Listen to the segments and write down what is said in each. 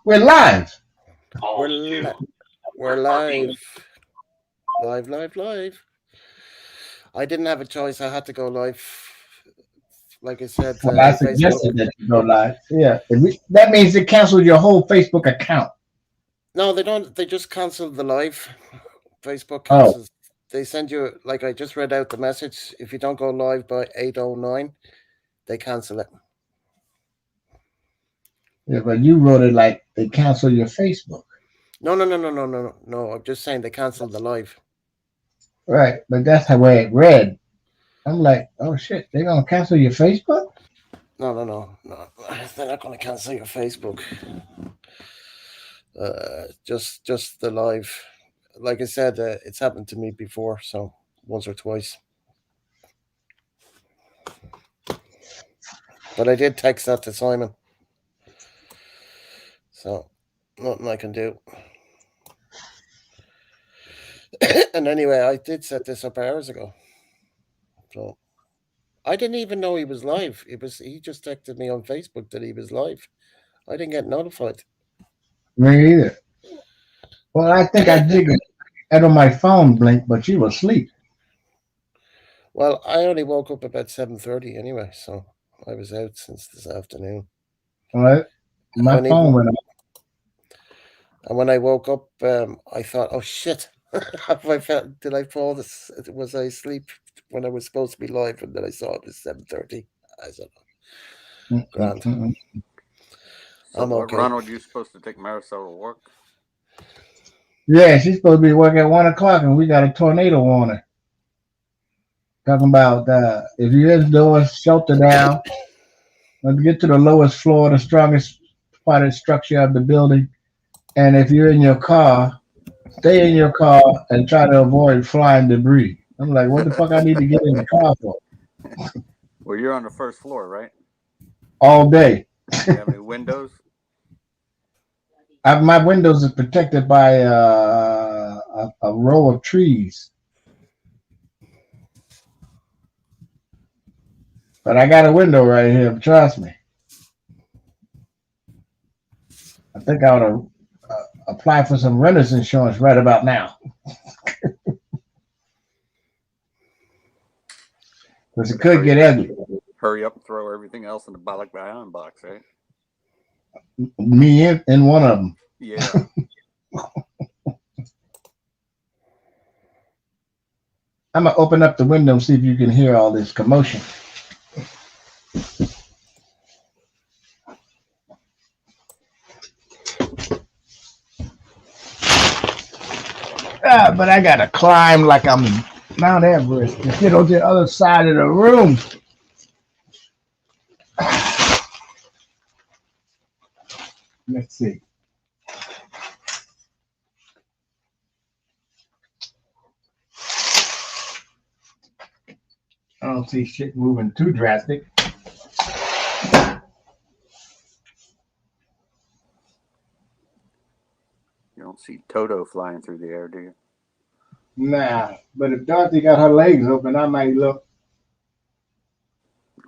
We're live. We're li- we're live. I didn't have a choice. I had to go live. Like I said, Well, I Facebook. suggested that you go live. Yeah, that means they canceled your whole Facebook account. No, they don't. They just cancel the live. Facebook Oh, cancels. They send you like I just read out the message. If you don't go live by 8:09, they cancel it. yeah, but you wrote it like they canceled your Facebook. No. I'm just saying they canceled the live. Right, but that's the way it read. I'm like, oh shit, they're gonna cancel your Facebook? No. They're not going to cancel your Facebook. Just the live. Like I said, it's happened to me before, so once or twice. But I did text that to Simon, so nothing I can do. And anyway, I did set this up hours ago, so I didn't even know he was live. He just texted me on Facebook that he was live. I didn't get notified. Me either. Well, I think I did get it on my phone blink, but you were asleep. Well, I only woke up about 7:30 anyway, so I was out since this afternoon. All right, my When phone even went off. and when I woke up, I thought, "Oh shit! Have I felt? Did I fall? Was I asleep when I was supposed to be live?" And then I saw it was 7:30. I said, "Grand, Mm-mm-mm. So I'm what, okay." Ronald? You supposed to take Marisol to work? Yeah, she's supposed to be working at 1 o'clock, and we got a tornado warning. Talking about if you're indoors, shelter down. Let's get to the lowest floor, the strongest part of the structure of the building. And if you're in your car, stay in your car and try to avoid flying debris. I'm like, what the fuck I need to get in the car for? Well, you're on the first floor, right? All day. Do you have any windows? My windows are protected by a row of trees. But I got a window right here. Trust me. I think I ought to apply for some renter's insurance right about now. Because it Better could get ugly. hurry up and throw everything else in the ballot iron box, right? Me in one of them. Yeah. I'm going to open up the window and see if you can hear all this commotion. But I got to climb like I'm Mount Everest to get on the other side of the room. Let's see. I don't see shit moving too drastic. You don't see Toto flying through the air, do you? Nah, but if Dorothy got her legs open, I might look.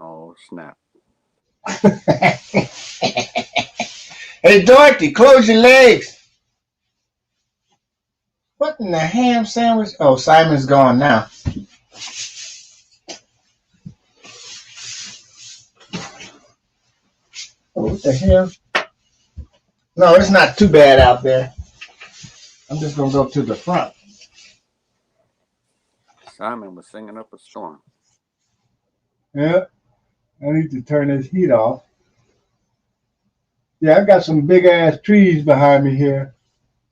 Oh, snap. Hey, Dorothy, close your legs. What in the ham sandwich? Oh, Simon's gone now. Oh, what the hell? No, it's not too bad out there. I'm just going to go to the front. Simon was singing up a storm. Yeah, I need to turn this heat off. Yeah, I got some big ass trees behind me here.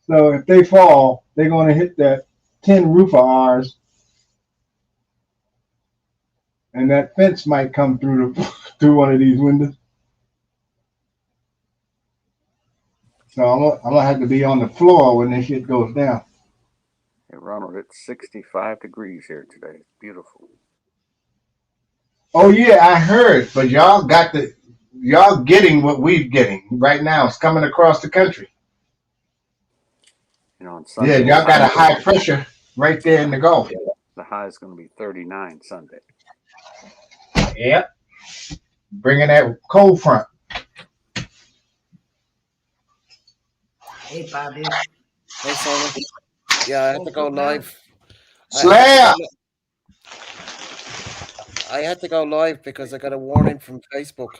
So if they fall, they're going to hit that tin roof of ours. And that fence might come through through one of these windows. So I'm gonna have to be on the floor when this shit goes down. Hey, Ronald, it's 65 degrees here today. It's beautiful. Oh yeah, I heard, but y'all getting what we're getting right now. It's coming across the country. You know, on Yeah, Sunday, y'all got a high pressure right there in the Gulf. the high is going to be 39 Sunday. Yep, bringing that cold front. Hey, Paddy. Hey, Simon. Yeah, I had to Woke go up now? live. I had to go. Slap! I had to go live because I got a warning from Facebook.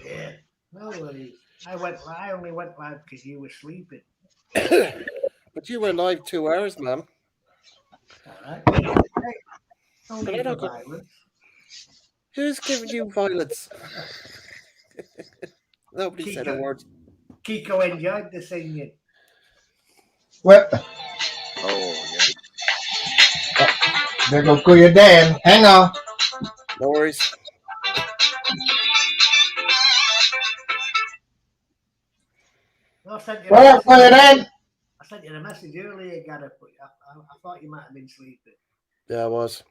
Yeah. No worries. I only went live because you were sleeping. But you were live 2 hours, man. All right. Hey, no But I need for don't go. violence. Who's giving you violence? Nobody said a Kiko, word. Kiko enjoyed the singing. What? Oh, yeah. There go call your dad. Hang on. No worries. I sent you a What up, call your message. dad? I sent you a message earlier, Gareth, but I thought you might have been sleeping. Yeah, I was.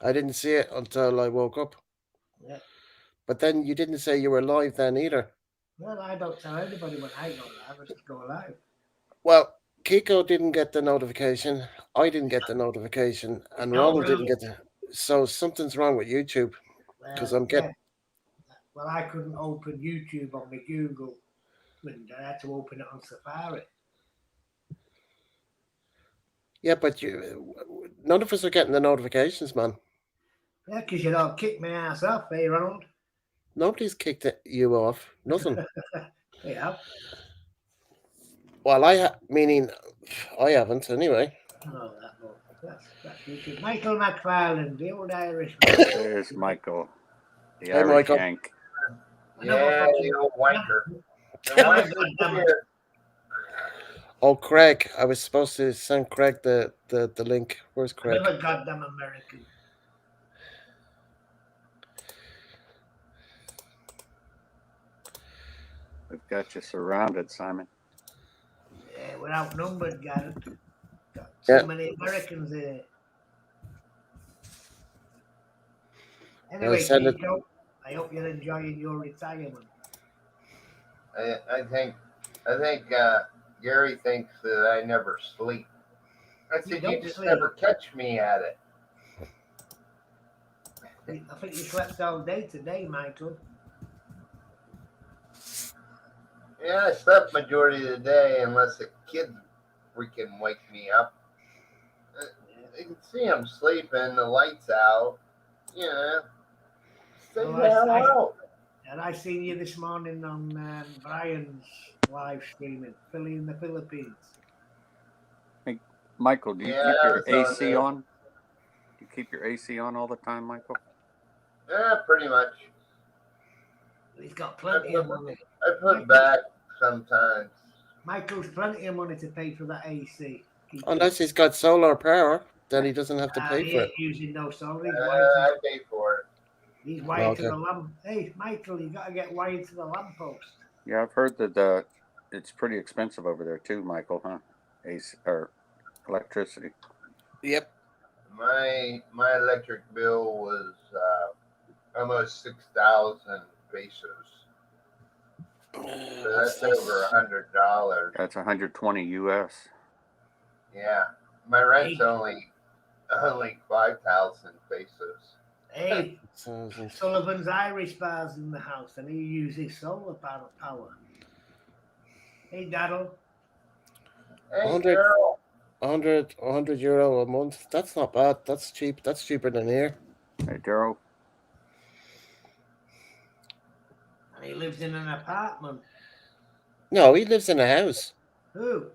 I didn't see it until I woke up. Yeah. But then you didn't say you were live then either. Well, I don't tell anybody when I go live. I just go live. Well, Kiko didn't get the notification. I didn't get the notification, and Don't Ronald really. didn't get the. So something's wrong with YouTube because I'm Yeah. getting. Well, I couldn't open YouTube on my Google window. I had to open it on Safari. Yeah, but none of us are getting the notifications, man. Yeah, because you don't kick my ass off, eh, Ronald? Nobody's kicked you off. Nothing. Yeah. Well, meaning I haven't anyway. No, that's YouTube. Michael McFarland, the old Irishman. There's Michael, the Hey, Irish Michael. Yank. I never Yeah, fucking. you old wanker. The Never wanker goddamn. here. Oh, Craig. I was supposed to send Craig the link. Where's Craig? Never goddamn American. We've got you surrounded, Simon. Yeah, we're outnumbered, Gareth. Got Yeah. too many Americans in it. Yeah, Anyway, send it. Kiko, I hope you're enjoying your retirement. I think Gary thinks that I never sleep. I You said you don't just sleep. never catch me at it. I think you slept all day today, Michael. Yeah, I slept majority of the day unless the kids freaking wake me up. You can see I'm sleeping, the lights out. You know, stay Well, the hell out. and I seen you this morning on Brian's live streaming, Philly in the Philippines. Hey, Michael, do you Yeah, keep I your was on AC there. on? Do you keep your AC on all the time, Michael? Yeah, pretty much. He's got plenty of money. I put back sometimes. Michael's plenty of money to pay for that AC. Unless he's got solar power, then he doesn't have to pay He for ain't it. using no solar. He's I pay for it. He's wired to Okay. the lamp. Hey, Michael, you got to get wired to the lamppost. Yeah, I've heard that it's pretty expensive over there too, Michael. Huh? AC or electricity. Yep. My electric bill was almost 6,000 pesos. So that's over $100. That's 120 US. Yeah, my rent's Hey. only 5,000 pesos. Hey, 1,000. Sullivan's Irish bar's in the house, and he uses solar power. Hey, Daryl. Hey, 100, Daryl. 100 euro a month. That's not bad. That's cheap. That's cheaper than here. Hey, Daryl. And he lives in an apartment. No, he lives in a house. Who?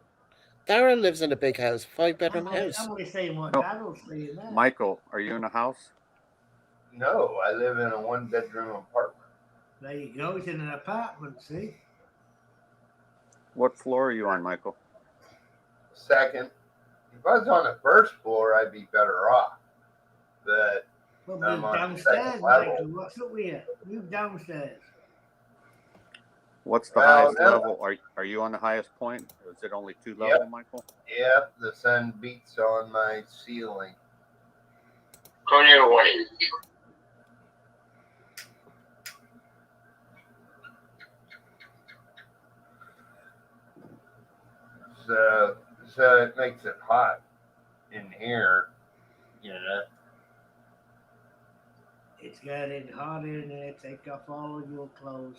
Darren lives in a big house, I'm 5-bedroom house. only saying what No. Daryl's saying there. Michael, are you in a house? No, I live in a one-bedroom apartment. There you go. He's in an apartment, see? What floor are you on, Michael? Second, if I was on the first floor, I'd be better off. But Well, I'm move on the downstairs, second level. Michael. What's up with you? Move downstairs. What's the Well, highest no. level? Are you on the highest point? Or is it only 2 level, Michael? Yep, the sun beats on my ceiling. Tornado warning. So it makes it hot in here, you know. It's getting hot in here. Take off all of your clothes.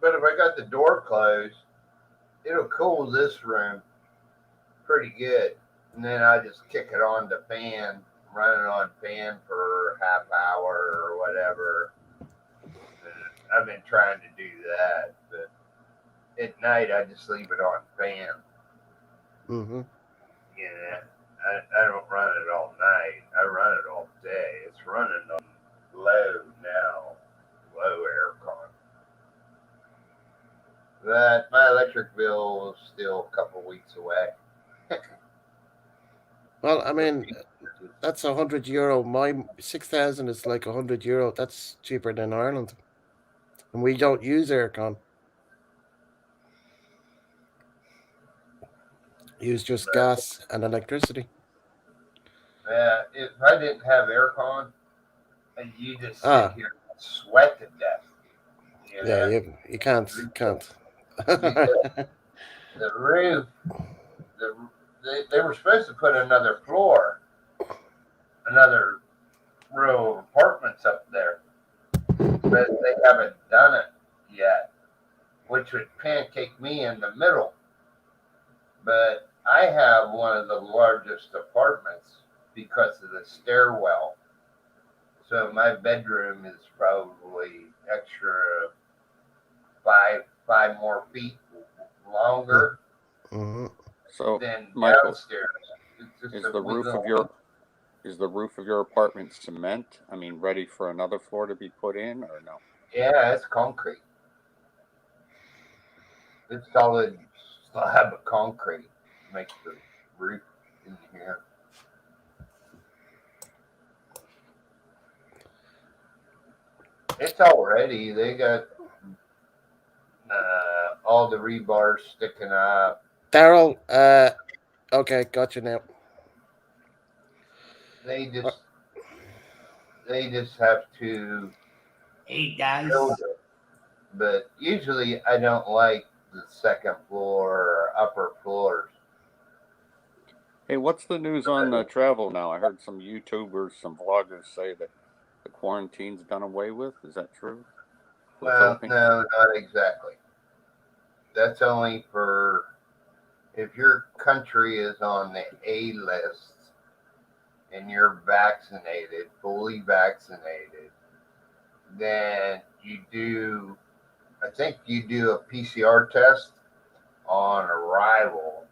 But if I got the door closed, it'll cool this room pretty good. And then I just kick it on the fan, run it on fan for a half hour or whatever. I've been trying to do that, but at night I just leave it on fan. Mm-hmm. Yeah, I don't run it all night. I run it all day. It's running on low now, low aircon. But my electric bill is still a couple weeks away. Well, I mean, that's €100. My 6,000 is like €100. That's cheaper than Ireland, and we don't use aircon. Use just gas and electricity. If I didn't have aircon, and you just sit Ah, here and sweat to death, you yeah, know, you can't can't. because the roof, the they were supposed to put another floor, another row of apartments up there, but they haven't done it yet, which would pancake me in the middle. But I have one of the largest apartments because of the stairwell. So my bedroom is probably extra five more feet longer Mm-hmm. So, than Michael, downstairs. It's just is a the roof of wiggle. your apartment cement? I mean, ready for another floor to be put in, or no? Yeah, it's concrete. It's solid slab of concrete makes the roof in here. It's all ready. They got all the rebar sticking up. Daryl, okay, got you now. They Uh, just they just have to Hey, build guys. it. But usually I don't like the second floor or upper floors. Hey, what's the news on travel now? I heard some YouTubers, some vloggers say that the quarantine's done away with. Is that true for the Well, Philippines? no, not exactly. That's only for if your country is on the A list and you're vaccinated, fully vaccinated, then you do, I think you do a PCR test on arrival,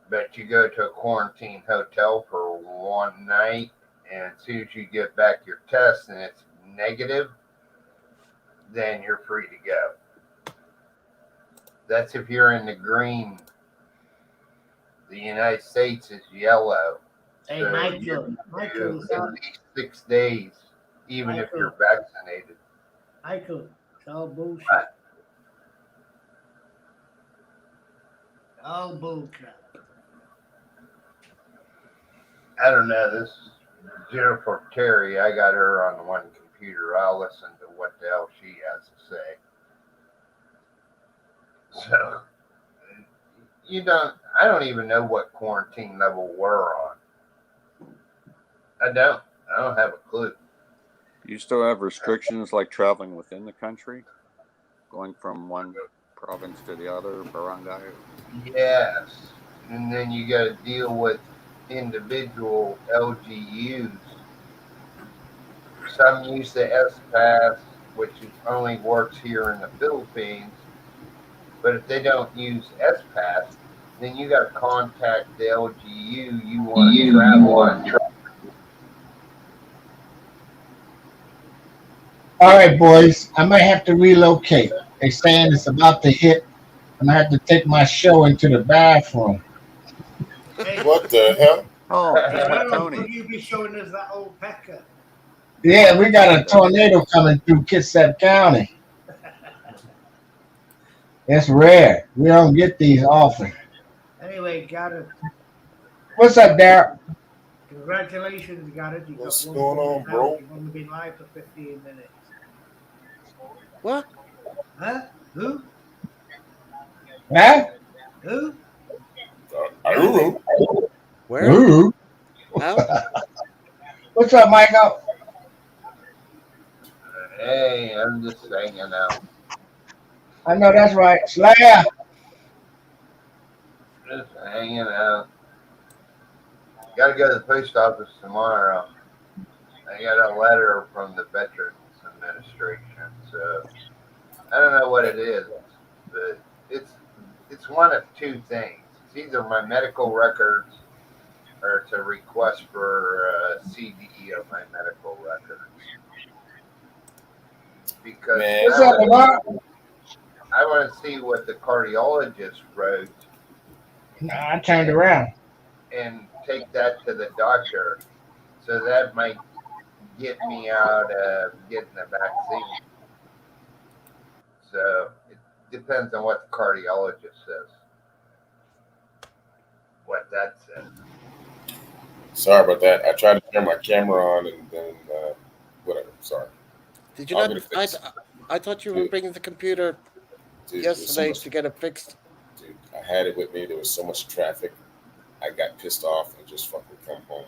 but you go to a quarantine hotel for one night, and as soon as you get back your test and it's negative, then you're free to go. That's if you're in the green. The United States is yellow. Hey, So Michael. you Michael, do it's at all, least 6 days, even if Michael. you're vaccinated. Michael, it's all bullshit. But All bullcrap. I don't know. This is Jennifer Terry. I got her on the one computer. I'll listen to what the hell she has to say. So you don't. I don't even know what quarantine level we're on. I don't. I don't have a clue. You still have restrictions like traveling within the country, going from one province to the other, barangay. Yes, and then you got to deal with individual LGUs. Some use the S Pass, which only works here in the Philippines. But if they don't use S Pass, then you got to contact the LGU you want to You travel want with. to All right, boys. I might have to relocate. They saying it's about to hit. I'm gonna have to take my show into the bathroom. Hey, What the hell? Oh, hey, just like Daryl, Tony. will you be showing us that old pecker? Yeah, we That's got right. a tornado coming through Kitsap County. It's rare. We don't get these often. Anyway, Gareth, What's up, Darryl? congratulations, Gareth. You got What's going on, 100,000. bro? You've only been live for 15 minutes. What? Huh? Who? Huh? Who? I don't know. Where? Ooh. How? What's up, Michael? Hey, I'm just hanging out. I know that's right. Slayer. Just hanging out. Got to go to the post office tomorrow. I got a letter from the Veterans Administration, so I don't know what it is, but it's it's one of two things. It's either my medical records or it's a request for a CD of my medical records because Man, What's up, Lamar? I want to see what the cardiologist wrote Nah, I turned and around. take that to the doctor. So that might get me out of getting the vaccine. So it depends on what the cardiologist says, what that says. sorry about that. I tried to turn my camera on and then whatever. Sorry. Did you I'll not? get it fixed. I thought you were Dude, bringing the computer there's so yesterday much. to get it fixed. Dude, I had it with me. There was so much traffic. I got pissed off and just fucking come home.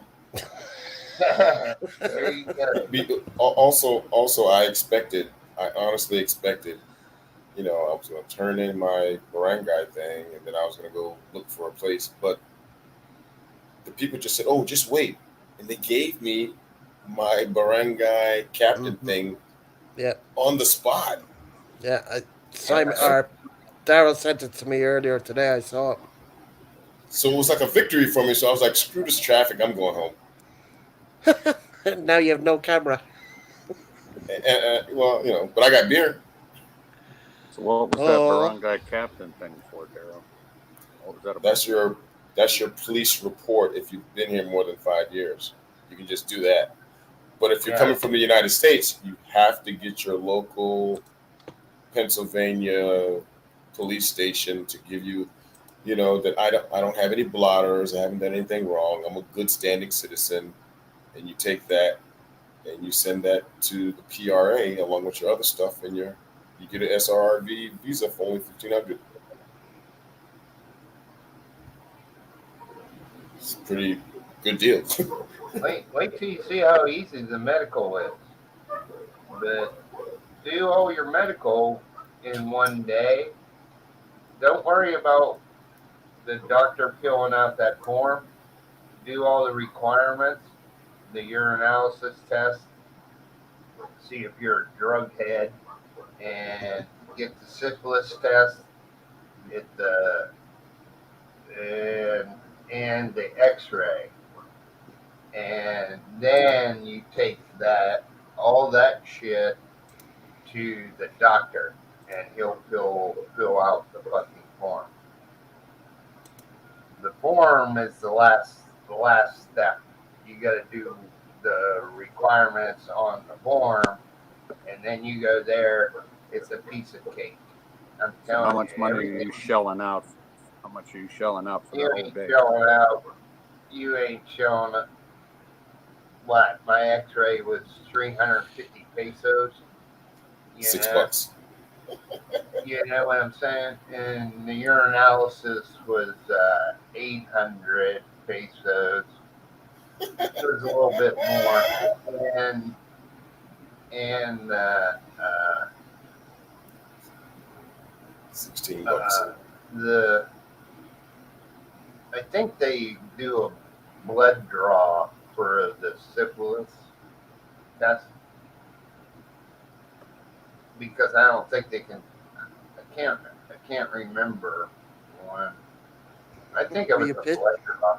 There you go. Also, I expected. I honestly expected. I was going to turn in my barangay thing, and then I was going to go look for a place. But the people just said, "Oh, just wait," and they gave me my barangay captain Hmm. thing Yeah, on the spot. yeah. Simon Yeah. or Daryl sent it to me earlier today. I saw So it was like a victory for me. So I was like, "Screw this traffic. I'm going home." it. Now you have no camera. Well, but I got beer. So what was that Oh, barangay captain thing for, Daryl? What was that about? That's your that's your police report if you've been here more than 5 years. You can just do that. But if you're Yeah. coming from the United States, you have to get your local Pennsylvania police station to give you, that I don't have any blotters, I haven't done anything wrong, I'm a good standing citizen, and you take that and you send that to the PRA along with your other stuff, and you get an SRRV visa for only 1,500. It's a pretty good deal. Wait till you see how easy the medical is. But do all your medical in one day. Don't worry about the doctor filling out that form. Do all the requirements, the urinalysis test, see if you're a drug head, and get the syphilis test, get the and the X-ray, and then you take that all that shit to the doctor, and he'll fill out the fucking form. The form is the last step. You got to do the requirements on the form, and then you go there. It's a piece of cake. I'm So how telling much you, money are everything you shelling out? How much are you shelling out for you that whole ain't day? showing out. You ain't showing it. What my X-ray was 350 pesos. You six know, bucks. you know what I'm saying. And the urinalysis was 800 pesos. It was a little bit more, and and $16. uh, the I think they do a blood draw for the syphilis test because I don't think they can. I can't remember one. I think it were was you a pissed? blood draw.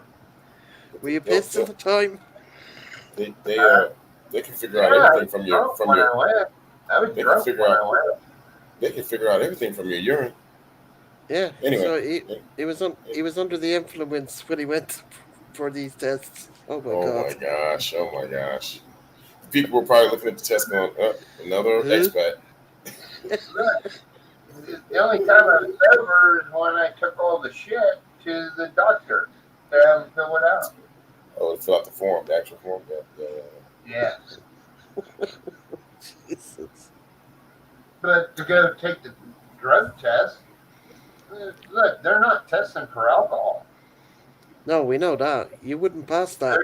Were you They'll, pissed at they'll, the time? they they Uh, uh they can figure yeah, out I everything was drunk when I went. I was they can drunk figure when out I went. they can figure out everything from your urine. Yeah. Anyway, So he was on. eh, He was under the influence when he went for these tests. Oh my oh god. my gosh, oh my gosh. People were probably looking at the test going, another Huh? expat. Look, the only time I was sober is when I took all the shit to the doctor to have him fill it out. Oh, to fill out the form, the actual form. Yeah, yeah, yeah. Yeah. Jesus. But to go take the drug test, look, they're not testing for alcohol. No, we know that. You wouldn't pass that.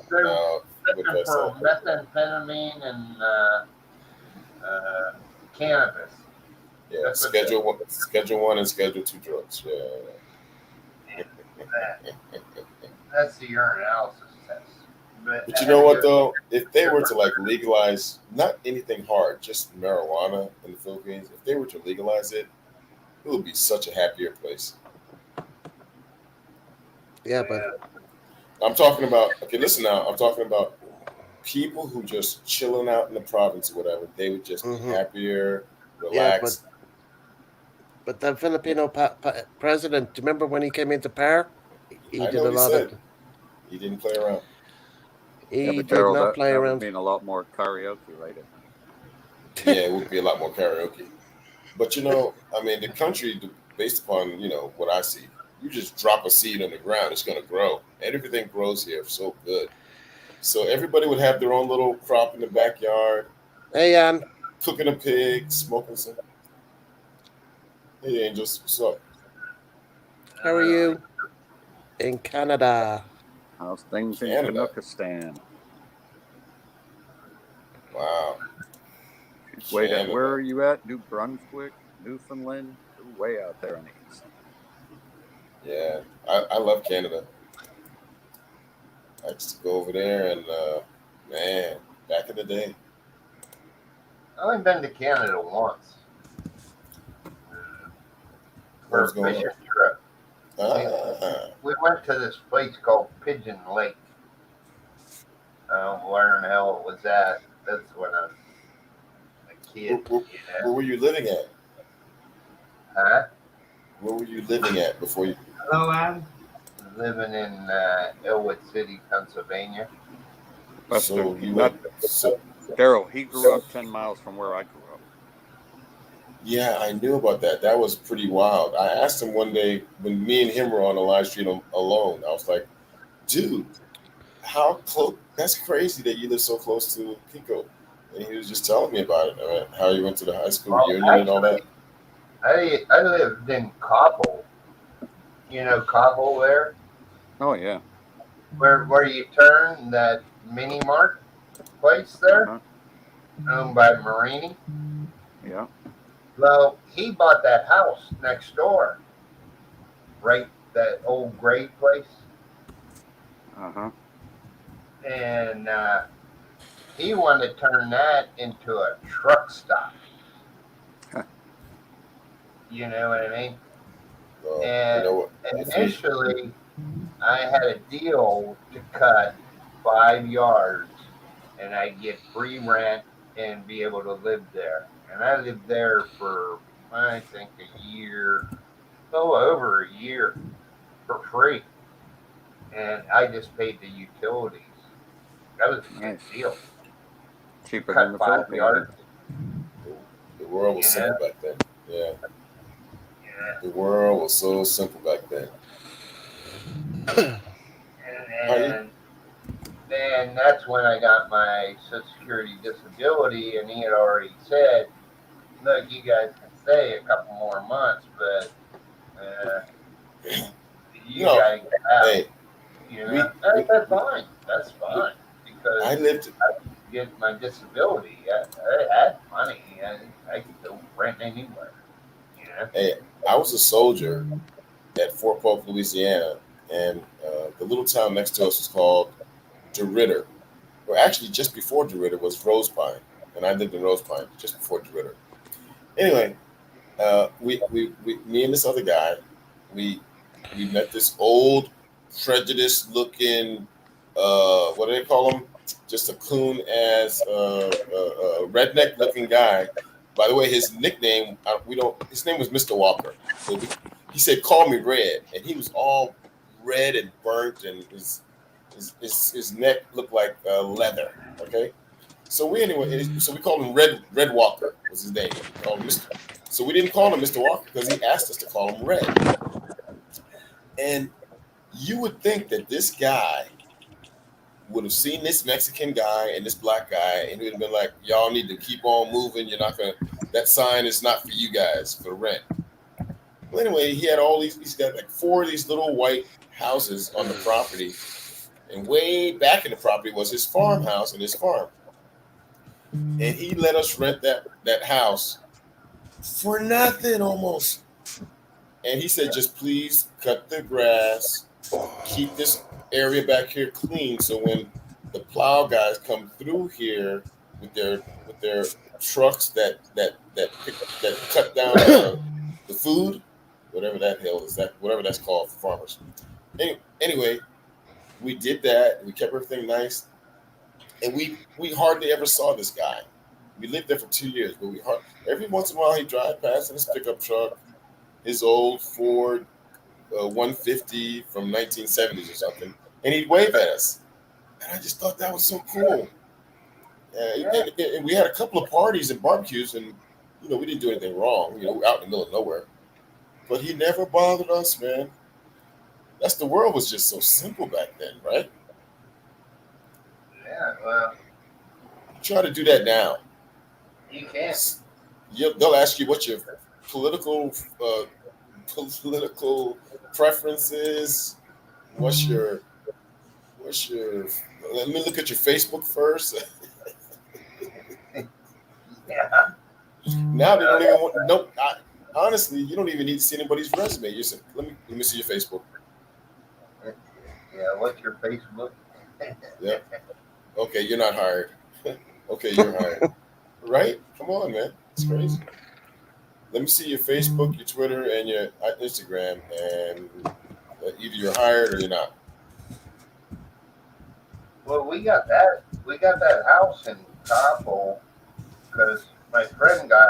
They're No, you would testing pass for that. methamphetamine and cannabis. Yeah, That's what schedule 1 and schedule 2 drugs. Yeah. that's the urinalysis test. But But you have know what you though? If they were to like legalize not anything hard, just marijuana in the Philippines, if they were to legalize it, it would be such a happier place. Yeah, but I'm talking about okay, listen now, I'm talking about people who just chilling out in the province or whatever, they would just be hmm happier, yeah, relaxed. but the Filipino president, do you remember when he came into power? He I did know a what he lot of. said. He didn't play around. Yeah, He but did Daryl, not that play that would around. mean a lot more karaoke, right? Yeah, it would be a lot more karaoke. But I mean, the country, based upon what I see, you just drop a seed on the ground, it's going to grow, and everything grows here so good. So everybody would have their own little crop in the backyard, Hey, Ann, cooking a pig, smoking some. Hey, angels, what's up? how are you in Canada? How's things in Canada. Canuckistan? Wow, She's way down. Where Canada. are you at? New Brunswick, Newfoundland? You're way out there on the east. Yeah, I love Canada. I used to go over there, and man, back in the day, I've only been to Canada once what for was a going on? fishing trip. We Ah, we went to this place called Pigeon Lake. Where in the hell it was at? That's when I was a where, kid, where, you where know. were you living at? Huh? Where were you living at before you? Hello, Anne. Living in Elwood City, Pennsylvania. Buster, So you not went. So Daryl. He grew up 10 miles from where I grew up. yeah, I knew about that. That was pretty wild. I asked him one day when me and him were on the live stream alone. I was like, dude, how close? That's crazy that you live so close to Pico. And he was just telling me about it, how he went to the high school Well, reunion and all that. actually, I lived in Cobble. You know Cobble there, Oh yeah. where you turn that mini mart place Uh there, huh. owned by Marini. Yeah. Well, he bought that house next door, right? That old gray place, Uh huh. and he wanted to turn that into a truck stop. You know what I mean? You know And what? If you initially, I had a deal to cut 5 yards, and I get free rent and be able to live there. And I lived there for I think a year, oh, over a year for free, and I just paid the utilities. That was a good Nice. deal. Cheaper than Cut the five Philippines. yards, the world was you know. simple back then. Yeah, Yeah. the world was so simple back then. How you? And then that's when I got my Social Security disability, and he had already said, "Look, you guys can stay a couple more months, but uh, you No, got to get out." hey, You we, know, I we, said, "Fine, that's fine," because I lived. I could get my disability. I had money, and I could go rent anywhere. You know, Hey, I was a soldier at Fort Polk, Louisiana, and the little town next to us was called DeRitter. Well, actually, just before DeRitter was Rose Pine, and I lived in Rose Pine just before DeRitter. Anyway, me and this other guy, we we met this old, prejudiced looking, what do they call him? Just a coon as redneck looking guy. By the way, his nickname we don't. His name was Mr. Walker, but he said call me Red, and he was all red and burnt, and his neck looked like leather. Okay, so so we called him Red Walker was his name. We called him Mr. So we didn't call him Mr. Walker because he asked us to call him Red. And you would think that this guy would have seen this Mexican guy and this black guy, and he would have been like, "Y'all need to keep on moving. You're not gonna. That sign is not for you guys for rent." Well, anyway, he had all these. He's got like 4 of these little white houses on the property, and way back in the property was his farmhouse and his farm. And he let us rent that house for nothing almost. And he said, just please cut the grass, keep this area back here clean, so when the plow guys come through here with their trucks that cut down the food, whatever that hell is, that whatever that's called for farmers. Anyway, we did that. We kept everything nice, and we hardly ever saw this guy. We lived there for 2 years, but every once in a while he'd drive past in his pickup truck, his old Ford 150 from 1970s or something, and he'd wave at us. And I just thought that was so cool. And we had a couple of parties and barbecues, and we didn't do anything wrong. We're out in the middle of nowhere, but he never bothered us, man. The world was just so simple back then, right? Yeah, well, Try to do that now. you can't. They'll ask you what your political political preferences. What's your Let me look at your Facebook first. Yeah. Now they don't even want. Nope. Honestly, you don't even need to see anybody's resume. You say, let me see your Facebook. Yeah, what's your Facebook? Yeah. Okay, you're not hired. Okay, you're hired. Right? Come on, man. It's crazy. Let me see your Facebook, your Twitter, and your Instagram, and either you're hired or you're not. Well, we got that house in Coppell because my friend got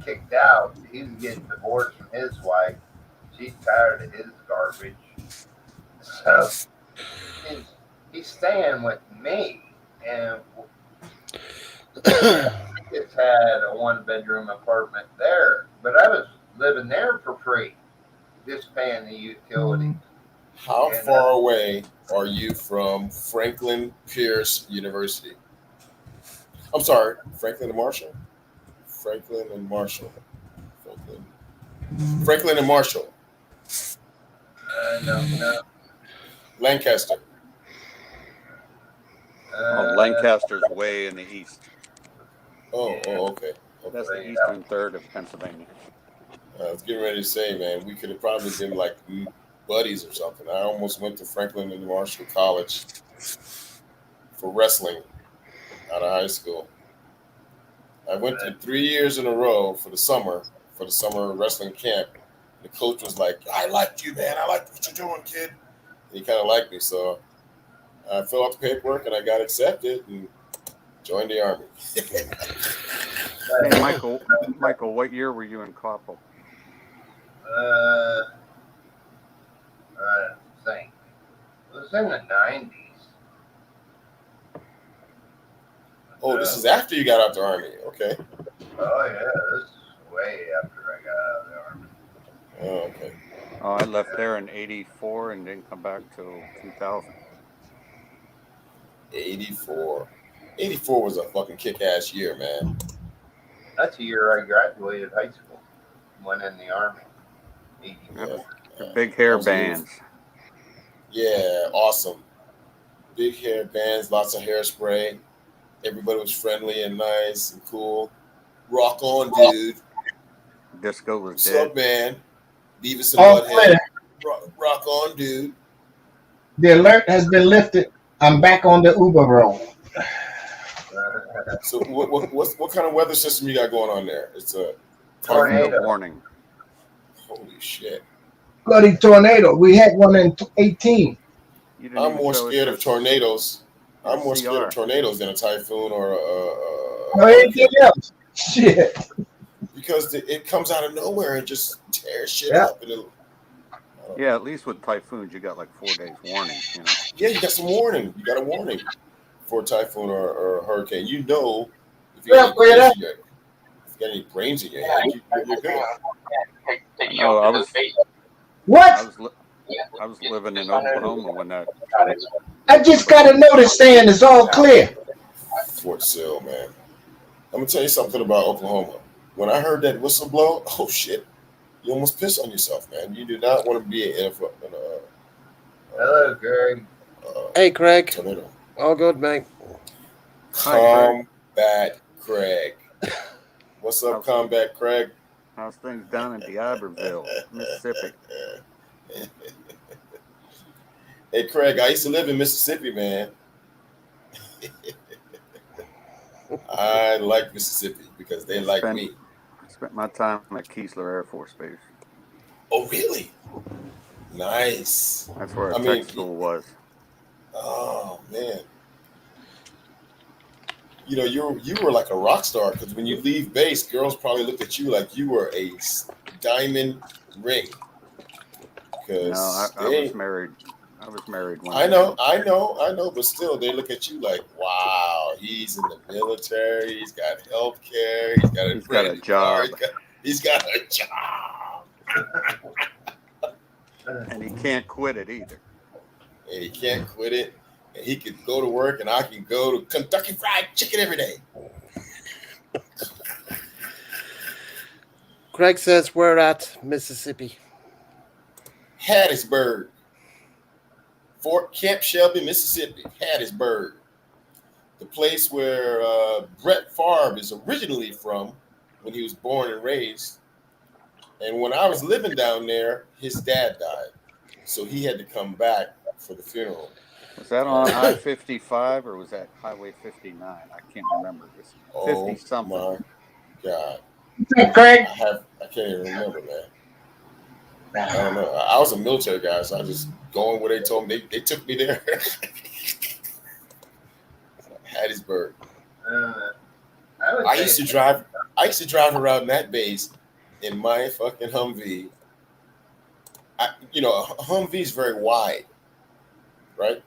kicked out. He was getting divorced from his wife. She's tired of his garbage. So he's staying with me, and it's had a 1-bedroom apartment there. But I was living there for free, just paying the utilities. How far away are you from Franklin Pierce University? I'm sorry, Franklin and Marshall. Franklin and Marshall. Franklin and Marshall. No. Lancaster. Lancaster's way in the east. Okay. That's the eastern third of Pennsylvania. I was getting ready to say, man, we could have probably been like buddies or something. I almost went to Franklin and Marshall College for wrestling out of high school. I went to 3 years in a row for the summer wrestling camp. The coach was like, I liked you, man. I liked what you're doing, kid. And he kind of liked me. So I filled out the paperwork and I got accepted and joined the Army. Hey, Michael, what year were you in Coppell? I think it was in the 90s. Oh, this is after you got out the Army. Okay. Oh yeah, this is way after I got out of the Army. Oh, okay. Oh, I left there in '84 and didn't come back till 2000. 84. 84 was a fucking kick-ass year, man. That's the year I graduated high school. Went in the Army. 84. Yeah. Big hair bands. Yeah, awesome. Big hair bands, lots of hairspray. Everybody was friendly and nice and cool. Rock on, dude. Disco was What's dead. up, man? Beavis and Butthead. Rock on, dude. The alert has been lifted. I'm back on the Uber road. So what kind of weather system you got going on there? It's a tornado warning. Holy shit. Bloody tornado. We had one in 18. I'm more scared of tornadoes. I'm more scared of tornadoes than a typhoon or anything else. Shit. Because it comes out of nowhere and just tears shit up. Yeah, at least with typhoons, you got like 4 days warning. Yeah, you got some warning. You got a warning for a typhoon or a hurricane. You know, if you got any brains in your head, you're good. What? I was living in Oklahoma when that. I just got a notice saying it's all clear. Fort Sill, man. I'm gonna tell you something about Oklahoma. When I heard that whistle blow, oh shit, you almost piss on yourself, man. You do not want to be in a hello, Greg. Hey, Craig. Tornado. All good, mate. Combat Craig. What's up, How's things? Combat Craig? How's things down in D'Iberville, Mississippi? Hey, Craig, I used to live in Mississippi, man. I like Mississippi because they I like spent me. I spent my time at Keesler Air Force Base. Oh, really? Nice. That's where our I tech mean, school was. oh man, you were like a rock star because when you leave base, girls probably looked at you like you were a diamond ring. No, Because I was they, married. I was married when I they know, left. I know, I know, but still, they look at you like, wow, he's in the military, he's got health care, he's got a He's got brand a new car, job, he's got a job, and he can't quit it either. and he can't quit it. And he could go to work, and I can go to Kentucky Fried Chicken every day. Craig says we're at Mississippi. Hattiesburg, Fort Camp Shelby, Mississippi, Hattiesburg, the place where Brett Favre is originally from when he was born and raised. And when I was living down there, his dad died, so he had to come back for the funeral. Was that on I-55 or was that Highway 59? I can't remember. It was 50 Oh something. my God, What's up, Craig? I can't even remember, man. I don't know. I was a military guy, so I just going where they told me. They took me there. Hattiesburg. I would I say used to drive. I used to drive around that base in my fucking Humvee. A Humvee is very wide, right?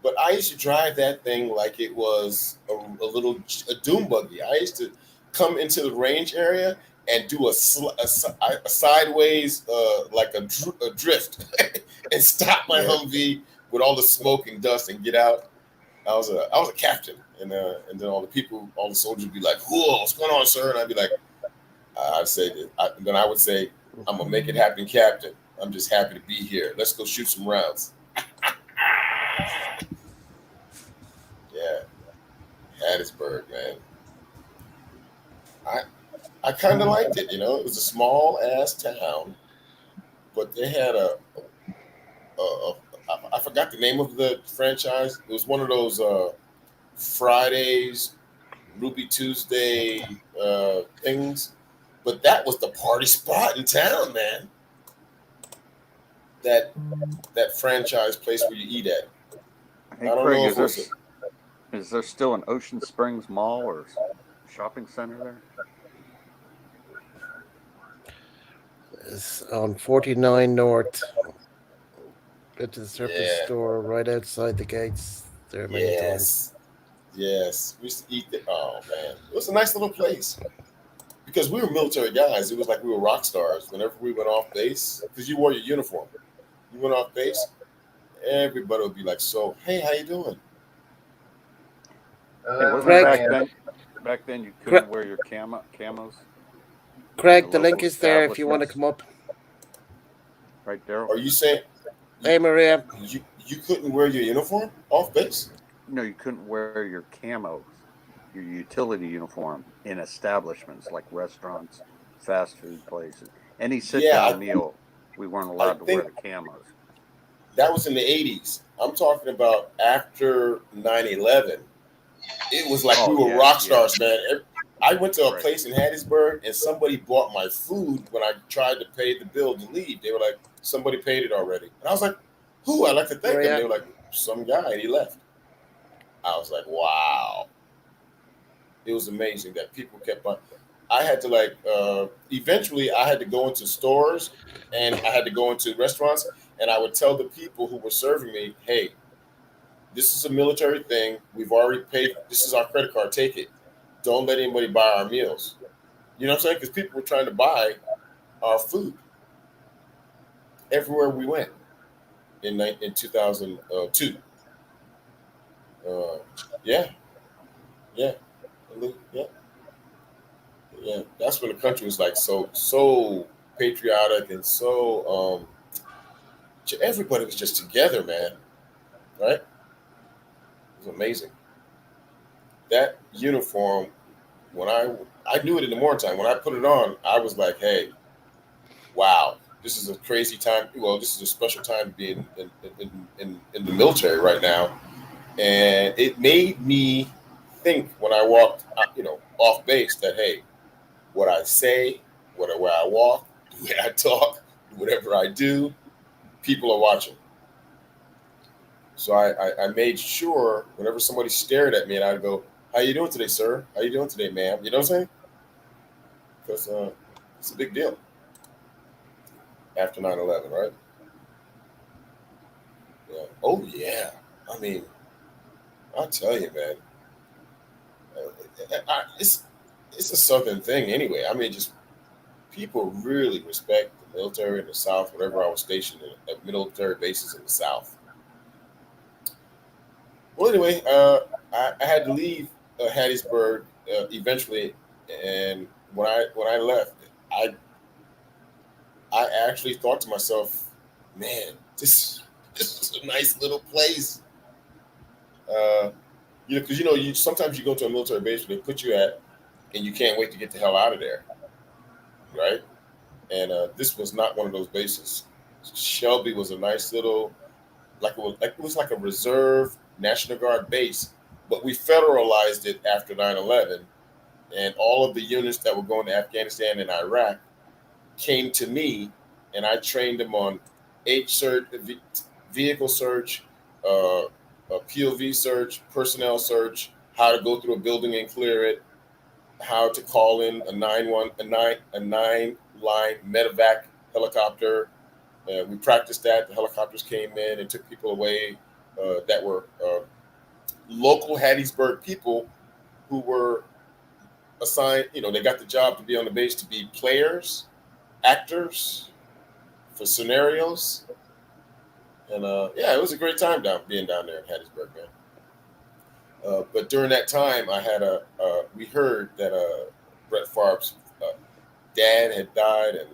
But I used to drive that thing like it was a doom buggy. I used to come into the range area and do a sideways like a drift and stop my Yeah. Humvee with all the smoke and dust and get out. I was a captain, and then all the soldiers would be like, "Whoa, what's going on, sir?" And I'd be like, then I would say, "I'm gonna make it happen, Captain. I'm just happy to be here. Let's go shoot some rounds." Yeah, Hattiesburg, man. I I kind of liked it. It was a small ass town, but they had a I forgot the name of the franchise. It was one of those Fridays, Ruby Tuesday things, but that was the party spot in town, man. That that franchise place where you eat at. Hey, I don't Craig, know if it was. is there still an Ocean Springs Mall or shopping center there? It's on 49 North. Been to the surface Yeah. store right outside the gates there many times. Yes. Yes. We used to eat there. Oh man, it was a nice little place because we were military guys. It was like we were rock stars. Whenever we went off base, because you wore your uniform, you went off base. Everybody would be like, "So, hey, how you doing?" Hey, wasn't Craig, man, back then you Cra- couldn't wear your camos in the Craig, the link local is there if you want to establishments, come up. right, Daryl? Are you saying you Hey, Maria. you couldn't wear your uniform off base? No, you couldn't wear your camos, your utility uniform in establishments like restaurants, fast food places. Any sit Yeah, down meal, we weren't I allowed to wear think the camos. that was in the '80s. I'm talking about after 9/11. It was like we Oh, were yeah, rock yeah, stars, man. I went to a right. place in Hattiesburg and somebody bought my food when I tried to pay the bill to leave. They were like, somebody paid it already. And I was like, who? I'd like to thank them. They Maria. were like, some guy, and he left. I was like, wow. It was amazing that people kept on. I had to eventually I had to go into stores and I had to go into restaurants and I would tell the people who were serving me, hey, this is a military thing. We've already paid. This is our credit card. Take it. Don't let anybody buy our meals. You know what I'm saying? Because people were trying to buy our food everywhere we went in 2002. Uh, yeah, yeah, yeah, yeah. That's when the country was like so patriotic and so everybody was just together, man. Right? It was amazing. That uniform when I knew it in the morning time. When I put it on, I was like, hey, wow, this is a crazy time. Well, this is a special time to be in the military right now, and it made me think when I walked, off base that hey, what I say, where I walk, the way I talk, whatever I do, people are watching. So I made sure whenever somebody stared at me, and I'd go, "How you doing today, sir? How you doing today, ma'am?" You know what I'm saying? Because it's a big deal after 9/11, right? Yeah. Oh yeah. I mean, I tell you, man, it's a southern thing anyway. I mean, just people really respect the military in the South. Whenever I was stationed at military bases in the South. Well, anyway, I had to leave Hattiesburg eventually, and when I left, I I actually thought to myself, man, this is a nice little place. Uh, because you sometimes you go to a military base where they put you at, and you can't wait to get the hell out of there, right? And this was not one of those bases. Shelby was a nice little, like it was like a reserve National Guard base, but we federalized it after 9/11, and all of the units that were going to Afghanistan and Iraq came to me, and I trained them on H search, vehicle search, a POV search, personnel search, how to go through a building and clear it, how to call in a nine line medevac helicopter. We practiced that. The helicopters came in and took people away that were local Hattiesburg people who were assigned. They got the job to be on the base to be players, actors for scenarios, and yeah, it was a great time being down there in Hattiesburg, man. But during that time, I had we heard that Brett Favre's dad had died, and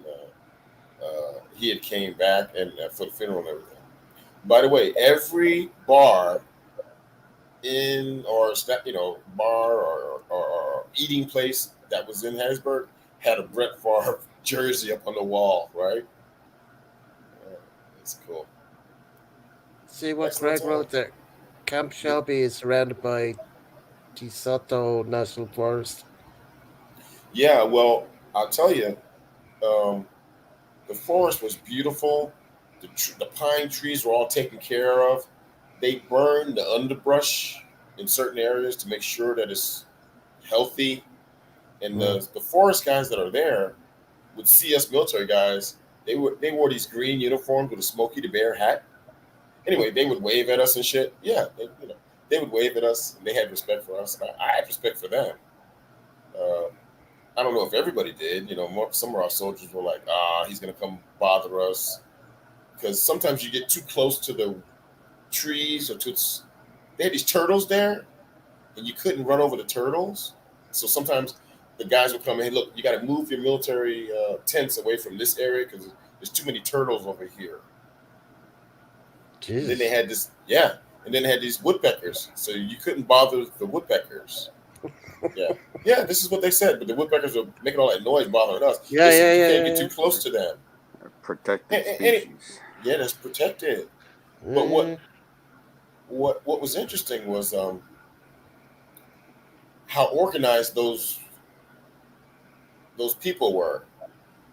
he had came back and for the funeral and everything. By the way, every bar in or bar or eating place that was in Hattiesburg had a Brett Favre jersey up on the wall, right? It's cool. See what Excellent Greg wrote times. there. Camp Shelby is surrounded by DeSoto National Forest. Yeah, well, I'll tell you, um, the forest was beautiful. The pine trees were all taken care of. They burned the underbrush in certain areas to make sure that it's healthy. And Mm. the forest guys that are there would see us military guys. They wore these green uniforms with a Smokey the Bear hat. Anyway, they would wave at us and shit. Yeah, they would wave at us, and they had respect for us. And I had respect for them. Uh, I don't know if everybody did. Some of our soldiers were like, he's gonna come bother us because sometimes you get too close to the trees or to. They had these turtles there, and you couldn't run over the turtles. So sometimes the guys would come in. Hey, look, you got to move your military tents away from this area because there's too many turtles over here. And then they Jesus. had this, yeah, and then they had these woodpeckers, so you couldn't bother the woodpeckers. Yeah, yeah, this is what they said. But the woodpeckers were making all that noise bothering us. Yeah, They said yeah, you yeah, can't get yeah, too close to them. Protected And species. yeah, that's protected. But yeah. what was interesting was how organized those people were,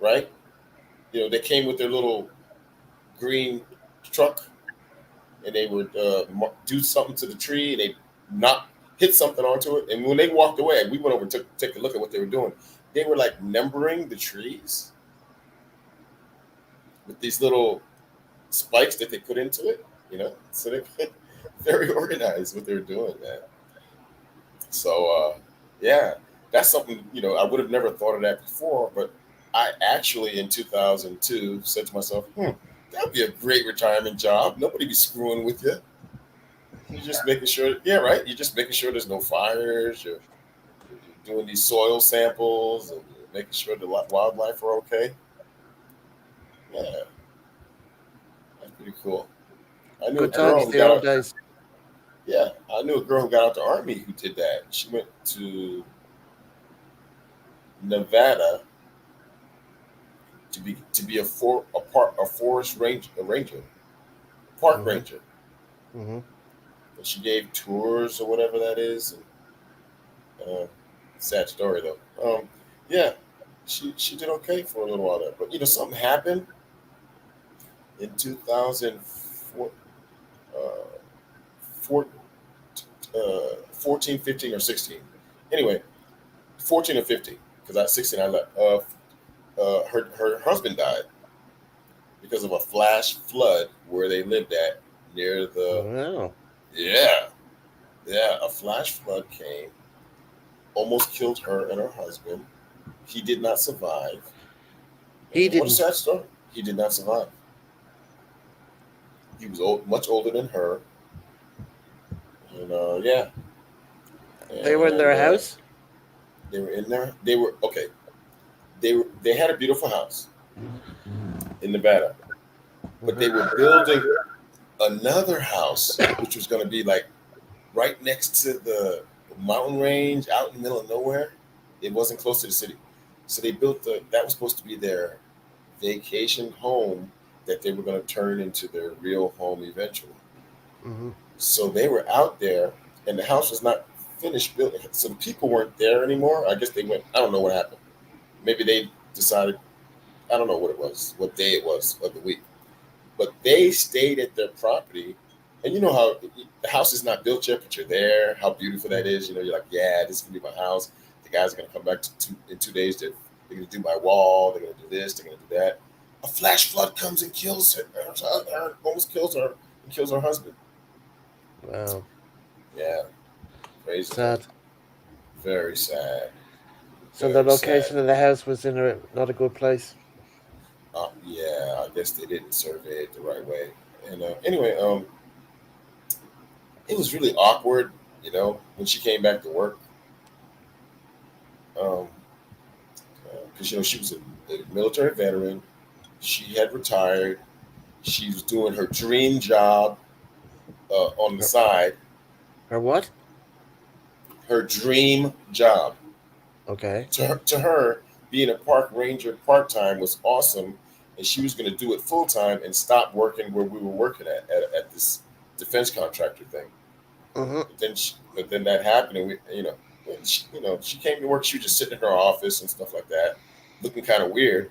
right? They came with their little green truck, and they would do something to the tree, and they not hit something onto it. And when they walked away, we went over and take a look at what they were doing. They were like numbering the trees with these little spikes that they put into it. So they very organized what they were doing, man. So yeah, that's something I would have never thought of that before, but I actually in 2002 said to myself, that'd be a great retirement job. Nobody be screwing with you. You're just making sure, yeah, right. You're just making sure there's no fires. You're doing these soil samples and you're making sure the wildlife are okay. Yeah, that's pretty cool. I knew a Good And girl times who the got old out. days. Yeah, I knew a girl who got out the army who did that. She went to Nevada to be a forest ranger, park Mm-hmm. ranger, Mm-hmm. and she gave tours or whatever that is. And, sad story though. Yeah, she did okay for a little while there, but something happened in 2004, uh, four, 14, 15, or 16. Anyway, 14 or 15, because at 16 I left. Her husband died because of a flash flood where they lived at near the. Wow. Yeah, yeah, a flash flood came, almost killed her and her husband. He did not survive. He What a didn't. sad story. He did not survive. He was much older than her, and yeah, They were in and their house. they were in there. They were okay. They had a beautiful house in Nevada, but they Mm-hmm. were building another house, which was going to be like right next to the mountain range, out in the middle of nowhere. It wasn't close to the city, so they built that was supposed to be their vacation home that they were going to turn into their real home eventually. Mm-hmm. So they were out there, and the house was not finished building. So the people weren't there anymore. I guess they went. I don't know what happened. Maybe they decided. I don't know what it was, what day it was of the week. But they stayed at their property, and you know how the house is not built yet, but you're there. How beautiful that is. You're like, yeah, this is gonna be my house. The guys are gonna come back in 2 days. They're gonna do my wall. They're gonna do this. They're gonna do that. A flash flood comes and kills her, almost kills her, and kills her husband. Wow. Yeah, crazy, man. Sad. Very sad. So the Very sad. location of the house was in not a good place. Yeah, I guess they didn't survey it the right way. And anyway, it was really awkward, when she came back to work, because she was a military veteran. She had retired. She was doing her dream job on the Her, side. her what? Her dream job. Okay. To her, being a park ranger part time was awesome, and she was going to do it full time and stop working where we were working at this defense contractor thing. Mm-hmm. But then that happened, and she came to work. She was just sitting in her office and stuff like that, looking kind of weird.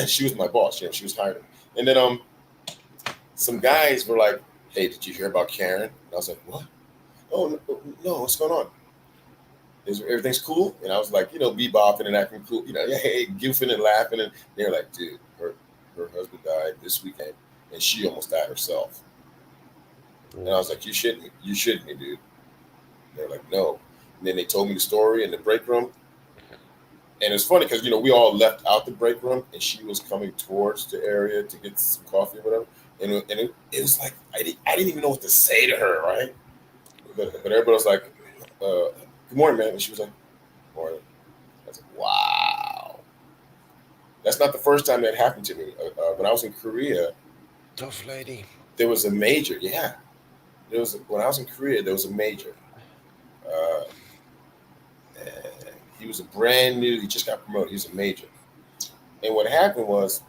She was my boss. She was hired. And then some guys were like, "Hey, did you hear about Karen?" And I was like, "What? Oh no, no, what's going on? Is everything's cool?" And I was like, bebopping and acting cool, yeah, hey, goofing and laughing. And they're like, "Dude, her husband died this weekend, and she almost died herself." And I was like, you shitting me, dude." They're like, "No." And then they told me the story in the break room. And it's funny because we all left out the break room, and she was coming towards the area to get some coffee or whatever. And it was like I didn't even know what to say to her, right? But everybody was like, "Good morning, man," and she was like, "Morning." I was like, "Wow." That's not the first time that happened to me. When I was in Korea, Tough lady. there was a major. Yeah, when I was in Korea, there was a major. Uh, and he was a brand new. He just got promoted. He was a major. And what happened was,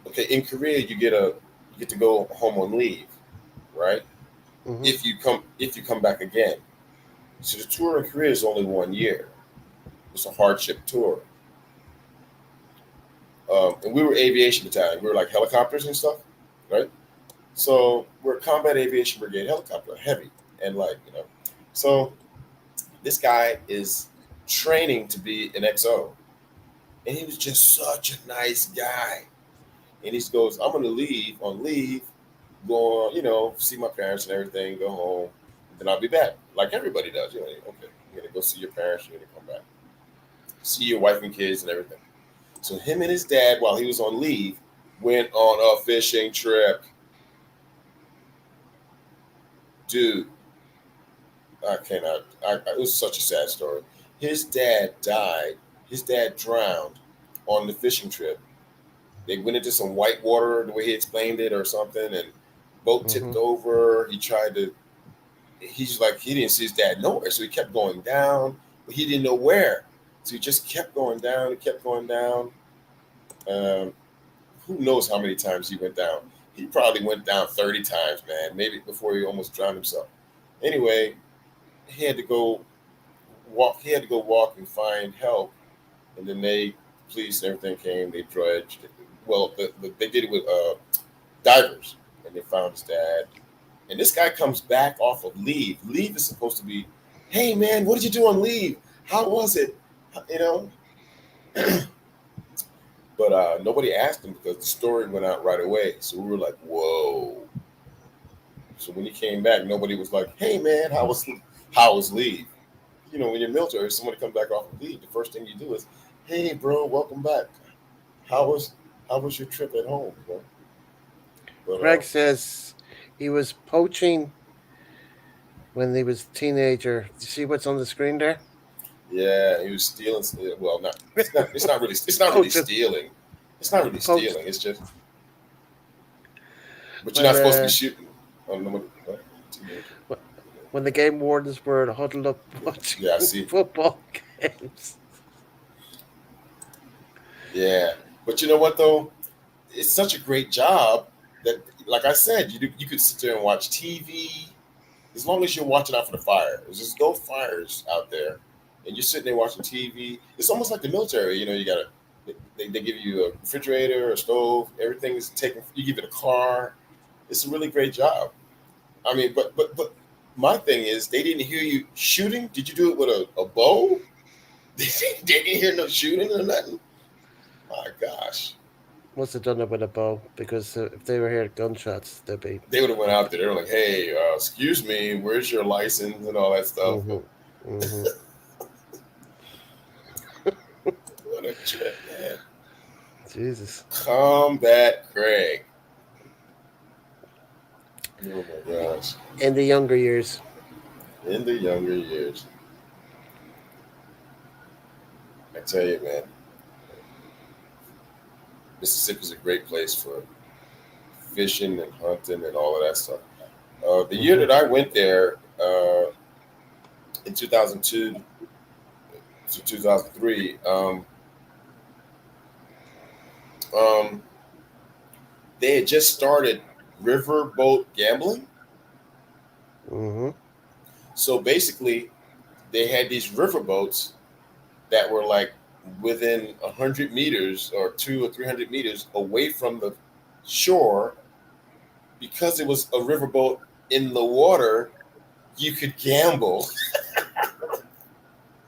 okay, in Korea, you get to go home on leave, right? Mm-hmm. If you come back again. So the tour in Korea is only 1 year. It's a hardship tour. And we were aviation battalion. We were like helicopters and stuff, right? So we're a combat aviation brigade helicopter, heavy, and So this guy is training to be an XO, and he was just such a nice guy. And he goes, "I'm going to leave on leave, go on, see my parents and everything, go home, and then I'll be back, like everybody does. Okay, you're gonna go see your parents, you're gonna come back, see your wife and kids and everything." So him and his dad, while he was on leave, went on a fishing trip. Dude, I cannot. It was such a sad story. His dad died. His dad drowned on the fishing trip. They went into some white water, the way he explained it, or something, and boat Mm-hmm. tipped over. He tried to. He's like he didn't see his dad nowhere, so he kept going down. he didn't know where. So he just kept going down and kept going down. Um, who knows how many times he went down? He probably went down 30 times, man. Maybe before he almost drowned himself. Anyway, he had to go walk. He had to go walk and find help, and then police and everything came. They dredged. Well, they did it with divers, and they found his dad. And this guy comes back off of leave. Leave is supposed to be, hey man, what did you do on leave? How was it? You know, but nobody asked him because the story went out right away. So we were like, whoa. So when he came back, nobody was like, hey man, how was leave? You know, when you're military, if somebody comes back off of leave, the first thing you do is, hey bro, welcome back. How was how was your trip at home? You know? But Craig says he was poaching when he was a teenager. You see what's on the screen there? yeah, he was stealing. Well, not it's not. It's not really. It's not really Poaching. stealing. It's not He really poached stealing. It's just. But you're when not supposed to be shooting on nobody. What? Teenager. when the game wardens were huddled up watching Yeah, I see. football games. Yeah, but you know what though? It's such a great job that, like I said, you could sit there and watch TV as long as you're watching out for the fire. There's just no fires out there, and you're sitting there watching TV. It's almost like the military. You know, you gotta they give you a refrigerator, a stove, everything is taken. You give it a car. It's a really great job. I mean, but my thing is they didn't hear you shooting. Did you do it with a bow? They didn't hear no shooting or nothing. My gosh, Must have done it with a bow because if they were hearing gunshots, they'd be. they would have went out there. They were like, "Hey, excuse me, where's your license and all that stuff?" But Mm-hmm. Mm-hmm. what a trip, man! Jesus. Combat Craig. Oh my gosh! In the younger years. In the younger years, I tell you, man, Mississippi's a great place for fishing and hunting and all of that stuff. The year Mm-hmm. that I went there in 2002 to 2003, um, they had just started riverboat gambling. Mm-hmm. So basically, they had these riverboats that were like within 100 meters or 200 or 300 meters away from the shore. Because it was a riverboat in the water, you could gamble.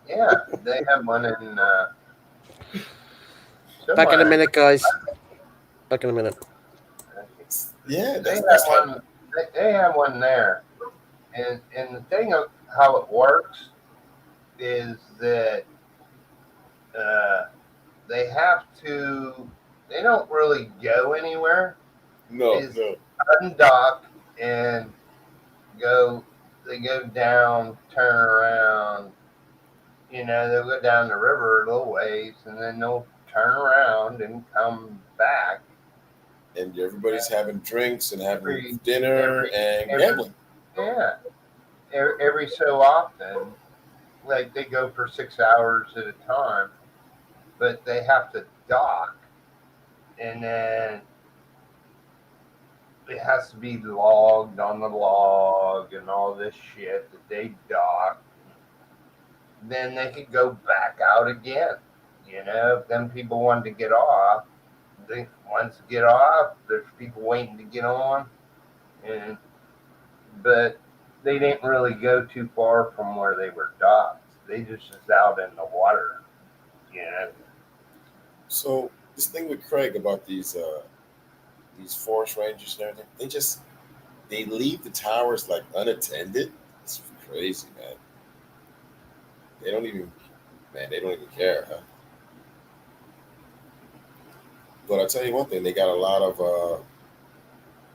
Yeah, they have one in Back in a somewhere in. minute, guys. Back in a minute. Yeah, They that's have how. one. They have one there, and the thing of how it works is that uh, they have to. They don't really go anywhere. They No, just no. undock and go. They go down, turn around. You know, they'll go down the river a little ways, and then they'll turn around and come back And everybody's having drinks and having every dinner every and every gambling. yeah every so often. Like they go for 6 hours at a time, but they have to dock, and then it has to be logged on the log and all this shit that they dock. Then they could go back out again. You know, if them people wanted to get off, they once get off, there's people waiting to get on, and but they didn't really go too far from where they were docked. They just was out in the water. You know, So this thing with Craig about these forest rangers and everything, they leave the towers like unattended. It's crazy, man. They don't even they don't even care, huh? But I tell you one thing, they got a lot of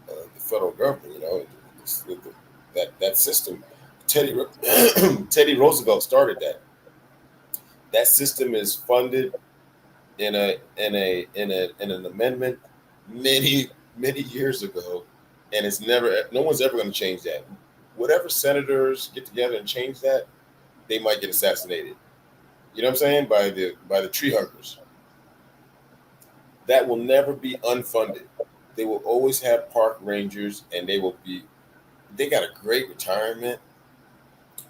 the federal government. You know, that system. Teddy Roosevelt started that. That system is funded in an amendment many years ago, and it's never no one's ever going to change that. Whatever senators get together and change that, they might get assassinated. You know what I'm saying? By the tree huggers. That will never be unfunded. They will always have park rangers, and they will be. They got a great retirement.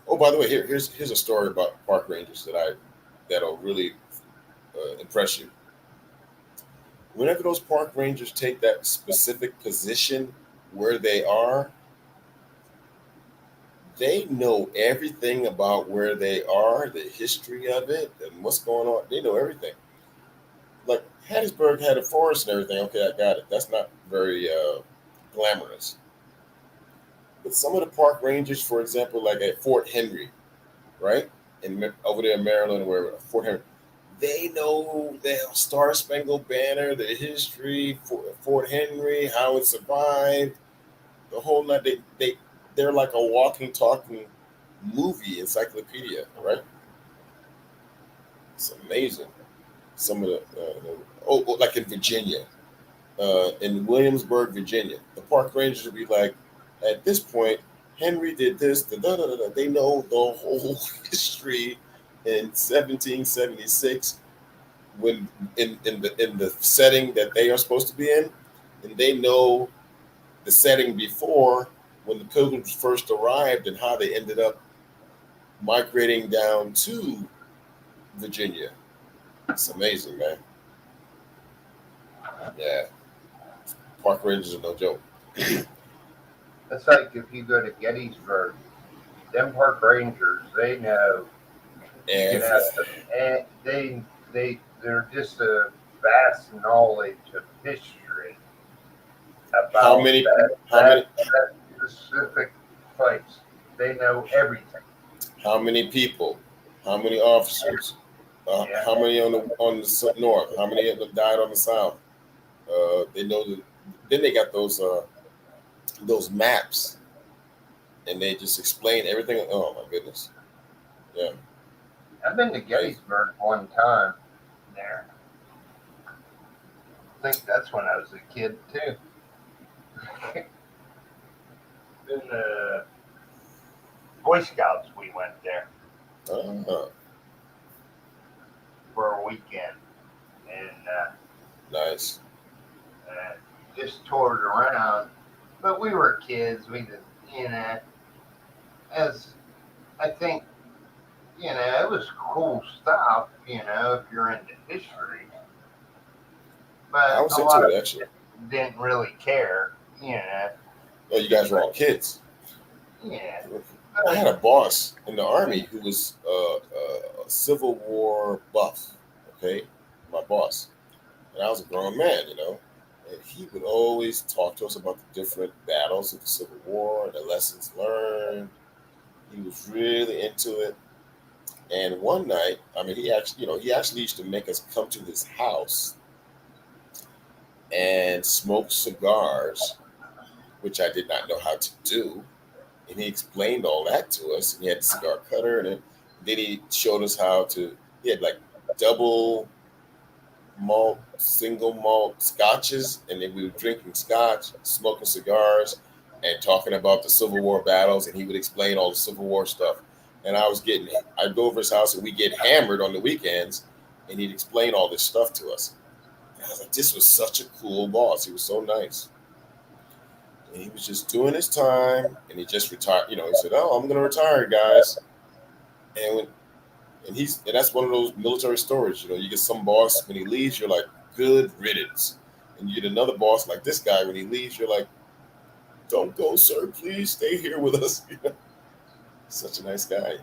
Oh, by the way, here's a story about park rangers that'll really impress you. Whenever those park rangers take that specific position where they are, they know everything about where they are, the history of it, and what's going on. They know everything. Like Hattiesburg had a forest and everything. Okay, I got it. That's not very glamorous. But some of the park rangers, for example, like at Fort Henry, right, over there in Maryland, where Fort Henry, they know the Star Spangled Banner, the history, Fort Henry, how it survived, the whole night. They're like a walking, talking movie encyclopedia, right? It's amazing. Some of like in Virginia, in Williamsburg, Virginia, the park rangers would be like, at this point, Henry did this. Da, da, da, da, da. They know the whole history in 1776 when in the setting that they are supposed to be in, and they know the setting before when the Pilgrims first arrived and how they ended up migrating down to Virginia. It's amazing, man. Yeah, park rangers are no joke. It's like if you go to Gettysburg, them park rangers, they know, you know, Everything. and they're just a vast knowledge of history How about many? that How many? specific place. They know everything. How many people? How many officers? Yeah, How many on the north? How many of them died on the south? They know that. Then they got those maps, and they just explain everything. Oh my goodness, yeah, I've been to amazing. Gettysburg one time. There, I think that's when I was a kid too. In the Boy Scouts, we went there Uh, for a weekend and nice. uh, just toured around. But we were kids. We did, you know, as I think, it was cool stuff, if you're into history. I But was a lot into of it actually. didn't really care. Oh, you guys were all kids. Yeah, I but had a boss in the army who was a Civil War buff. Okay, my boss, and I was a grown man, and he would always talk to us about the different battles of the Civil War and the lessons learned. He was really into it. And one night, I mean, he actually used to make us come to his house and smoke cigars, which I did not know how to do. And he explained all that to us. And he had the cigar cutter, and then he showed us how to. He had like double malt, single malt scotches, and then we were drinking scotch, smoking cigars, and talking about the Civil War battles. And he would explain all the Civil War stuff. And I'd go over his house, and we get hammered on the weekends, and he'd explain all this stuff to us. And I was like, this was such a cool boss. He was so nice. And he was just doing his time, and he just retired. He said, "Oh, I'm going to retire, guys." And and that's one of those military stories. You get some boss when he leaves, you're like, "Good riddance," and you get another boss like this guy when he leaves, you're like, "Don't go, sir. Please stay here with us." Such a nice guy.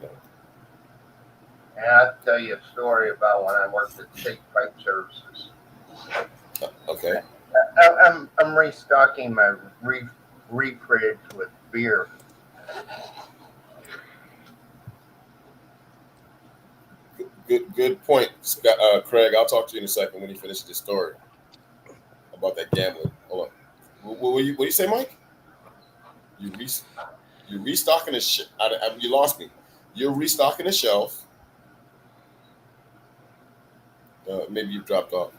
and I'll tell you a story about when I worked at State Pipe Services. Okay, I'm restocking my refridge with beer. good point, Scott, Craig. I'll talk to you in a second when you finish this story about that gambling. Hold on. What do you say, Mike? You re, you restocking the you lost me. You're restocking the shelf. Maybe you dropped off.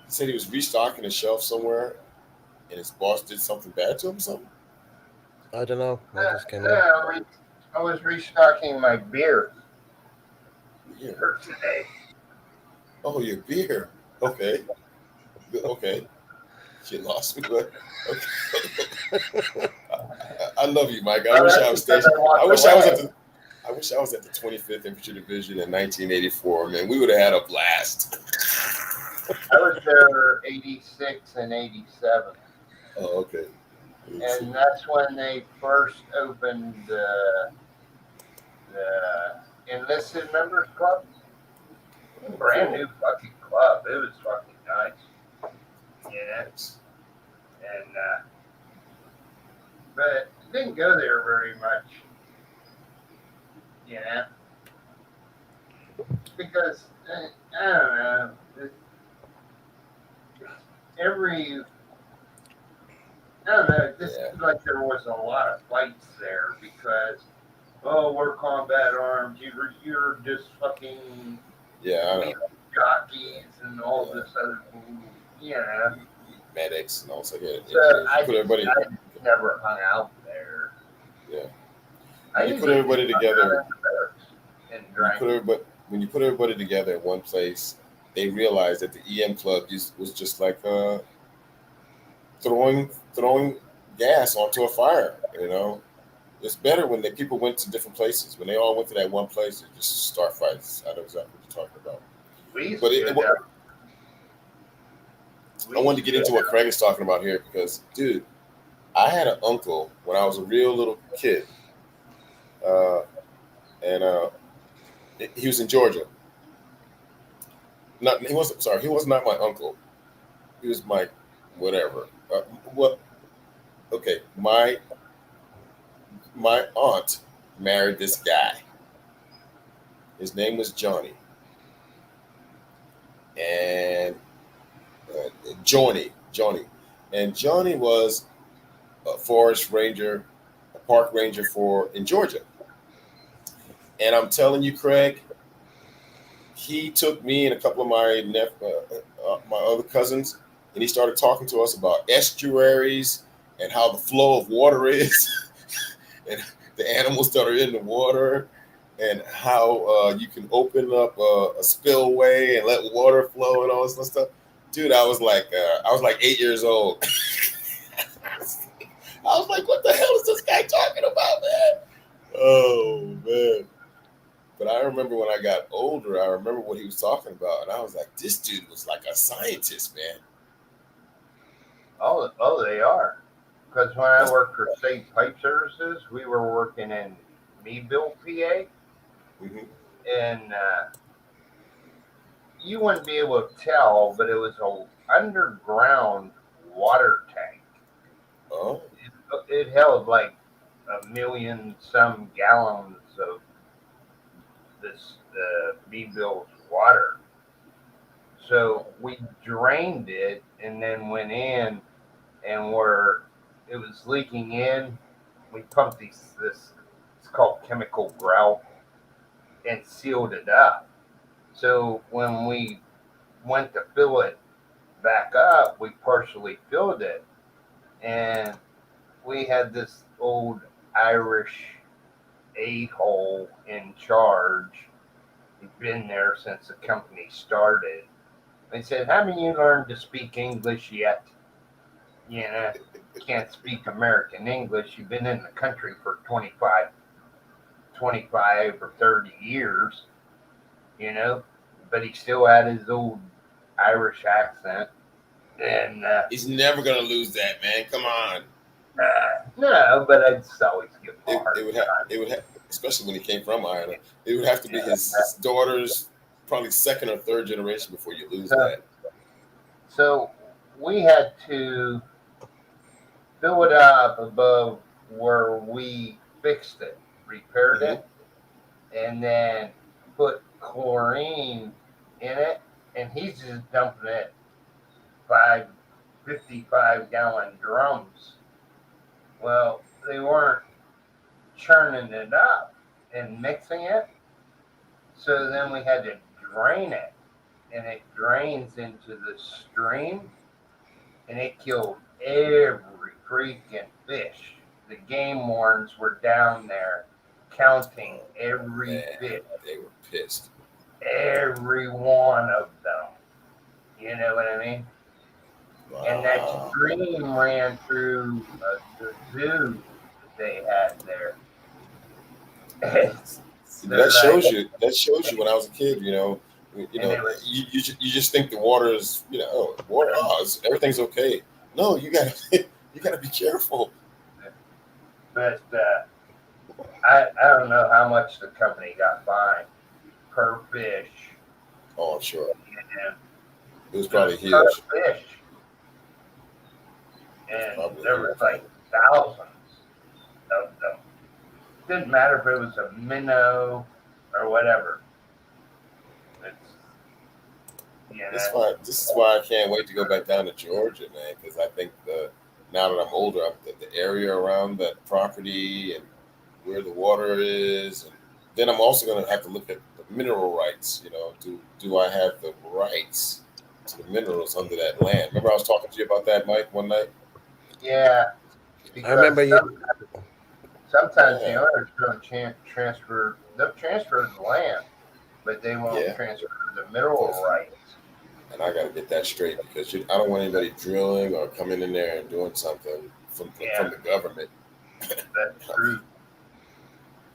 He said he was restocking a shelf somewhere, and his boss did something bad to him. Something. I don't know. I just came in. Yeah, I was restocking my beer. beer. for today. Oh, your beer. Okay. Okay. You lost me, but okay. I love you, Mike. I Well, wish that's I was because stationed. I walked I wish I was at away. the. I wish I was at the 25th Infantry Division in 1984. Man, we would have had a blast. I was there 86 and 87. Oh, okay. And that's when they first opened the enlisted members club. Brand new fucking club. It was fucking nice, you know. Nice. And but didn't go there very much, you know, because I don't know. Every I don't know. It just Yeah. seemed like there was a lot of fights there because we're combat arms. You're just fucking Yeah. I wheel know. jockeys and all Yeah. this other, you know. Medics and all that. Yeah. So Engineers. You I put just everybody. I just never hung out there. Yeah. I When you put usually just everybody hung out together, in the barracks and when you drank. put everybody, when you put everybody together in one place, they realize that the EM club was just like throwing gas onto a fire. It's better when the people went to different places. When they all went to that one place, it just start fights. I know exactly what you're talking about. We used But to go down. I We wanted used to to get go into what down. Craig is talking about here because, dude, I had an uncle when I was a real little kid, uh, and he was in Georgia. Not he wasn't sorry. He was not my uncle. He was my whatever. What? Okay, my aunt married this guy. His name was Johnny, and Johnny, and Johnny was a forest ranger, a park ranger for in Georgia. And I'm telling you, Craig, he took me and a couple of my other cousins, and he started talking to us about estuaries and how the flow of water is, and the animals that are in the water, and how you can open up a spillway and let water flow and all this stuff. Dude, I was like 8 years old. I was like, what the hell is this guy talking about, man? Oh man. But I remember when I got older, I remember what he was talking about, and I was like, this dude was like a scientist, man. Oh, they are. Because when I That's worked for State Pipe Services, we were working in Meadville, PA, hmm and you wouldn't be able to tell, but it was a underground water tank. oh It held like a million some gallons of this Meadville's water. So we drained it and then went in, and where it was leaking in, we pumped this it's called chemical grout and sealed it up. So when we went to fill it back up, we partially filled it, and we had this old Irish a-hole in charge. He'd been there since the company started. They said, haven't you learned to speak English yet? You know, can't speak American English. You've been in the country for 25 or 30 years, you know, but he still had his old Irish accent. And he's never gonna lose that, man. Come on. no, but I'd always give him a It hard would have time. it would have especially when he came from Ireland. It would have to be his daughter's probably second or third generation before you lose So, that. so we had to fill it up above where we fixed it, repaired hmm it, and then put chlorine in it, and he's just dumping it 55-gallon drums. Well, they weren't churning it up and mixing it, so then we had to drain it, and it drains into the stream, and it killed every freaking fish. The game wardens were down there counting Oh every man, fish. they were pissed. every one of them. You know what I mean? And that Wow. stream ran through the zoo that they had there. See, but They're like, that shows you when I was a kid, and it was, you just think the water is, water, everything's okay. No, you gotta you gotta be careful. but I don't know how much the company got fined per fish. Oh, I'm sure And it was it was probably per huge. fish, It was and probably there huge. was like thousands of them. Didn't matter if it was a minnow or whatever. It's This is why I can't wait to go back down to Georgia, man. Because I think now that I'm older, the area around that property and where the water is, and then I'm also going to have to look at the mineral rights. Do I have the rights to the minerals under that land? Remember, I was talking to you about that, Mike, one night. yeah, I remember because you. sometimes the Yeah, owners don't transfer. They'll transfer the land, but they won't yeah. transfer the mineral rights. And I got to get that straight because I don't want anybody drilling or coming in there and doing something Yeah, from the government. that's true.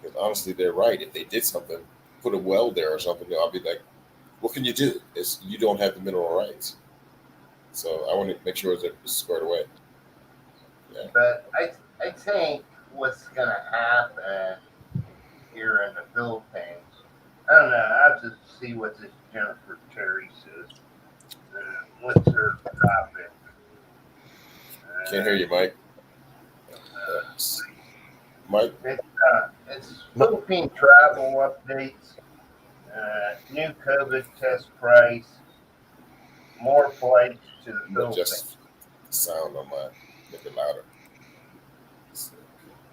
Because honestly, they're right. If they did something, put a well there or something, I'll be like, what can you do? It's you don't have the mineral rights. So I want to make sure it's squared away. Yeah. But I think what's gonna happen here in the Philippines. I don't know. I have to see what this Jennifer Terry says. What's her topic? Can't hear you, Mike. Mike, It's Philippine travel updates. New COVID test price. More flights to the but Philippines. just sound on my make it louder.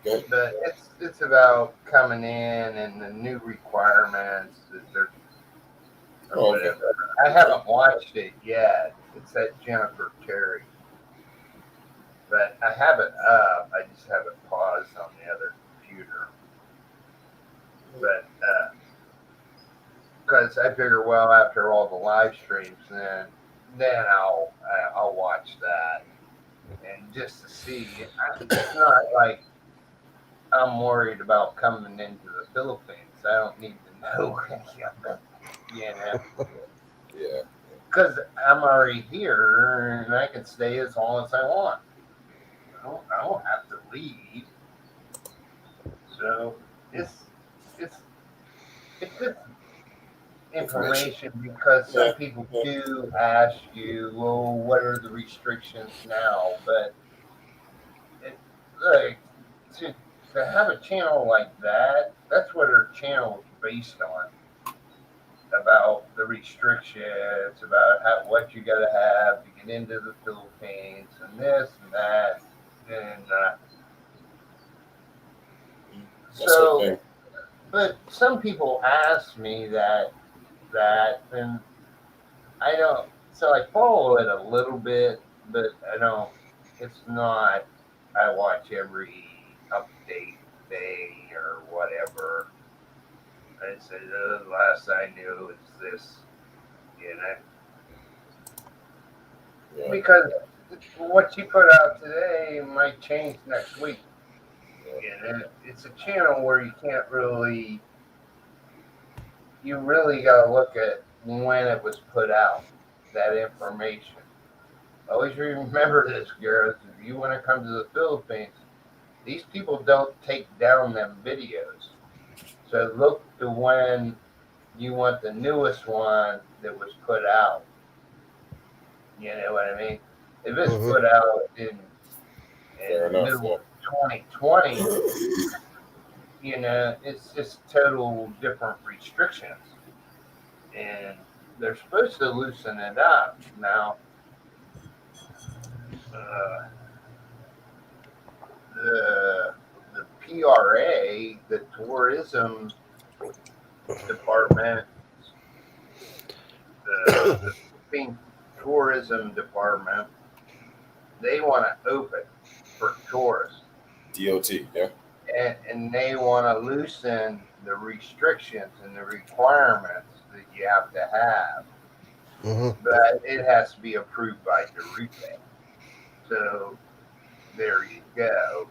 Good. But it's about coming in and the new requirements that they're or Oh, okay. whatever. I Okay. haven't watched it yet. It's that Jennifer Terry, but I have it up. I just have it paused on the other computer. But because I figure, well, after all the live streams, then I'll watch that and just to see. It's not like I'm worried about coming into the Philippines. I don't need to know any of them, you know, Yeah. because I'm already here and I can stay as long as I want. I don't have to leave. So it's it's it's good Information. information because Yeah. some people Yeah. do ask you, well, what are the restrictions now? But it, like to have a channel like that, that's what her channel is based on. About the restrictions, about what you got to have to get into the Philippines, and this and that, and That's her so. thing. But some people ask me and I don't. So I follow it a little bit, but I don't. It's not. I watch every update thing or whatever. I said the last I knew is this, you know, Yeah. because what you put out today might change next week. You know, it's a channel where you can't really. You really got to look at when it was put out. That information. Always remember this, Gareth. If you want to come to the Philippines, these people don't take down them videos. So look to when you want the newest one that was put out. You know what I mean? If it's Hmm. put out in Fair the enough. middle Yeah. of 2020, it's just total different restrictions. And they're supposed to loosen it up. Now, uh, the PRA, the tourism department, the Philippine tourism department, they want to open for tourists, DOT. Yeah. and they want to loosen the restrictions and the requirements that you have to have, Mm-hmm. but it has to be approved by Dorute. So there you go.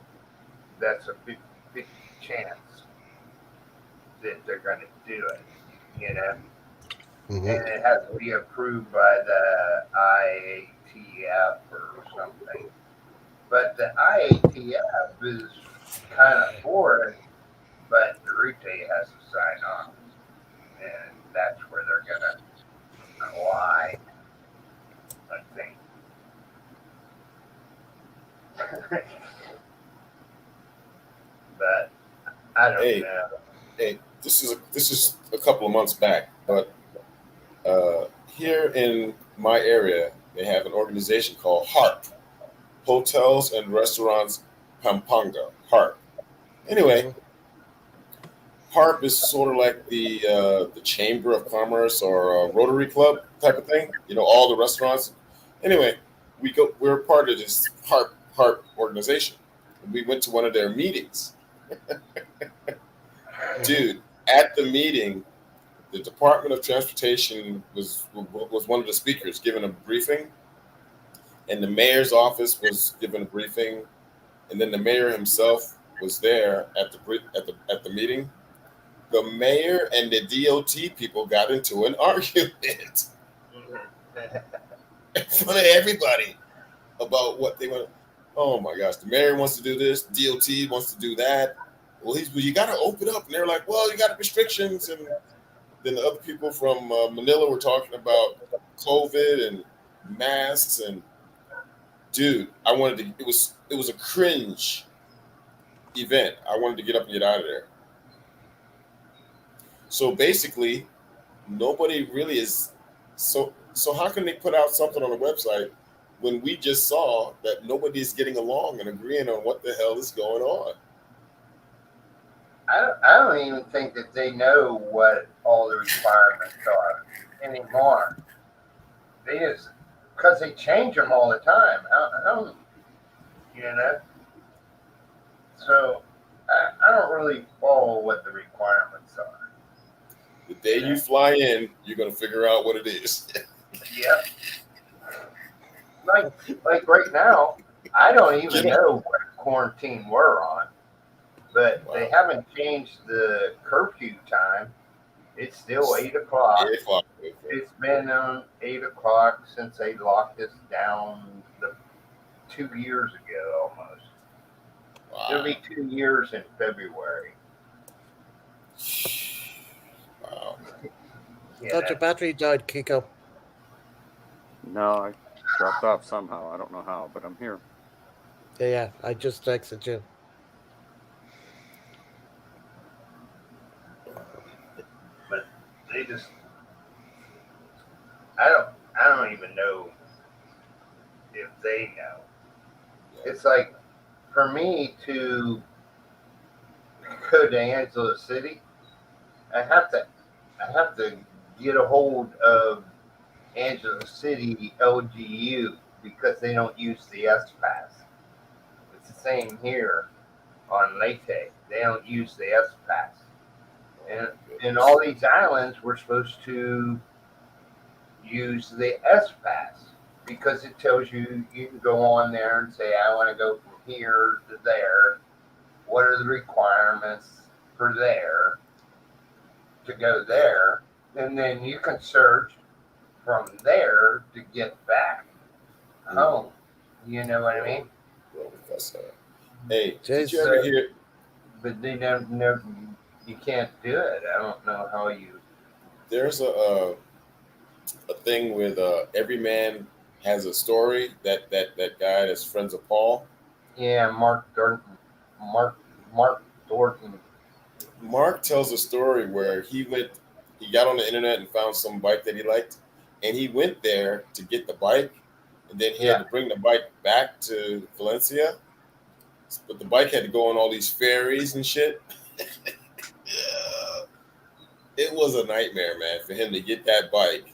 That's a 50-50 chance that they're going to do it, you know? Mm-hmm. And it has to be approved by the IATF or something. But the IATF is kind of for it, but Dorute has to sign off. And that's where they're going to collide, I think. But I don't Hey, know. hey, this is a couple of months back, but here in my area, they have an organization called HARP, Hotels and Restaurants Pampanga. HARP. Anyway, Mm-hmm. HARP is sort of like the Chamber of Commerce or Rotary Club type of thing. You know, all the restaurants. Anyway, we're part of this HARP organization. We went to one of their meetings, Mm-hmm. dude. At the meeting, the Department of Transportation was one of the speakers giving a briefing, and the mayor's office was giving a briefing, and then the mayor himself was there at the meeting. The mayor and the DOT people got into an argument in front of everybody about what they want. Oh my gosh, the mayor wants to do this, DOT wants to do that. Well, you got to open up, and they're like, well, you got restrictions, and then the other people from Manila were talking about COVID and masks, and dude, I wanted to. It was a cringe event. I wanted to get up and get out of there. So basically, nobody really is. So how can they put out something on the website when we just saw that nobody's getting along and agreeing on what the hell is going on? I don't even think that they know what all the requirements are anymore. They just, because they change them all the time. You know? So I don't really follow what the requirements are. The day You you know? fly in, you're gonna figure out what it is. Yep. Like right now, I don't even Get up. know what quarantine we're on, but they Wow. haven't changed the curfew time. It's still 8 o'clock. 8 o'clock. It's been 8 o'clock since they locked us down 2 years ago almost. It'll Wow. be 2 years in February. Wow. You Thought know, your battery died, Kiko. No, I dropped off somehow. I don't know how, but I'm here. Yeah, I just texted you. but they just I don't even know if they know. It's like for me to go to Angela City, I have to I have to get a hold of Angela City LGU because they don't use the S Pass. It's the same here on Leyte. They don't use the S Pass. And in all these islands, we're supposed to use the S Pass because it tells you you can go on there and say, I want to go from here to there. What are the requirements for there to go Yeah. there? And then you can search from there to get back Mm. home. You know what I Well, mean? well, because, hey, did you Jason, ever So, hear? but they don't never you can't do it. I don't know how you. There's a thing with every man has a story. That guy that's friends of Paul. Yeah, Mark Mark Thornton. Mark tells a story where he got on the internet and found some bike that he liked, and he went there to get the bike, and then he had Yeah, to bring the bike back to Valencia, but the bike had to go on all these ferries and shit. Yeah, it was a nightmare, man, for him to get that bike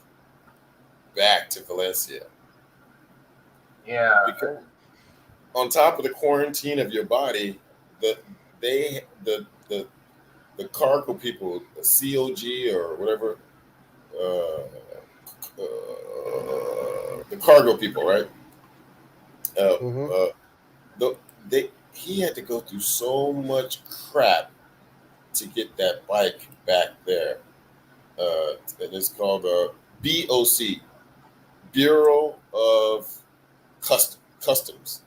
back to Valencia yeah, because on top of the quarantine of your body, the the cargo people, the COG or whatever, the cargo people, right? Mm-hmm. He had to go through so much crap to get that bike back there. And it's called BOC, Bureau of Customs.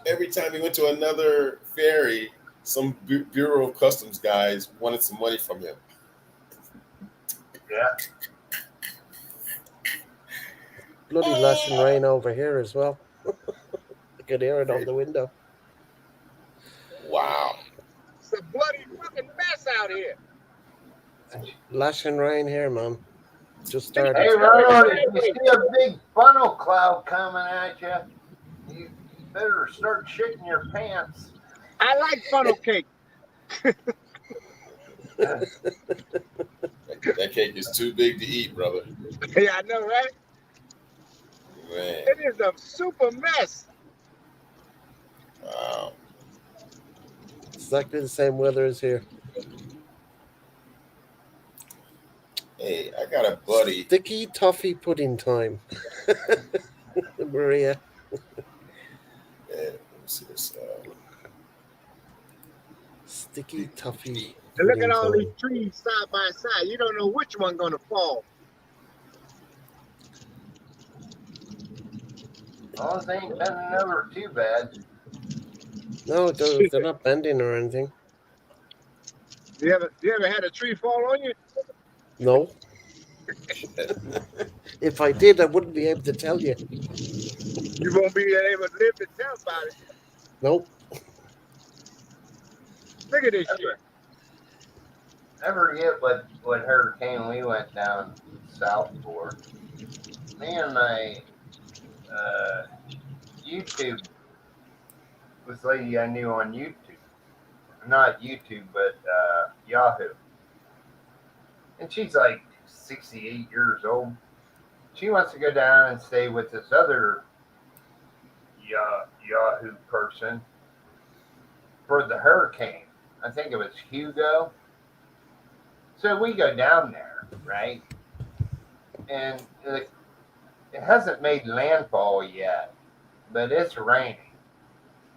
Every time he went to another ferry, some Bureau of Customs guys wanted some money from him. Yeah. Bloody lashing rain over here as well. I could hear it on the window. Wow. It's a bloody fucking mess out here. Lashing rain here, man. Just Think started. Hey, it's coming Ronald, if you sideways. see a big funnel cloud coming at you, you better start shitting your pants. I like funnel cake. That cake is too big to eat, brother. Yeah, I know, right? Man. It is a super mess. Wow. Exactly the same weather as here. Hey, I got a buddy. Sticky toffee pudding time. Maria. Let me see this. Sticky toffee And look pudding at all these time. trees side by side. You don't know which one gonna fall. Oh, they ain't bending over too bad. No, they're not bending or anything. You ever had a tree fall on you? No. If I did, I wouldn't be able to tell you. You won't be able to live to tell about it. Nope. Look at this shit. I forget what hurricane we went down south for. Me and my YouTube, this lady I knew on YouTube, not YouTube, but Yahoo. And she's like 68 years old. She wants to go down and stay with this other Yahoo person for the hurricane. I think it was Hugo. So we go down there, right? And it hasn't made landfall yet, but it's raining,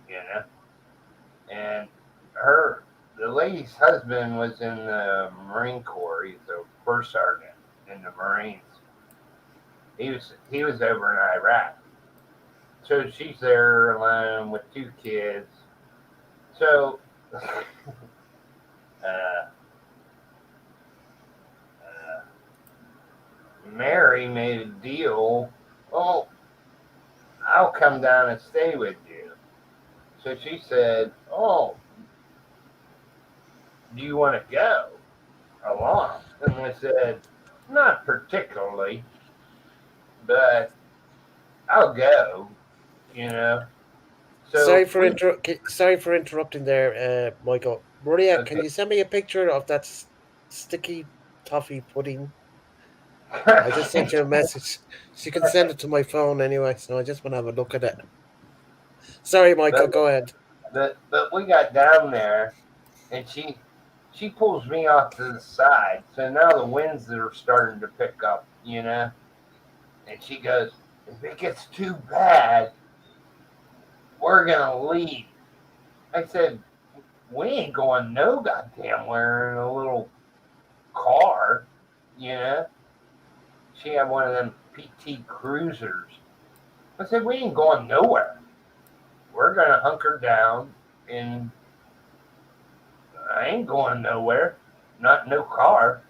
you know. And the lady's husband was in the Marine Corps. He's a first sergeant in the Marines. He was over in Iraq. So she's there alone with two kids. So Mary made a deal. Oh, I'll come down and stay with you. So she said, "Oh, do you want to go along?" And I said, "Not particularly, but I'll go." You know. So Sorry for interrupting there, Michael. Maria, can okay. you send me a picture of that sticky toffee pudding? I just sent you a message. She can send it to my phone anyway, so I just want to have a look at it. Sorry, Michael, but, go ahead. but we got down there, and she pulls me off to the side. So now the winds are starting to pick up, you know. And she goes, "If it gets too bad, we're gonna leave." I said, "We ain't going no goddamn where in a little car, you know." She had one of them PT Cruisers. I said, "We ain't going nowhere. We're gonna hunker down, and I ain't going nowhere. Not no car."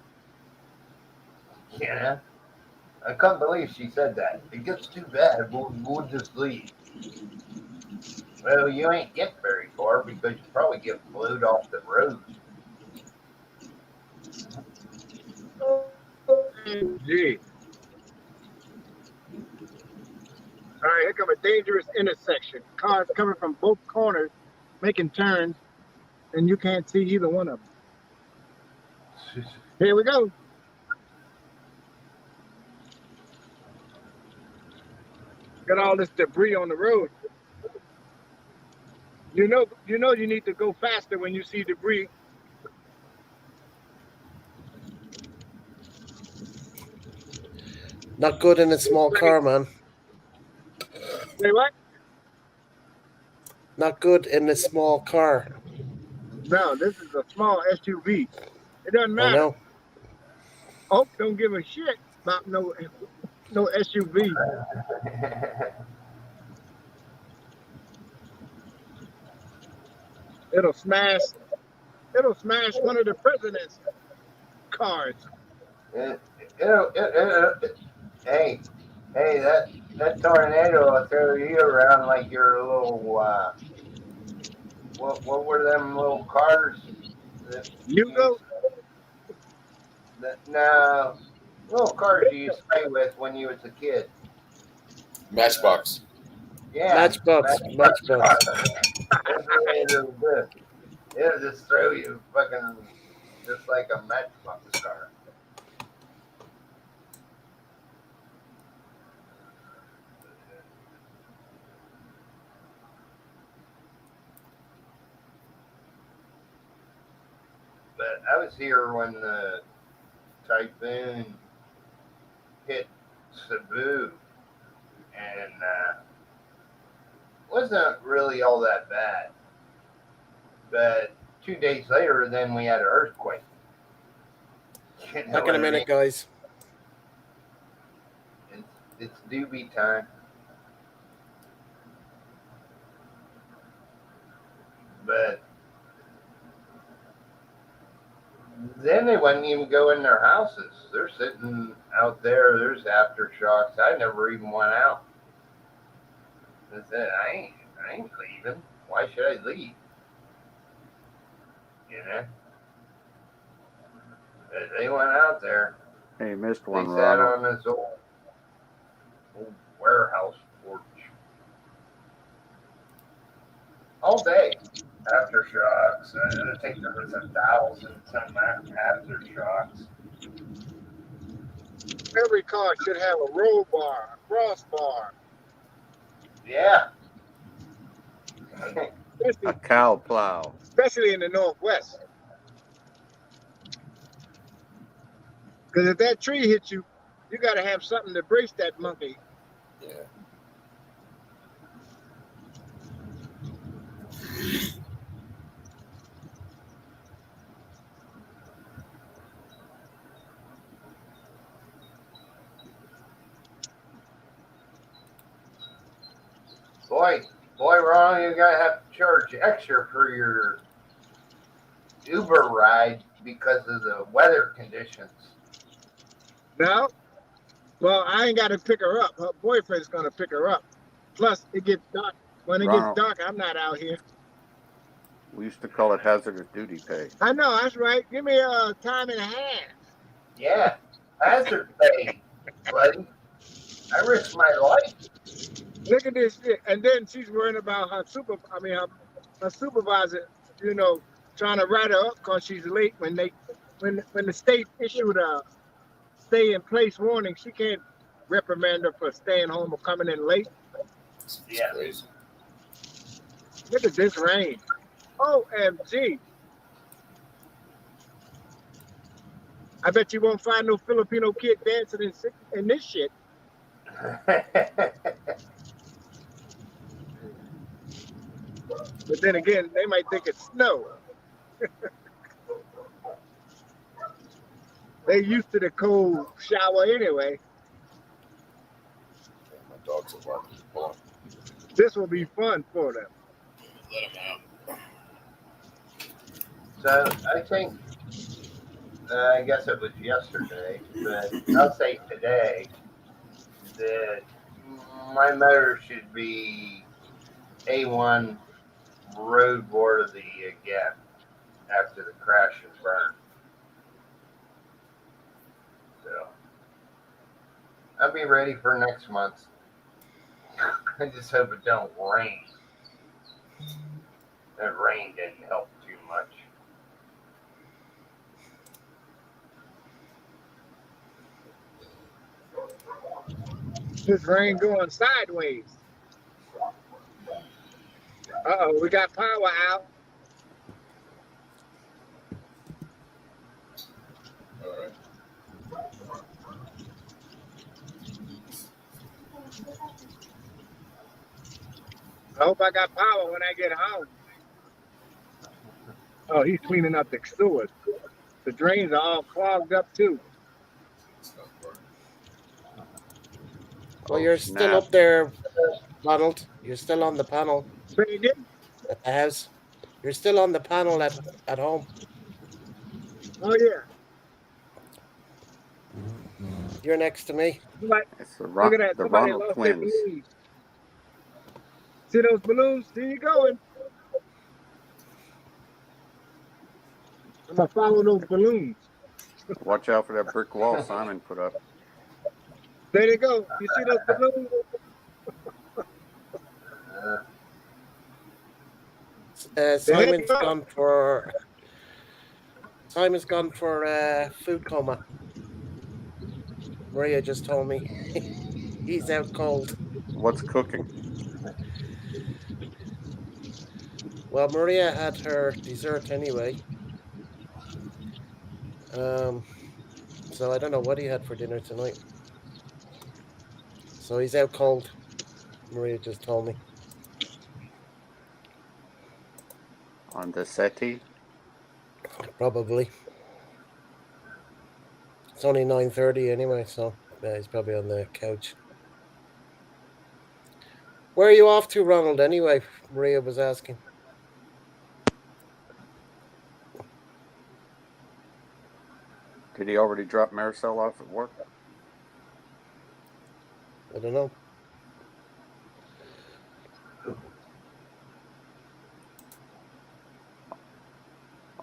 You know. I couldn't believe she said that. It gets too bad, we'll just leave. Well, you ain't get very far because you probably get blowed off the road. Gee. All right, here come a dangerous intersection. Cars coming from both corners, making turns, and you can't see either one of them. Here we go. Got all this debris on the road. You know you need to go faster when you see debris. Not good in a small car, man. Say what? Not good in a small car. No, this is a small SUV. It doesn't I matter. know. Oak don't give a shit about no SUV. It'll smash. It'll smash one of the president's cars. Hey, that tornado will throw you around like you're a little what were them little cars that you Yugo, used no little cars you used to play with when you was a kid. Matchbox. Yeah, Matchbox. Matchbox. that's what it'll do. It'll just throw you fucking just like a matchbox car. But I was here when the typhoon hit Cebu, and wasn't really all that bad. But 2 days later, then we had an earthquake. You know Back in what a I mean? minute, guys. It's doobie time. But then they wouldn't even go in their houses. They're sitting out there. There's aftershocks. I never even went out. I said, I ain't leaving. Why should I leave? You know? But they went out there. Hey, you missed They one, sat Ronald. on this old warehouse porch all day. Aftershocks. I think there was 1,000 some aftershocks. every car should have a roll bar, a crossbar, Yeah. A especially, cow plow. especially in the Northwest. Because if that tree hits you, you got to have something to brace that monkey. Yeah. boy, Ron, you gotta have to charge extra for your Uber ride because of the weather conditions. No, well, I ain't got to pick her up. Her boyfriend's going to pick her up. Plus, it gets dark. When it gets Ronald, dark, I'm not out here. we used to call it hazardous duty pay. I know, that's right. Give me a time and a half. Yeah, hazard pay, buddy. I risked my life. Look at this shit. And then she's worrying about her her supervisor, you know, trying to write her up because she's late when the state issued a stay in place warning. She can't reprimand her for staying home or coming in late. It's Yeah. crazy. Look at this rain. OMG. I bet you won't find no Filipino kid dancing in this shit. But then again, they might think it's snow. They used to the cold shower anyway. Yeah, my dogs are barking. Hold on. This will be fun for them. Let them out. So I think, I guess it was yesterday, but I'll say today that my motor should be A1 road worthy again after the crash and burn. So I'll be ready for next month. I just hope it don't rain. That rain didn't help too much. This rain going sideways. Uh-oh, we got power out. All right. I hope I got power when I get home. Oh, he's cleaning up the sewers. The drains are all clogged up too. Well, Oh you're still snap! up there, Ronald. You're still on the panel Say again? at the house. You're still on the panel at home. Oh yeah. You're next to me. Somebody, It's look at that. the Somebody Ronald lost their twins. balloons. See those balloons? See you going. I'm gonna follow those balloons. Watch out for that brick wall Simon put up. There they go. You see those balloons? Uh, They're heading up. Simon's gone for food coma. Maria just told me he's out cold. What's cooking? Well, Maria had her dessert anyway. Um, so I don't know what he had for dinner tonight. So he's out cold. Maria just told me. On the settee? Probably. It's only 9:30 anyway, so yeah, he's probably on the couch. Where are you off to, Ronald? Anyway, Maria was asking. Did he already drop Maricel off at work? I don't know.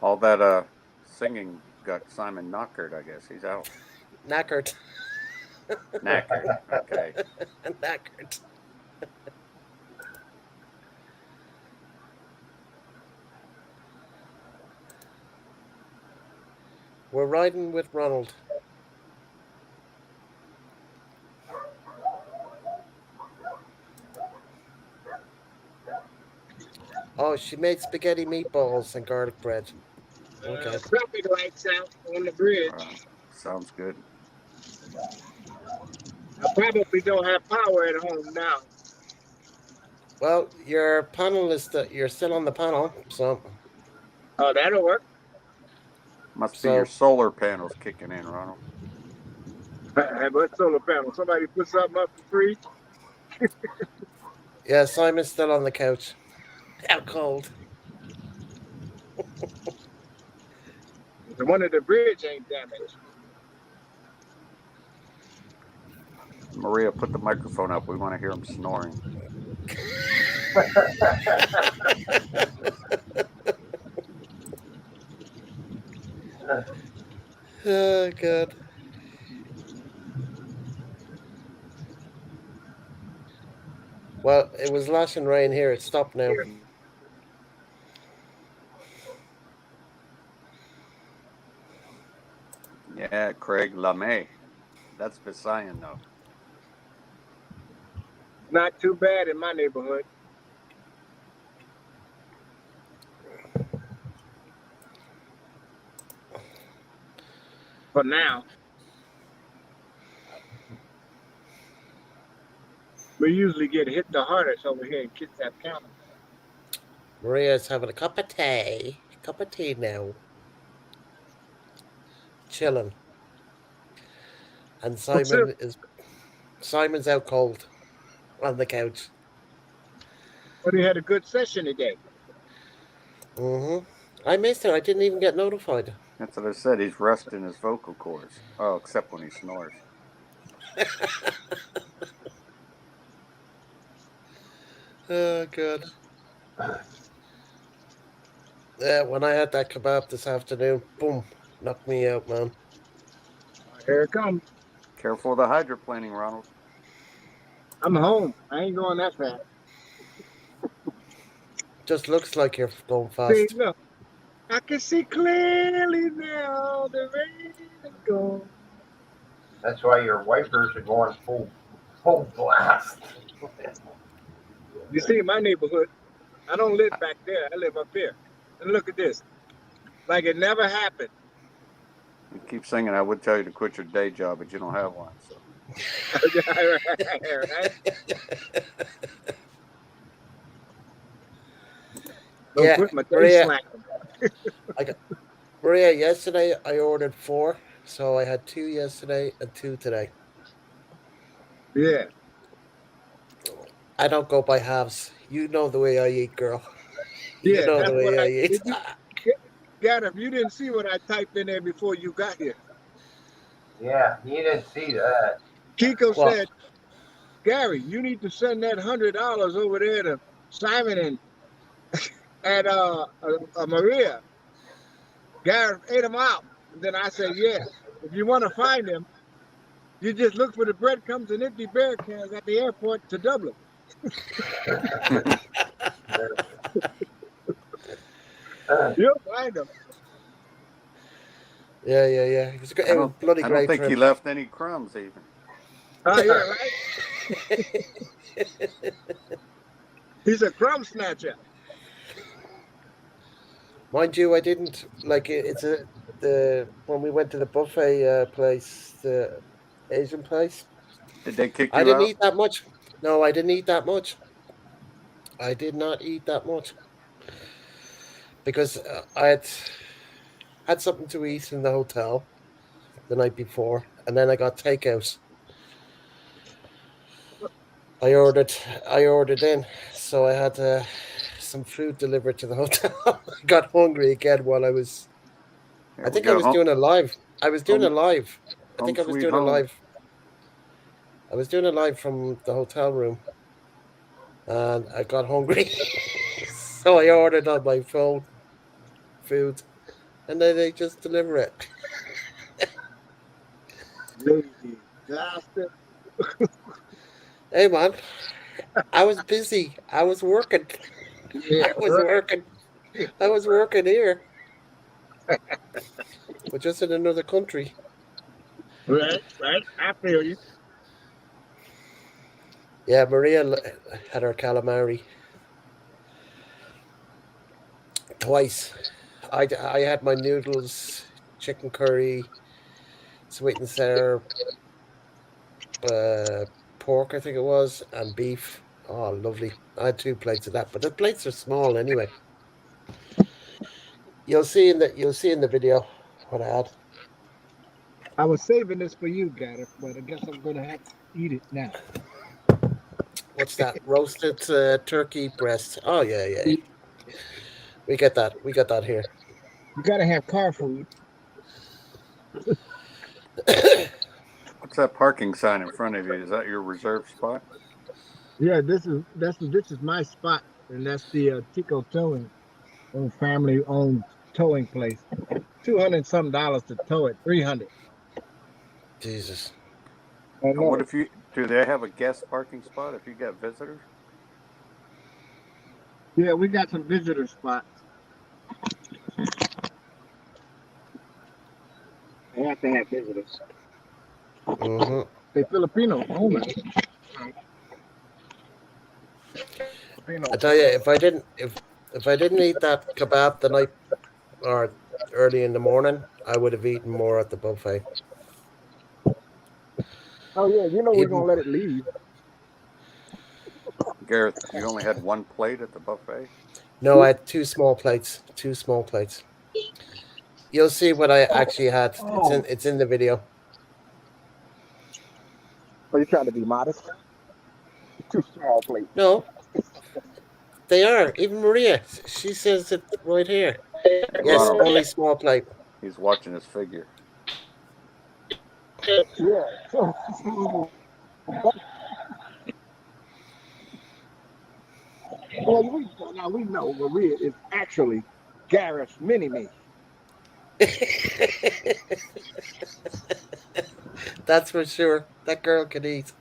All that singing got Simon knackered, I guess. He's out. Knackered. Knackered. Okay. Knackered. We're riding with Ronald. Oh, she made spaghetti meatballs and garlic bread. Okay. Traffic lights out on the bridge. Sounds good. I probably don't have power at home now. Well, your panel you're still on the panel, so Oh, that'll work. Must be your solar panels kicking in, Ronald. What solar panel? Somebody put something up for free? yeah, Simon's still on the couch. How cold. The one at the bridge ain't damaged. Maria, put the microphone up. We want to hear him snoring. Oh, God. Well, it was lashing rain here. It stopped now. Yeah, Craig LeMay. That's Visayan, though. Not too bad in my neighborhood. For now. We usually get hit the hardest over here in Kitsap County. Maria's having a cup of tea. Cup of tea now. Chilling. And Simon's out cold on the couch. But he had a good session today. Mm-hmm. I missed it. I didn't even get notified. That's what I said. He's resting his vocal cords. Oh, except when he snores. Oh, God. Yeah, when I had that kebab this afternoon, boom, knocked me out, man. Here it comes. Careful of the hydroplaning, Ronald. I'm home. I ain't going that fast. Just looks like you're going See, fast. look. I can see clearly now the rain is gone. that's why your wipers are going full blast. You see, in my neighborhood, I don't live back there. I live up here. And look at this. Like it never happened. You keep singing, I would tell you to quit your day job, but you don't have one. So. Right? Don't Yeah, put my face Maria. slack. I got Maria. Yesterday I ordered 4, so I had 2 yesterday and 2 today. Yeah, I don't go by halves. You know the way I eat, girl. You yeah, know the that's what way I I eat. did. Got if you didn't see what I typed in there before you got here. Yeah, you didn't see that. Kiko What? said, Gary, you need to send that $100 over there to Simon and Maria. Gary ate them out. And then I said, yeah, if you want to find them, you just look for the breadcrumbs and empty bear cans at the airport to Dublin. You'll find them. Yeah. It was, I it was don't. a bloody I don't great think he trip. left any crumbs even. Oh, yeah, right? He's a crumb snatcher. Mind you, I didn't like it. It's a the when we went to the buffet place, the Asian place. Did they kick I you didn't out? eat that much. No, I didn't eat that much. I did not eat that much because I had something to eat in the hotel the night before, and then I got takeout. I ordered I ordered in, so I had some food delivered to the hotel. I got hungry again while I was. Here I we think I go. was doing a live. I was doing a Home, live. I home think I was sweet doing a home. live. I was doing a live from the hotel room, and I got hungry, so I ordered on my phone food, and then they just deliver it. Lazy bastard. Hey man, I was busy. I was working. Yeah, I was right, working. I was working here, but just in another country. right. I feel you. Yeah, Maria had her calamari twice. I had my noodles, chicken curry, sweet and sour, uh, pork, I think it was, and beef. Oh, lovely. I had 2 plates of that, but the plates are small anyway. You'll see in the video what I had. I was saving this for you, Gareth, but I guess I'm going to have to eat it now. What's that? Roasted turkey breast. Oh yeah. You We get that. We got that here. got to have car food. What's that parking sign in front of you? Is that your reserved spot? Yeah, this is my spot, and that's the Tico Towing, family owned towing place. $200 to tow it, 300. Jesus. I And what know. if you do? They have a guest parking spot if you got visitors? Yeah, we got some visitor spots. They have to have visitors. Hmm. They Filipino owners. Filipino. I tell you, if I didn't eat that kebab the night or early in the morning, I would have eaten more at the buffet. Oh yeah, you know we're Even gonna let it leave. Gareth, you only had one plate at the buffet? no, I had 2 small plates. 2 small plates. You'll see what I actually had. Oh, It's in the video. are you trying to be modest? Too small plate. No, they are. Even Maria, she says it right here. Hey, Yes, Ronald, only small plate. he's watching his figure. Yeah. Well, now we know Maria is actually Gareth's mini me. That's for sure. That girl can eat.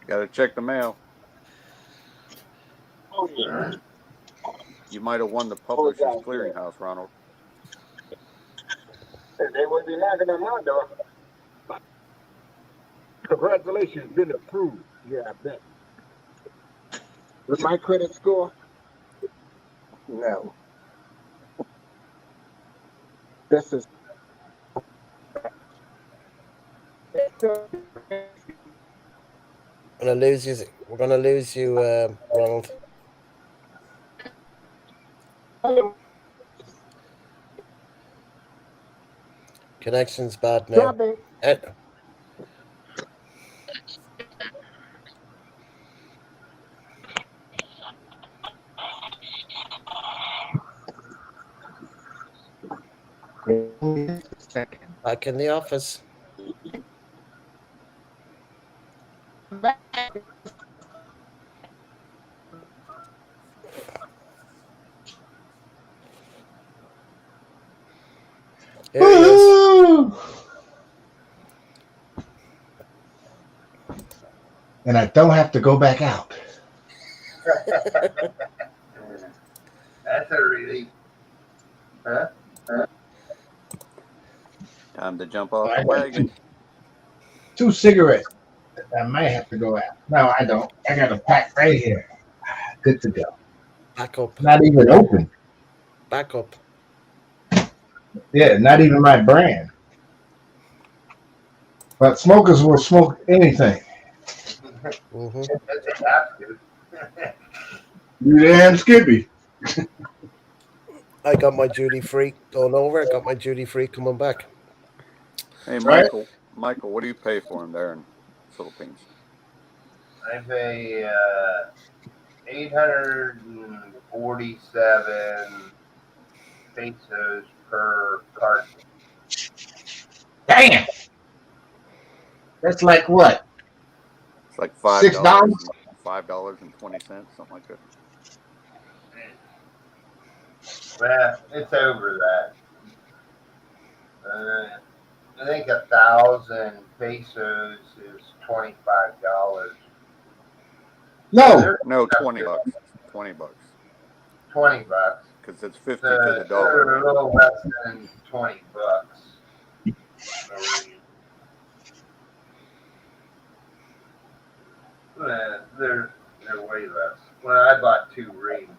Got to check the mail. Oh yeah. You might have won the Oh Publishers God. Clearinghouse, Ronald. They would be knocking on my door. Congratulations, been approved. Yeah, I bet. With my credit score? No. This is Gonna lose you. We're gonna lose you, Ronald. Connection's bad now. Drop it. Second. Back in the office. Here he is. Woo! And I don't have to go back out. That's a relief. Huh? Time to jump off I the got wagon. two cigarettes. I might have to go out. No, I don't. I got a pack right here. Good to go. Back up. Not even open. Back up. Yeah, not even my brand. But smokers will smoke anything. Mm-hmm. They have to. You damn Skippy. I got my duty free going over. I got my duty free coming back. Hey, Right. Michael, what do you pay for them there in Philippines? I pay 847 pesos per carton. Damn. That's like what? It's like $6? $5.20, something like that. Well, it's over that. I think 1,000 pesos is $25. No. No, $20. $20. $20. Because it's 50 to the They're dollar. a little less than $20. They're way less. Well, I bought 2 reams,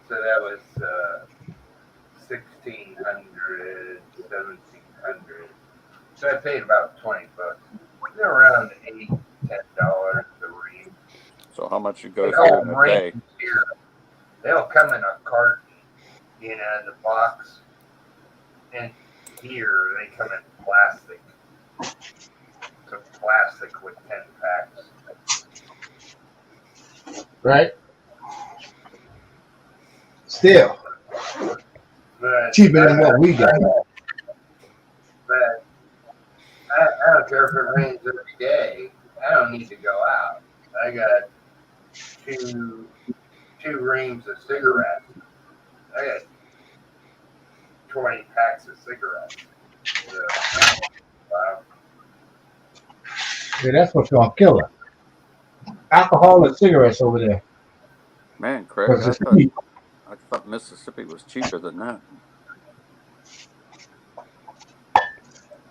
so that was 1,600, 1,700. So I paid about $20. They're around $8, $10 a ream. So how much you go They through all in a reams day? here. They'll come in a carton, the box, and here they come in plastic. So plastic with 10 packs. Right? Still. But Cheaper than what we got. But I don't care if it rains every day. I don't need to go out. I got two reams of cigarettes. I got 20 packs of cigarettes. Wow. Yeah, that's what's gonna kill us. Alcohol and cigarettes over there. Man, Craig, Because I it's thought cheap. Mississippi was cheaper than that.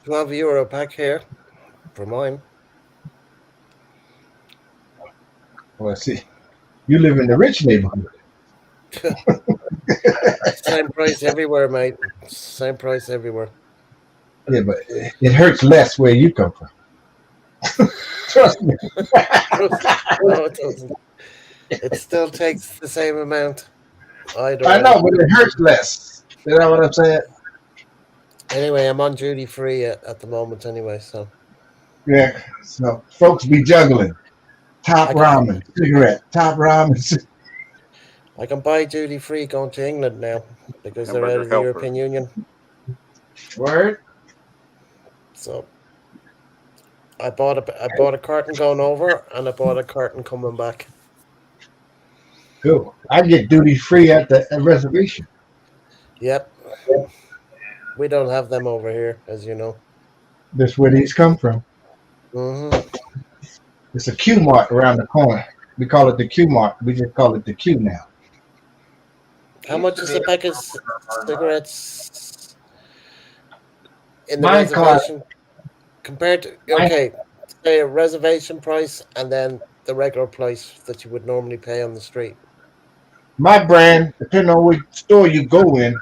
€12 pack here for mine. Well, see, you live in the rich neighborhood. Same price everywhere, mate. Same price everywhere. Yeah, but it hurts less where you come from. Trust me. No, it doesn't. It still takes the same amount. Either I way. know, but it hurts less. You know what I'm saying? Anyway, I'm on duty free at the moment anyway, so. Yeah. So folks be juggling. Top I can- ramen, cigarette, top ramen. I can buy duty free going to England now because they're out Hamburger of the helper. European Union. Word. So I bought a carton going over and I bought a carton coming back. Cool. I get duty free at the reservation. Yep. We don't have them over here, as you know. That's where these come from. Mm-hmm. It's a Q Mart around the corner. We call it the Q Mart. We just call it the Q now. How much is a pack of cigarettes in the Mine reservation compared to say a reservation price and then the regular price that you would normally pay on the street? My brand, depending on which store you go in,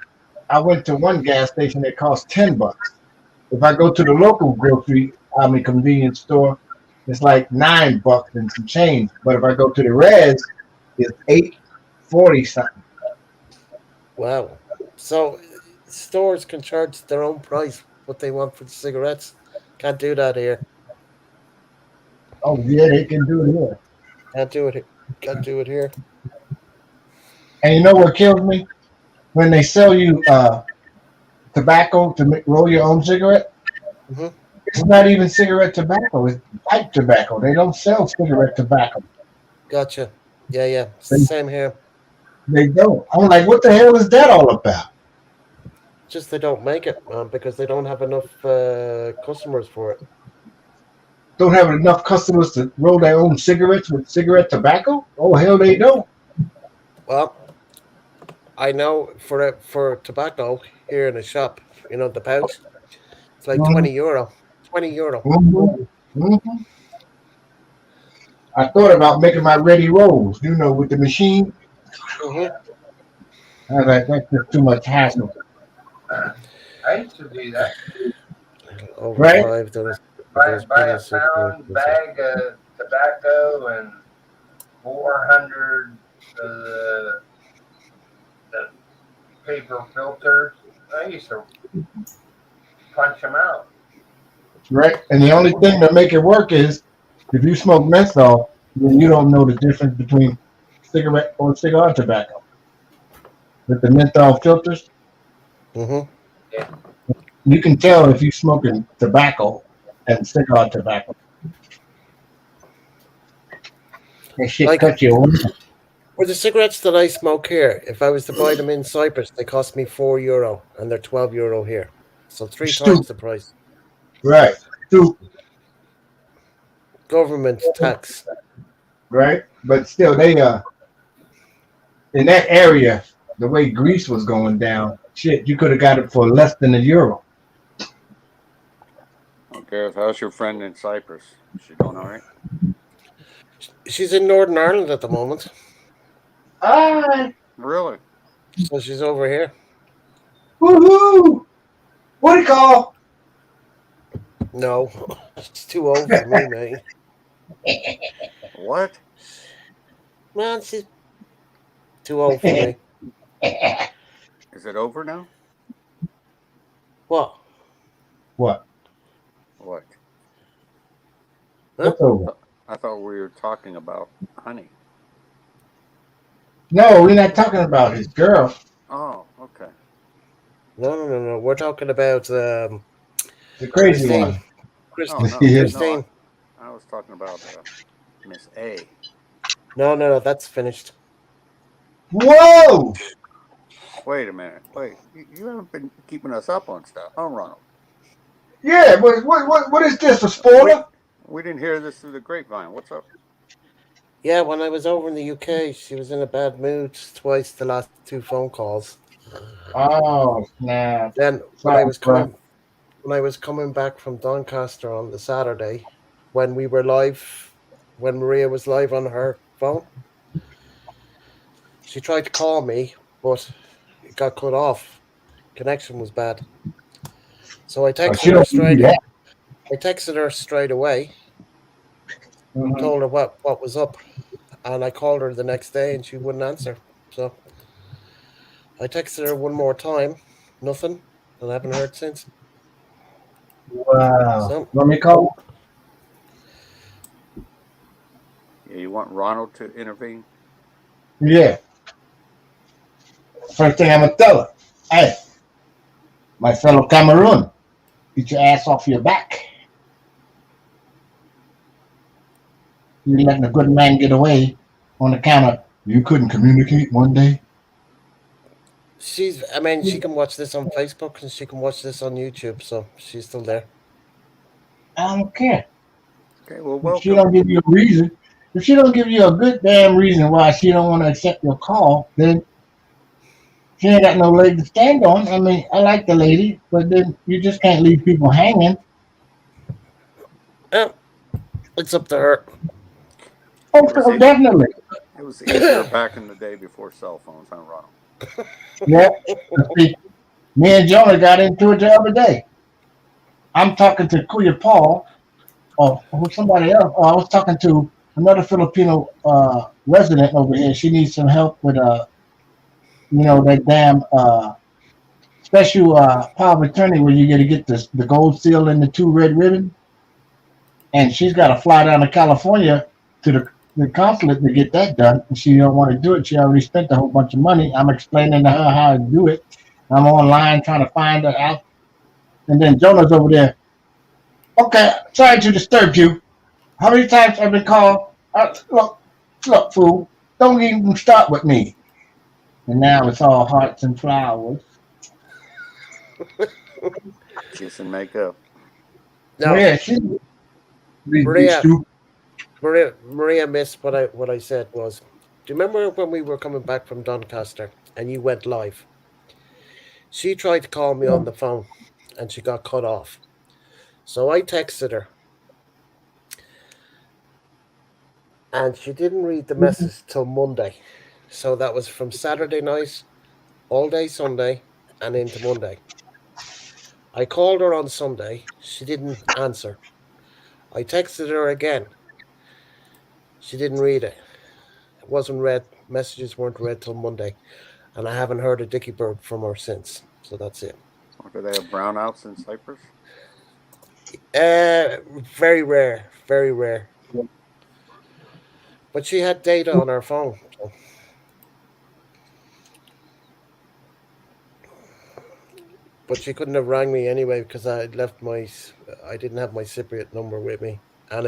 I went to one gas station that cost $10. If I go to the local convenience store, it's like $9 and some change. But if I go to the res, it's $8.40 something. Wow. So stores can charge their own price what they want for the cigarettes. Can't do that here. Oh yeah, they can do it here. Can't do it. Can't do it here. And you know what kills me? When they sell you tobacco to roll your own cigarette. Hmm. It's not even cigarette tobacco. It's pipe tobacco. They don't sell cigarette tobacco. Gotcha. Yeah, yeah. It's the They, same here. they don't. I'm like, what the hell is that all about? Just they don't make it, because they don't have enough customers for it. Don't have enough customers to roll their own cigarettes with cigarette tobacco? Oh hell, they don't. Well, I know for tobacco here in the shop, the pouch, it's like Mm-hmm. €20. €20. Mm-hmm. Mm-hmm. I thought about making my ready rolls, with the machine. Hmm. I was like, that's just too much hassle, I used to do that. Over right? five, those Buy penny a cigarettes. pound bag of tobacco and 400 the paper filters. I used to punch them out. Right. And the only thing to make it work is if you smoke menthol, then you don't know the difference between cigarette or cigar tobacco. With the menthol filters, Hmm. Yeah. you can tell if you're smoking tobacco and cigar tobacco. That shit Like cut you away. for the cigarettes that I smoke here, if I was to buy them in Cyprus, they cost me €4, and they're €12 here, so three times Stupid. the price. Right. Stupid. Government tax. Right. But still, they in that area, the way Greece was going down, shit, you could have got it for less than €1. Oh, Gareth, how's your friend in Cyprus? Is she doing all right? She's in Northern Ireland at the moment, Ah, Really? so she's over here. woohoo! What do you call? No, she's too old for me, mate. What? Man, she's too old for me. Is it over now? What? What? What? Huh? What's over? I thought we were talking about honey. No, we're not talking about his girl. Oh, okay. No, no, no, no. We're talking about The crazy Christine. one. No, no, Yeah. no. Christine. I was talking about Miss A. No, no, no. That's finished. Whoa! Wait a minute. Wait, you haven't been keeping us up on stuff, huh, Ronald? Yeah, but what is this? A Wait, spoiler? we didn't hear this through the grapevine. What's up? Yeah, when I was over in the UK, she was in a bad mood twice the last two phone calls. Oh snap! Then Sorry, bro. when I was coming back from Doncaster on the Saturday, when we were live, when Maria was live on her phone, she tried to call me, but it got cut off. Connection was bad. So Oh, she don't give you that. I texted her straight away, Mhm. told her what was up, and I called her the next day and she wouldn't answer. So I texted her one more time, nothing, and I haven't heard since. Wow. So Let me call. Yeah, you want Ronald to intervene? Yeah. First thing I'm gonna tell her. Hey, my fellow Cameroon, get your ass off your back. You're letting a good man get away on account of you couldn't communicate one day. I mean, she can watch this on Facebook and she can watch this on YouTube, so she's still there. I don't care. Okay, well, If she welcome. don't give you a reason, if she don't give you a good damn reason why she don't want to accept your call, then she ain't got no leg to stand on. I mean, I like the lady, but then you just can't leave people hanging. Yeah, it's up to her. Oh, It was so definitely. it was easier back in the day before cell phones, huh, Ronald? Yeah. See, me and Jonah got into it the other day. I'm talking to Kuya Paul or somebody else. Or I was talking to another Filipino resident over here. She needs some help with that damn special power of attorney where you got to get the gold seal and the 2 red ribbons, and she's got to fly down to California to the consulate to get that done. And she don't want to do it. She already spent a whole bunch of money. I'm explaining to her how to do it. I'm online trying to find her out, and then Jonah's over there. Okay, sorry to disturb you. How many times have I been called? Look, fool. Don't even start with me. And now it's all hearts and flowers. Kiss and make up. No, Yeah, she Maria, stupid. Maria missed what I said was. Do you remember when we were coming back from Doncaster and you went live? She tried to call me on the phone and she got cut off. So I texted her and she didn't read the message till Monday. So that was from Saturday night, all day Sunday, and into Monday. I called her on Sunday. She didn't answer. I texted her again. She didn't read it. It wasn't read. Messages weren't read till Monday. And I haven't heard a dicky bird from her since. So that's it. Or do they have brownouts in Cyprus? Very rare. Very rare. But she had data on her phone. So. But she couldn't have rang me anyway because I didn't have my Cypriot number with me. And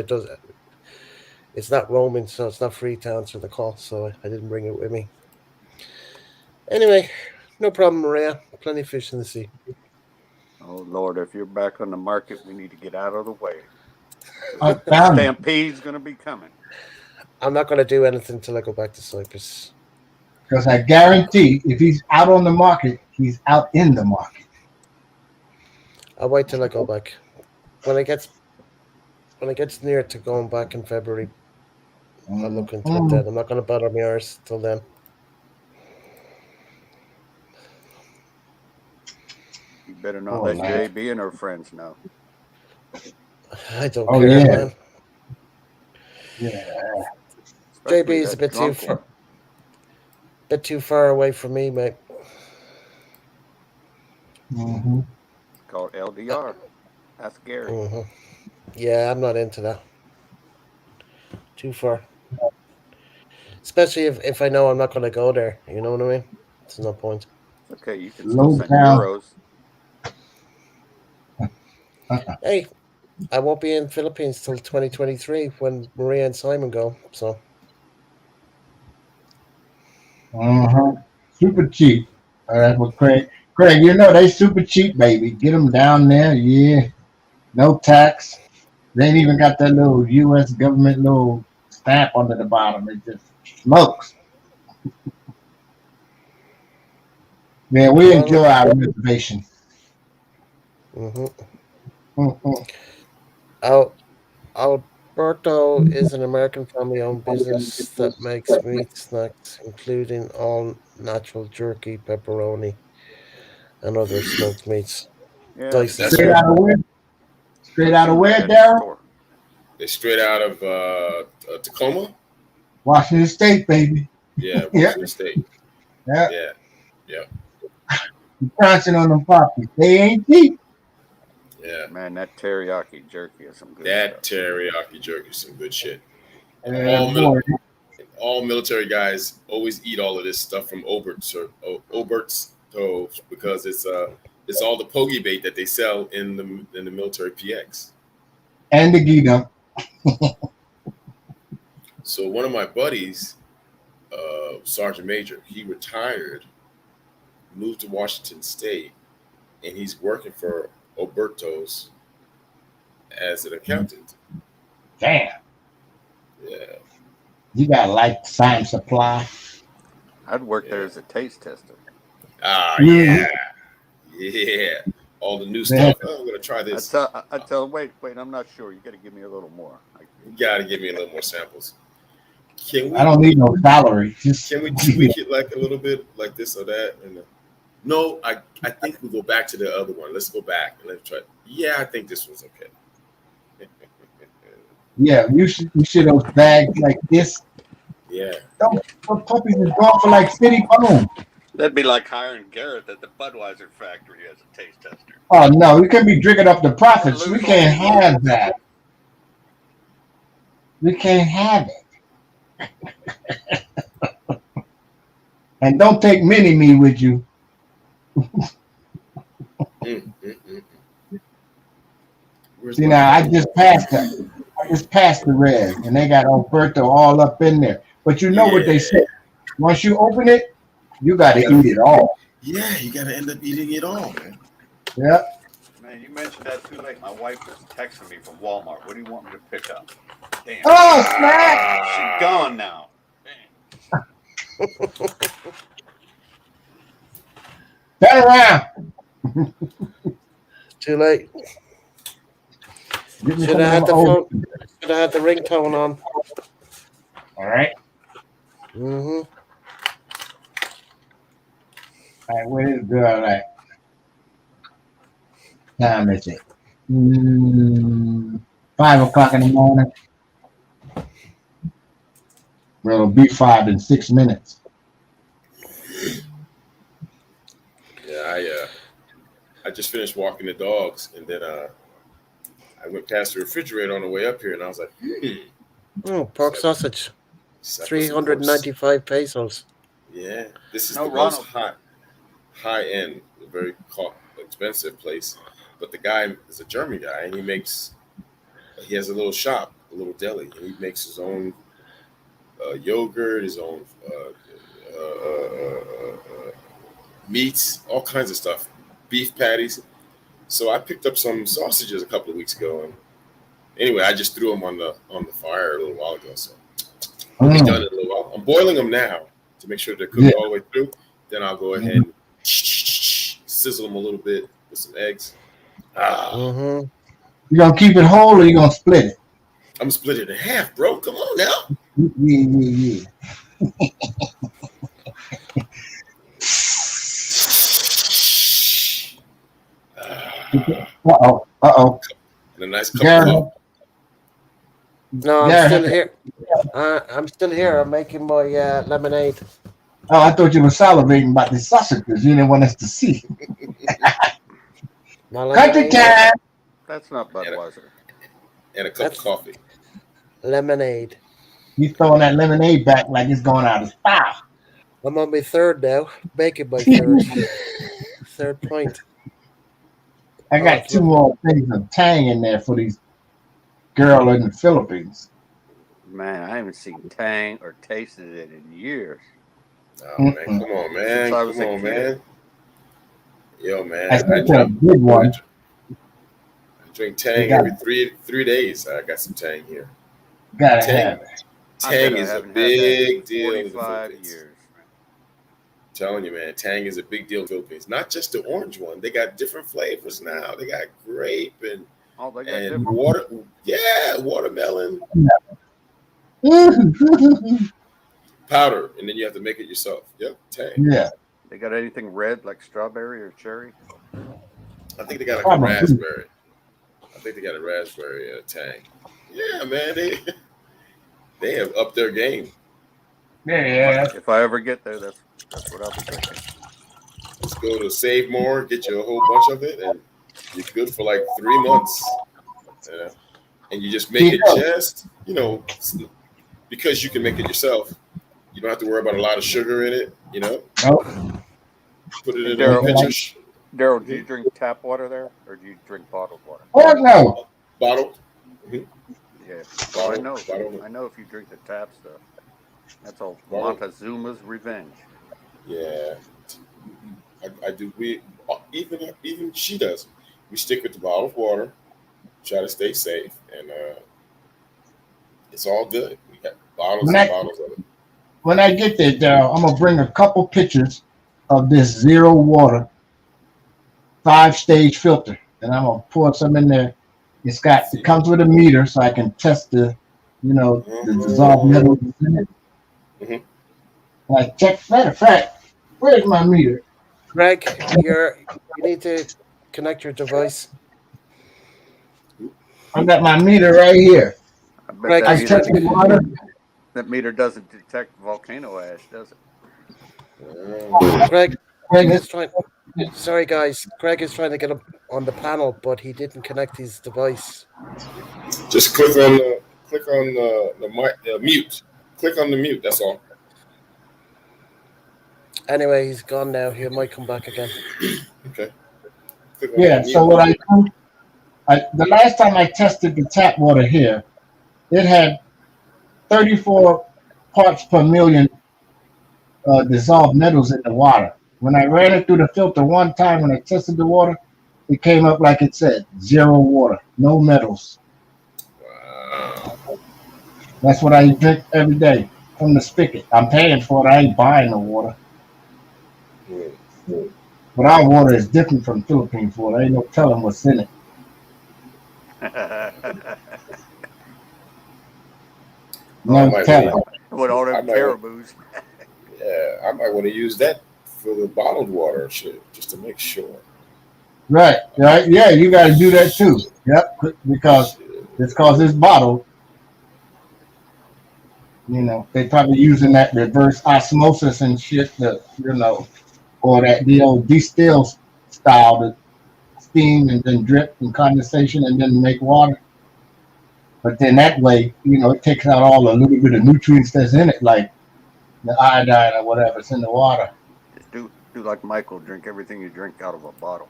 it's not roaming, so it's not free to answer the call. So I didn't bring it with me. Anyway, no problem, Maria. Plenty of fish in the sea. Oh Lord, if you're back on the market, we need to get out of the way. Down Stampede's going to be coming. I'm not going to do anything until I go back to Cyprus. Because I guarantee if he's out on the market, he's out in the market. I'll wait till I go back. When it gets near to going back in February, I'll look into it then. I'm not going to bother my arse till then. You better not let JB and her friends know. I don't care, man. Yeah. JB is a bit too far away from me, mate. Mm-hmm. It's called LDR. That's Gary. Mm-hmm. Yeah, I'm not into that. Too far. Especially if I know I'm not going to go there. You know what I mean? There's no point. Okay, you can still send euros. Hey, I won't be in Philippines till 2023 when Maria and Simon go. So. Super cheap. That's what Craig. Craig, you know they super cheap, baby. Get them down there, yeah. No tax. They ain't even got that little U.S. government little stamp under the bottom. It just smokes. Yeah, we enjoy our reservation. Alberto is an American family-owned business that makes meat snacks, including all natural jerky, pepperoni, and other smoked meats. Yeah, straight out of where? Straight out of where, Daryl? They're straight out of Tacoma, Washington State, baby. Yeah, Washington State. Yeah. Yeah. You're crunching on them puppies. They ain't cheap. Yeah. Man, that teriyaki jerky is some good stuff. Teriyaki jerky is some good shit. All military guys always eat all of this stuff from Obert's because it's all the pogie bait that they sell in the military PX. And the Gita. So one of my buddies, Sergeant Major, he retired, moved to Washington State, and he's working for Oberto's as an accountant. Damn. Yeah. You got like Science Supply. I'd work there as a taste tester. Yeah. All the new stuff. Oh, I'm gonna try this. I tell. Wait. I'm not sure. You got to give me a little more. You got to give me a little more samples. I don't need no salary. Can we tweak it like a little bit, like this or that? No, I think we'll go back to the other one. Let's go back and let's try. Yeah, I think this one's okay. Yeah, you should those bags like this. Yeah. Those puppies is going for like city boom. That'd be like hiring Garrett at the Budweiser factory as a taste tester. Oh no, we can't be drinking up the They'd profits. We lose all can't the have users. that. We can't have it. And don't take mini me with you. Where's See my now, I phone? just passed that. I just passed the res, and they got Alberto all up in there. But you know what they Yeah. say? Once you open it, you got to You gotta- eat it all. Yeah, you got to end up eating it all, man. Yeah. Man, you mentioned that too late. My wife just texted me from Walmart. What do you want me to pick up? Damn. Oh snap! She's gone now. Damn. Turn around. Too late. Give me Should some have of had the them old- phone. Should have had the ringtone on. All right. Mm-hmm. All right. Where is the girl at? Time is it? 5 o'clock in the morning. Well, it'll be 5 in 6 minutes. Yeah, I just finished walking the dogs, and then I went past the refrigerator on the way up here, and I was like, Oh, pork sausage. Settle some 395 pesos. Yeah, this is No, the most Ronald. high end, very expensive place. But the guy is a German guy, and he has a little shop, a little deli, and he makes his own yogurt, his own meats, all kinds of stuff, beef patties. So I picked up some sausages a couple of weeks ago, and anyway, I just threw them on the fire a little while ago. So they'll be done in a little while. I'm boiling them now to make sure they're cooked all the way through. Then I'll go ahead and sizzle them a little bit with some eggs. Mm-hmm. You gonna keep it whole or you gonna split it? I'm gonna split it in half, bro. Come on now. Yeah. Uh-oh. And a nice cup Garrett. of No, I'm Garrett. still here. I'm still here. I'm making my lemonade. Oh, I thought you were salivating about the sausages. You didn't want us to see. My Country lemonade. time. That's not Budweiser. and a cup of coffee. Lemonade. He's throwing that lemonade back like it's going out of style. I'm on my third now. Making my third. Third point. I got 2 more things of Tang in there for these girl in the Philippines. Man, I haven't seen Tang or tasted it in years. Oh man, come on, man. Since I was Come a on, kid. man. Yo, man. I think a good one. I drink Tang got every 3 days. I got some Tang here. Gotta Tang, have it. Tang is a big deal in the 45 Philippines. years. I'm telling you, man, Tang is a big deal in the Philippines. Not just the orange one. They got different flavors now. They got grape and Oh, they got and different. watermelon powder, and then you have to make it yourself. Yep, Tang. Yeah. They got anything red like strawberry or cherry? I think they got like a raspberry. I think they got a raspberry Tang. Yeah, man, they have upped their game. Yeah. If I ever get there, that's what I'll be drinking. Let's go to Save More, get you a whole bunch of it, and you're good for like 3 months. And you just make it just, because you can make it yourself. You don't have to worry about a lot of sugar in it, Nope. Put it in a pitcher. Daryl, do you drink tap water there, or do you drink bottled water? Oh no. Bottled. Yeah. Bottled. I know if you drink the tap stuff. That's all Bottled. Montezuma's revenge. Yeah. I do. Even she does. We stick with the bottled water, try to stay safe, and it's all good. We got bottles and bottles of it. When I get there, Daryl, I'm gonna bring a couple pictures of this zero water 5-stage filter, and I'm gonna pour some in there. It comes with a meter, so I can test the dissolved metals in it. Mm-hmm. I check. Matter of fact, where's my meter? Greg, you need to connect your device. I got my meter right here. I bet I check the water. that meter doesn't detect volcano ash, does it? Greg Craig, is trying. Sorry, guys. Greg is trying to get up on the panel, but he didn't connect his device. Just click on the mic, mute. Click on the mute. That's all. Anyway, he's gone now. He might come back again. Okay. Click on yeah. that So mute. what the last time I tested the tap water here, it had 34 parts per million dissolved metals in the water. When I ran it through the filter one time when I tested the water, it came up like it said, 0 water, no metals. Wow. That's what I drink every day from the spigot. I'm paying for it. I ain't buying the water. But our water is different from Philippines water. Ain't no telling what's in it. No telling. With all I them might caribous. Yeah, I might want to use that for the bottled water shit, just to make sure. Right. Yeah, you got to do that too. Yep, because it's bottled. They probably using that reverse osmosis and shit or the old distill style, to steam and then drip and condensation and then make water. But then that way, it takes out all the little bit of nutrients that's in it, like the iodine or whatever's in the water. Just do like Michael. Drink everything you drink out of a bottle.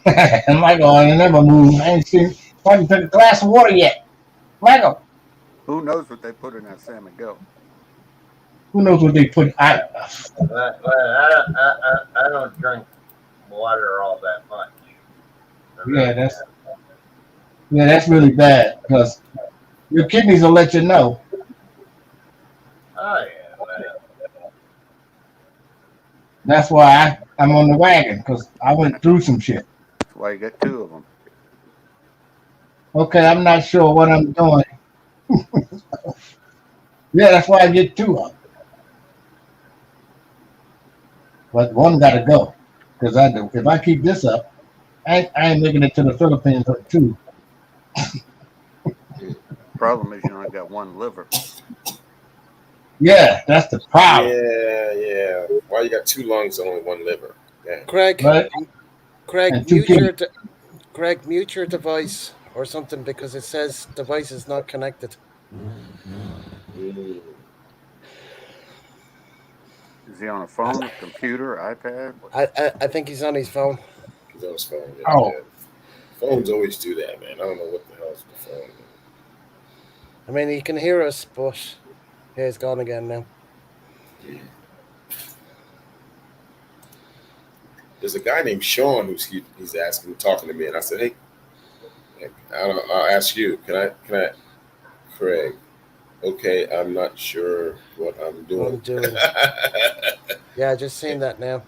And Michael, I never moved. I ain't seen fucking took a glass of water yet. Michael, Who knows what they put in that San Miguel? who knows what they put? I don't drink water all that much. That's really bad because your kidneys will let you know. Oh yeah. That's why I'm on the wagon, because I went through some shit. That's why you got 2 of them. Okay, I'm not sure what I'm doing. Yeah, that's why I get 2 of them. But one got to go, because if I keep this up, I ain't making it to the Philippines with 2. Problem is, you only got 1 liver. Yeah, that's the problem. Yeah. Why you got 2 lungs and only 1 liver? Damn. Greg, Right? mute your device or something, because it says device is not connected. Is he on a phone, computer, iPad? I think he's on his phone. He's on his phone. Yeah, Oh. yeah. Phones always do that, man. I don't know what the hell's with the phone. I mean, he can hear us, but yeah, he's gone again now. There's a guy named Sean he's talking to me, and I said, hey, I'll ask you. Can I, Craig? Okay, I'm not sure what I'm doing. Yeah, I just seen that now.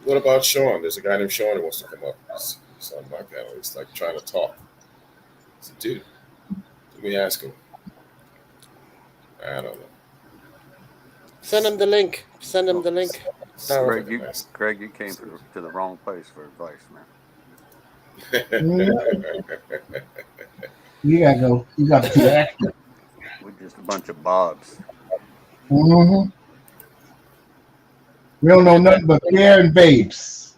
What about Sean? There's a guy named Sean who wants to come up. He's on my panel. He's like trying to talk. I said, dude, let me ask him. I don't know. Send him the link. Craig, you came to the wrong place for advice, man. You gotta go. You got to the extra. We're just a bunch of bobs. Mm-hmm. We don't know nothing but Pierre and babes.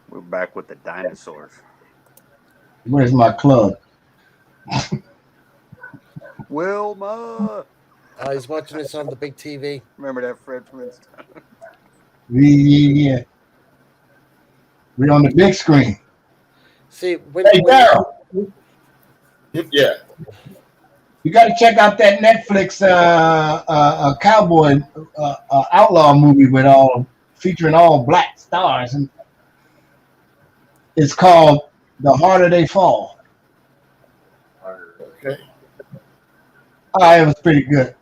We're back with the dinosaurs. Where's my club? Wilma! He's watching this on the big TV. Remember that, Fred Flintstone? Yeah. We're on the big screen. See, hey, Daryl. Yeah. You got to check out that Netflix cowboy outlaw movie featuring all black stars, and it's called The Harder They Fall. Okay. It was pretty good.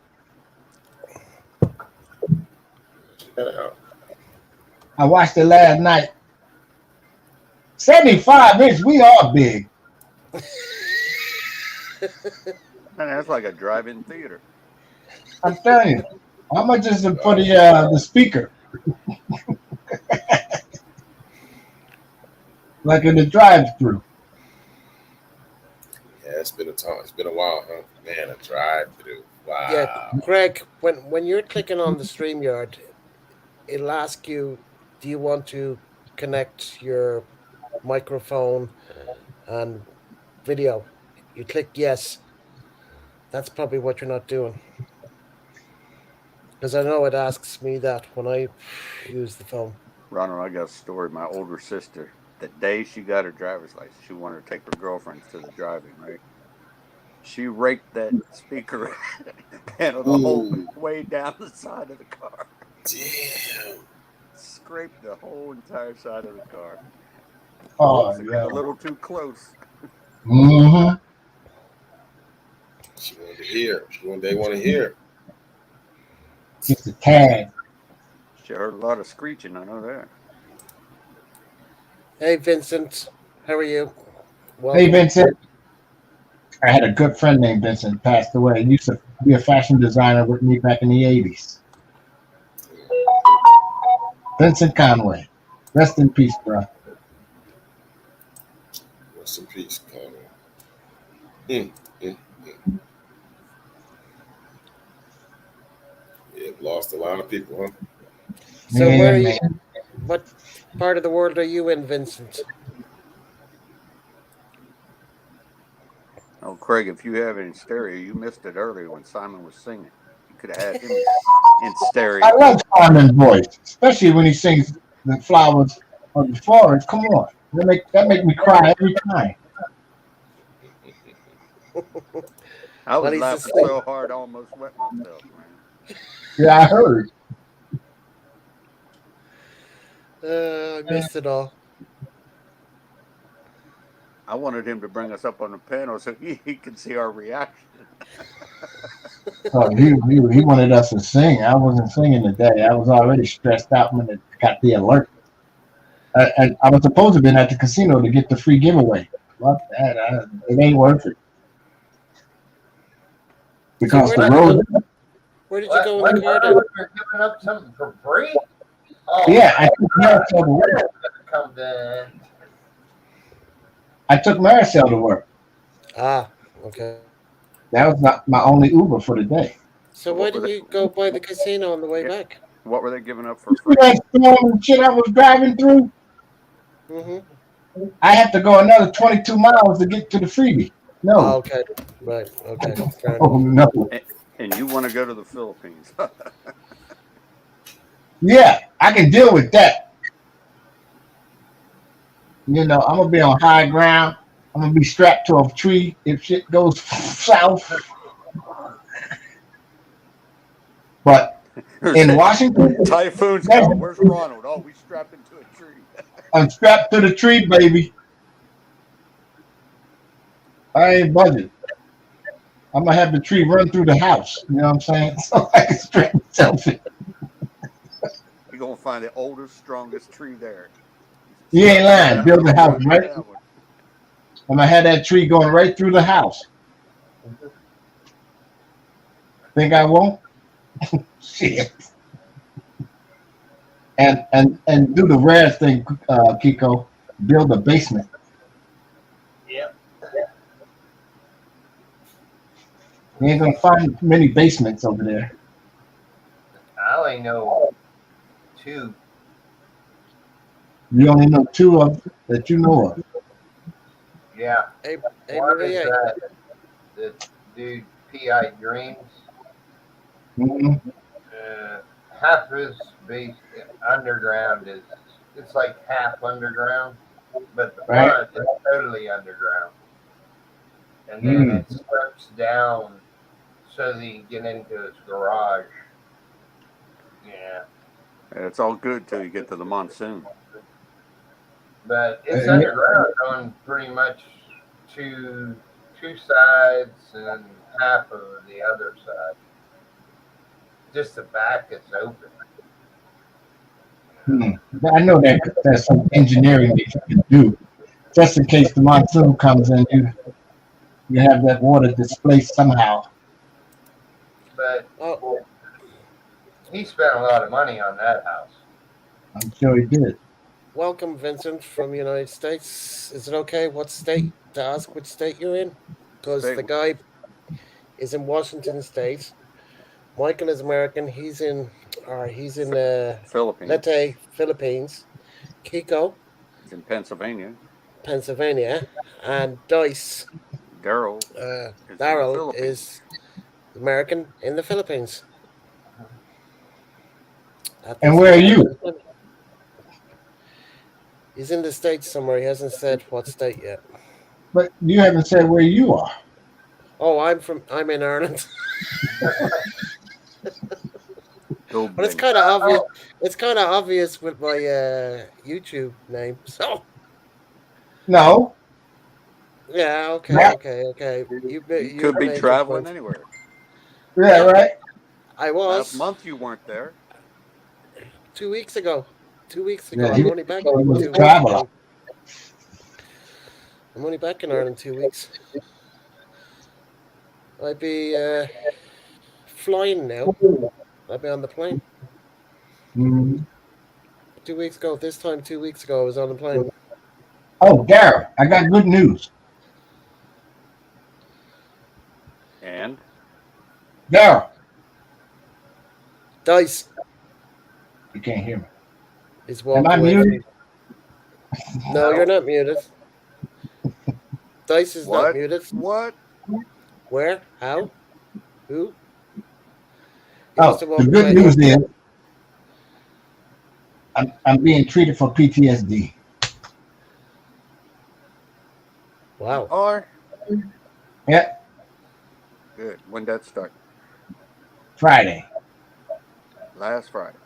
I watched it last night. 75 inch, we are big. Man, that's like a drive-in theater. I'm telling you. How much is it for the speaker? Like in the drive-through. Yeah, it's been a time. It's been a while, huh? Man, a drive-through. Yeah, Wow. Greg, when you're clicking on the StreamYard, it'll ask you, do you want to connect your microphone and video? You click yes. That's probably what you're not doing. Because I know it asks me that when I use the phone. Ronald, I got a story. My older sister, the day she got her driver's license, she wanted to take her girlfriends to the driving, right? She raked that speaker panel the whole Ooh, way down the side of the car. damn. Scraped the whole entire side of the car. Oh Must have got yeah. a little too close. Mm-hmm. She wanted to hear. They want to hear. Just a tag. She heard a lot of screeching, I know that. Hey, Vincent, how are you? Hey Welcome. Vincent. I had a good friend named Vincent, passed away. He used to be a fashion designer with me back in the 80s. Vincent Conway. Rest in peace, bro. Rest in peace, Conway. Mm, mm, mm. Yeah, lost a lot of people, huh? So, Yeah, where are you? man. What part of the world are you in, Vincent? Oh, Craig, if you have it in stereo, you missed it earlier when Simon was singing. You could have had him in I stereo. love Simon's voice, especially when he sings the flowers of the forest. Come on. That make me cry every time. I Well, was he's laughing asleep. so hard I almost wet myself, man. Yeah, I heard. I missed it all. I wanted him to bring us up on the panel so he could see our reaction. Oh, he wanted us to sing. I wasn't singing today. I was already stressed out when it got the alert. I was supposed to have been at the casino to get the free giveaway. Fuck that. It ain't worth it. So, Because where the did you What? go? road, Where did you What? go in the What? car then? You're giving up something for free? Oh, yeah, I took Maricel to work. come to. I took Maricel to work. Ah, okay. That was not my only Uber for the day. So, So why didn't you go by the casino on the way back? what were they giving up for You see free? that storm and shit I was driving through? Mm-hmm. I had to go another 22 miles to get to the freebie. Ah, No. okay. Right. Okay. Fair Oh, enough. no. And you want to go to the Philippines. Yeah, I can deal with that. I'm going to be on high ground. I'm going to be strapped to a tree if shit goes south. But in Washington, Typhoon's coming. Where's Ronald? Oh, we strapped him to a tree. I'm strapped to the tree, baby. I ain't budging. I'm going to have the tree run through the house. You know what I'm saying? So I can strap myself in. You're going to find the oldest, strongest tree there. You ain't Strap lying. down, Build the house strap to right. that one. I'm going to have that tree going right through the house. Think I won't? Shit. And do the rare thing, Kiko. Build a basement. Yep. You ain't gonna find many basements over there. I only know two. You only know two of that you know of. Yeah. Hey, One is Maria. the dude P.I. Dreams. Mm-hmm. Half his base underground is it's like half underground, but the Right? front is totally underground, and then Mm. it slips down so that you can get into his garage. Yeah, It's all good till you get to the monsoon. but it's Uh, underground on pretty much two sides and half of the other side. Just the back is open. I know that there's some engineering that you can do, just in case the monsoon comes in. You have that water displaced somehow. But Oh, he spent a lot of money on that house. I'm sure he did. welcome, Vincent from the United States. Is it okay? What state to ask which state you're in? because the guy is in Washington State. Michael is American. He's in Philippines. Leyte, Philippines. Kiko, It's in Pennsylvania. Pennsylvania, and Dice. Daryl Uh, is in the Daryl Philippines. is American in the Philippines at And this where are moment. you? He's in the States somewhere. He hasn't said what state yet. But you haven't said where you are. Oh, I'm in Ireland. Go But it's Ben. kind of obvious. It's kind of obvious with my YouTube name. So No. yeah, Right. okay. You You've could be made your traveling point. anywhere. Yeah, Yeah, right. I Last was month you weren't there. 2 weeks ago. 2 weeks ago. Yeah, I'm he only back was a 2 weeks traveler. now. I'm only back in Ireland 2 weeks. I'd be flying now. I'd be on the plane. Mhm. 2 weeks ago. This time 2 weeks ago, I was on the plane. Oh, Darren, I got good news. And Darren, Dice you can't hear me. is Am walked I away from muted? me. No, you're not muted. Dice is not what? muted. What? Where? How? Who? He must Oh, have the walked good away. news is I'm being treated for PTSD. You Wow. are? Yeah, Good. When did that start? Friday. Last Friday.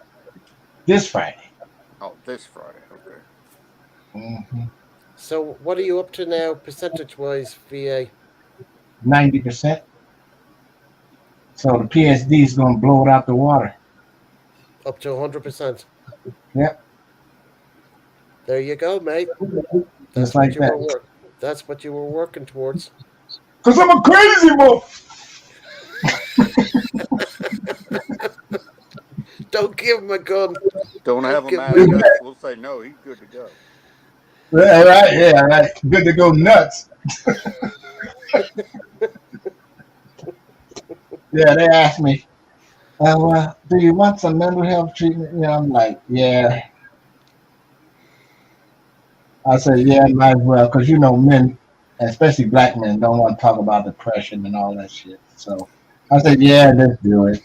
This Friday. Oh, this Friday. Okay. Mm-hmm. So what are you up to now, percentage-wise, VA? 90%. So the PSD is going to blow it out the water. Up to 100%. Yep. There you go, mate. Just like that. That's what you were working towards. Because I'm a crazy boy. Don't give him a gun. Don't have him give ask him us. We'll say no. He's good to go. Yeah, right. Yeah, right. Good to go nuts. Yeah, they asked me, do you want some mental health treatment? Yeah, I'm like, yeah. I said, yeah, might as well, because men, especially black men, don't want to talk about depression and all that shit. So I said, yeah, let's do it.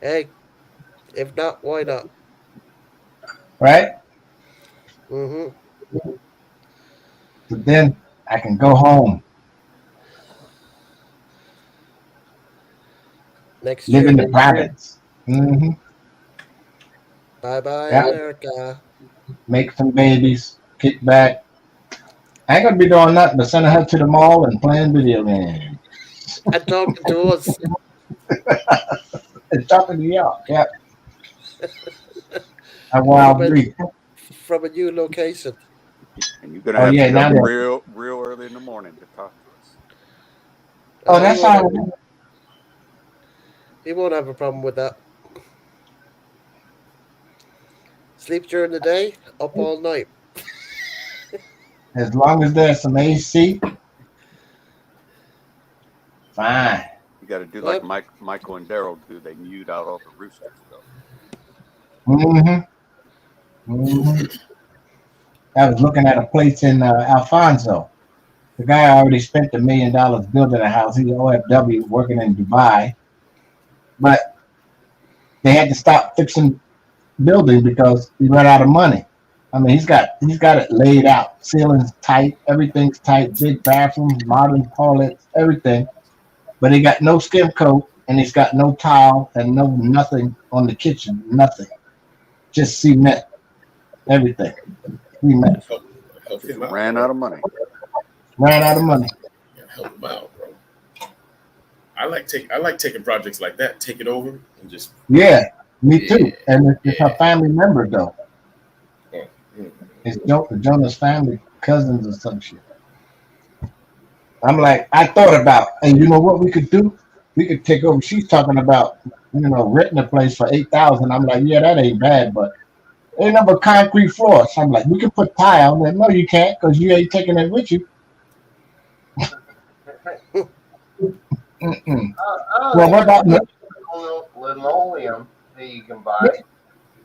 Hey, if not, why not? Right? Mm-hmm. But then I can go home, Next live in year. the province. Mm-hmm. Bye-bye, Yeah. America. Make some babies, kick back. I ain't gonna be doing nothing but sending her to the mall and playing video games. And talking to us. And talking to y'all. Yeah. I from wild a, agree. from a new location. And you're gonna Oh have to yeah, get up now that real early in the morning to talk to us. oh He that's won't how have, he won't have a problem with that. Sleep during the day, up all night. as long as there's some AC, fine. You got to do like Well, Michael and Daryl do. They mute out all the roosters, though. Mm-hmm. Mm-hmm. I was looking at a place in Alfonso. The guy already spent $1 million building a house. He's OFW working in Dubai, but they had to stop fixing building because he ran out of money. I mean, he's got it laid out. Ceilings tight, everything's tight. Big bathrooms, modern toilets, everything. But he got no skim coat and he's got no tile and no nothing on the kitchen. Nothing, just cement. Everything. Cement. Help Just him out, ran bro. out of money. Ran out of money. Yeah, help him out, bro. I like taking projects like that, take it over, and just Yeah, me yeah, too. And it's her yeah. family member though. Mm. It's Jonah's family cousins or some shit. I'm like, I thought about, and you know what we could do? We could take over. She's talking about, renting a place for 8,000. I'm like, yeah, that ain't bad, but Ain't number concrete floors. I'm like, we can put tile. I'm like, no, you can't because you ain't taking it with you. Mm-mm. Well, what There's about linoleum that you can buy.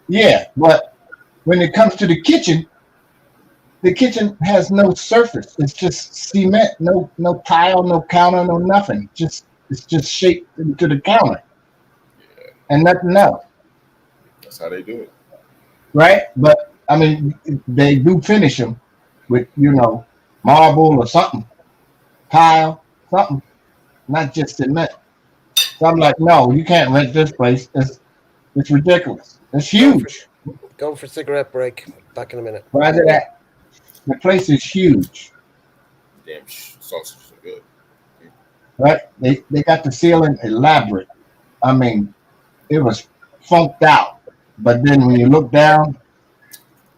yeah? But when it comes to the kitchen has no surface. It's just cement, no tile, no counter, no nothing. Just it's just shaped into the counter Yeah, and nothing else, that's how they do it. right? But I mean, they do finish them with marble or something, tile, something, not just cement. So I'm like, no, you can't rent this place. It's ridiculous. It's Going for huge. going for cigarette break. Back in a minute. Rather that the place is huge, Damn sausages are good. right? They got the ceiling elaborate. I mean, it was funked out. But then when you look down,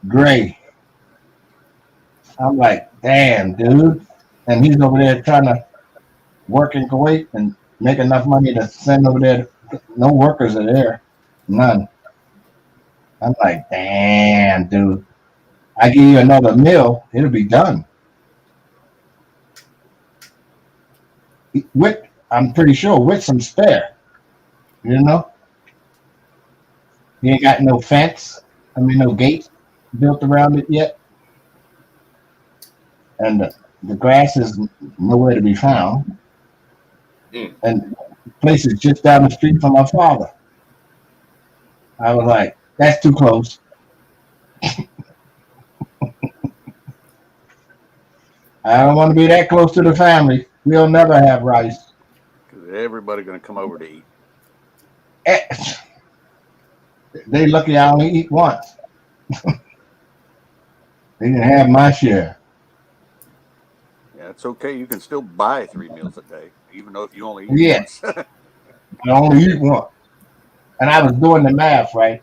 gray. I'm like, damn, dude. And he's over there trying to work in Kuwait and make enough money to send over there. No workers are there. None. I'm like, damn, dude. I give you another meal, it'll be done. With I'm pretty sure with some spare. You know? He ain't got no fence. I mean no gate built around it yet. And the grass is nowhere to be found. Mm. And the place is just down the street from my father. I was like, that's too close. I don't want to be that close to the family. We'll never have rice. Because everybody going to come over to eat. Eh, they lucky I only eat once. They didn't have my share. Yeah, it's okay. You can still buy 3 meals a day, even though if you only eat Yeah, once. I only eat one. And I was doing the math, right?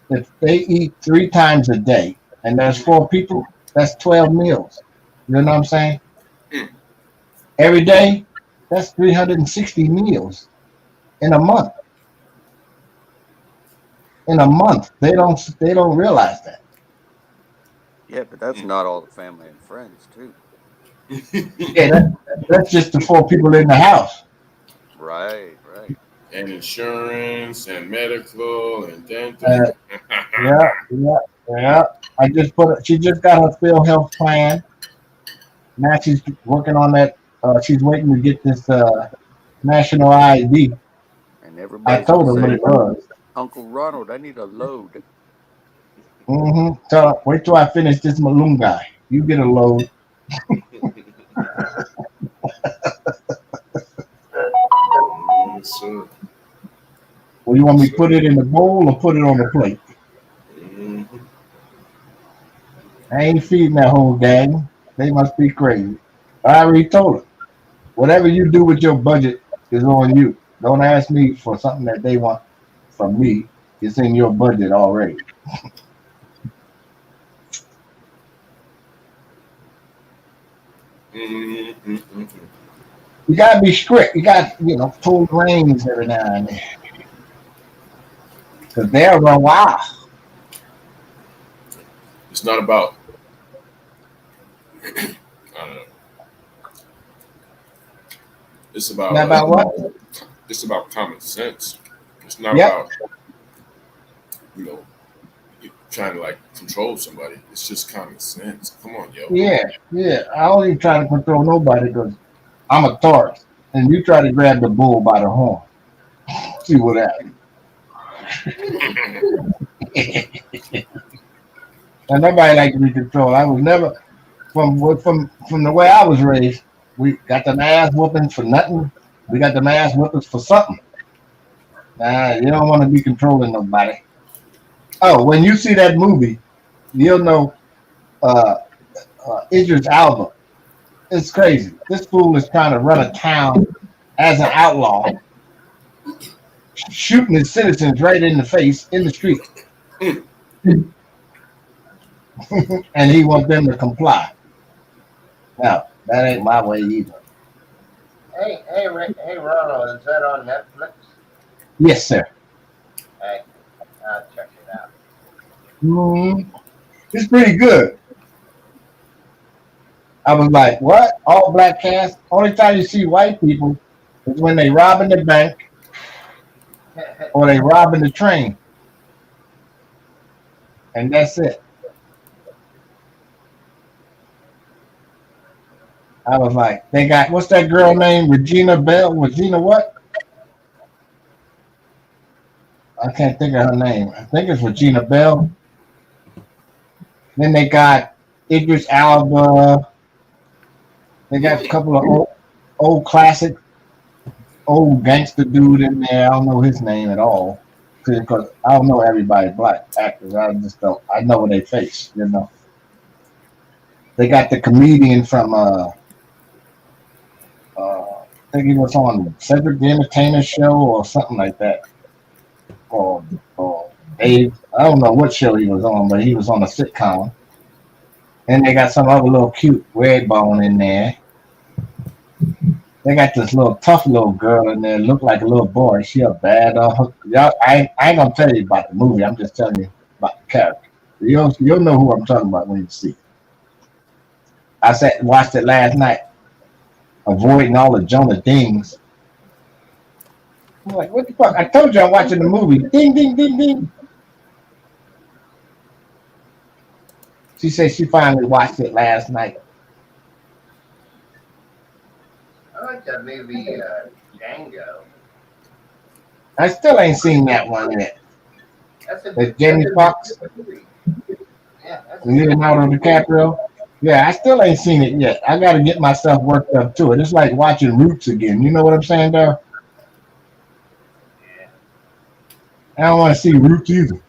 If they eat 3 times a day and there's 4 people, that's 12 meals. You know what I'm saying? Mm. Every day, that's 360 meals in a month. In a month. They don't realize that. Yeah, but that's Mm. not all the family and friends, too. Yeah, that's just the 4 people in the house. Right, right. And insurance and medical and dental. Uh, yeah, yeah, yeah. She just got her Phil Health plan. Now she's working on that. She's waiting to get this national ID. And I everybody's going told to her what say, it was. Uncle Ronald, I need a load. Tell her, wait till I finish this Malung guy. You get a load. Yes, sir. Or you want Yes, me to sir. put it in the bowl or put it on the plate? Mhm. I ain't feeding that whole gang. They must be crazy. I already told her. Whatever you do with your budget is on you. Don't ask me for something that they want from me. It's in your budget already. Mhm. Mhm. You gotta be strict. You got pull reins every now and then because they'll run wild. It's not about, I don't know. It's about Now about what? it's about common sense. It's not Yep. about, you know, you trying to like control somebody. It's just common sense. Come on, yo. Yeah. Yeah. I don't even try to control nobody because I'm a Taurus, and you try to grab the bull by the horn. See what happens. And nobody like to be controlled. I was never from the way I was raised. We got the ass whoopings for nothing. We got the ass whoopings for something. Nah, you don't want to be controlling nobody. Oh, when you see that movie, you'll know uh, Idris Alba. It's crazy. This fool is trying to run a town as an outlaw, shooting his citizens right in the face in the street, Mm. and he wants them to comply. Now, that ain't my way either. Hey, Ronald, is that on Netflix? Yes, sir. Hey, I'll check it out. Mm-hmm. It's pretty good. I was like, what? All black cast? Only time you see white people is when they robbing the bank or they robbing the train, and that's it. I was like, they got what's that girl name? Regina Bell? Regina what? I can't think of her name. I think it's Regina Bell. Then they got Idris Alba. They got a couple of old classic, old gangster dude in there. I don't know his name at all because I don't know everybody black actors. I just don't. I know what they face. You know. They got the comedian from I think he was on Cedric the Entertainer show or something like that. Or Dave. I don't know what show he was on, but he was on a sitcom. And they got some other little cute red bone in there. They got this little tough little girl in there, look like a little boy. She a bad y'all. I ain't gonna tell you about the movie. I'm just telling you about the character. You'll know who I'm talking about when you see it. I sat and watched it last night, avoiding all the Jonah dings. I'm like, what the fuck? I told you I'm watching the movie. Ding, ding, ding, ding. She said she finally watched it last night. I like that movie Django. I still ain't seen that one yet. That's Jamie Foxx movie. Yeah, that's and Leonardo DiCaprio. Yeah, I still ain't seen it yet. I got to get myself worked up to it. It's like watching Roots again. You know what I'm saying, though? yeah. I don't want to see Roots either.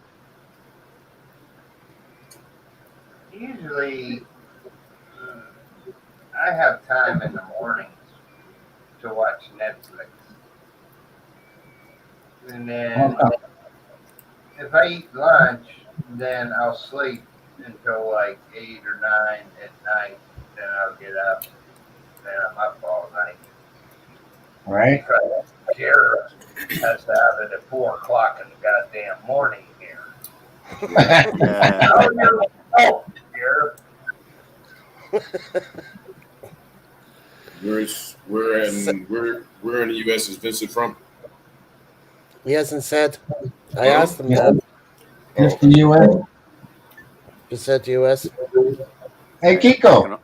Usually, I have time in the mornings to watch Netflix, and then if I eat lunch, then I'll sleep until like 8 or 9 at night. Then I'll get up. Then I'm up all night. Right? Because Kara has to have it at 4 o'clock in the goddamn morning here. Yeah. Oh, Kara. Where in the U.S. is Vincent from? He hasn't said. I asked him that. Just the U.S. Just said U.S. Hey, Kiko.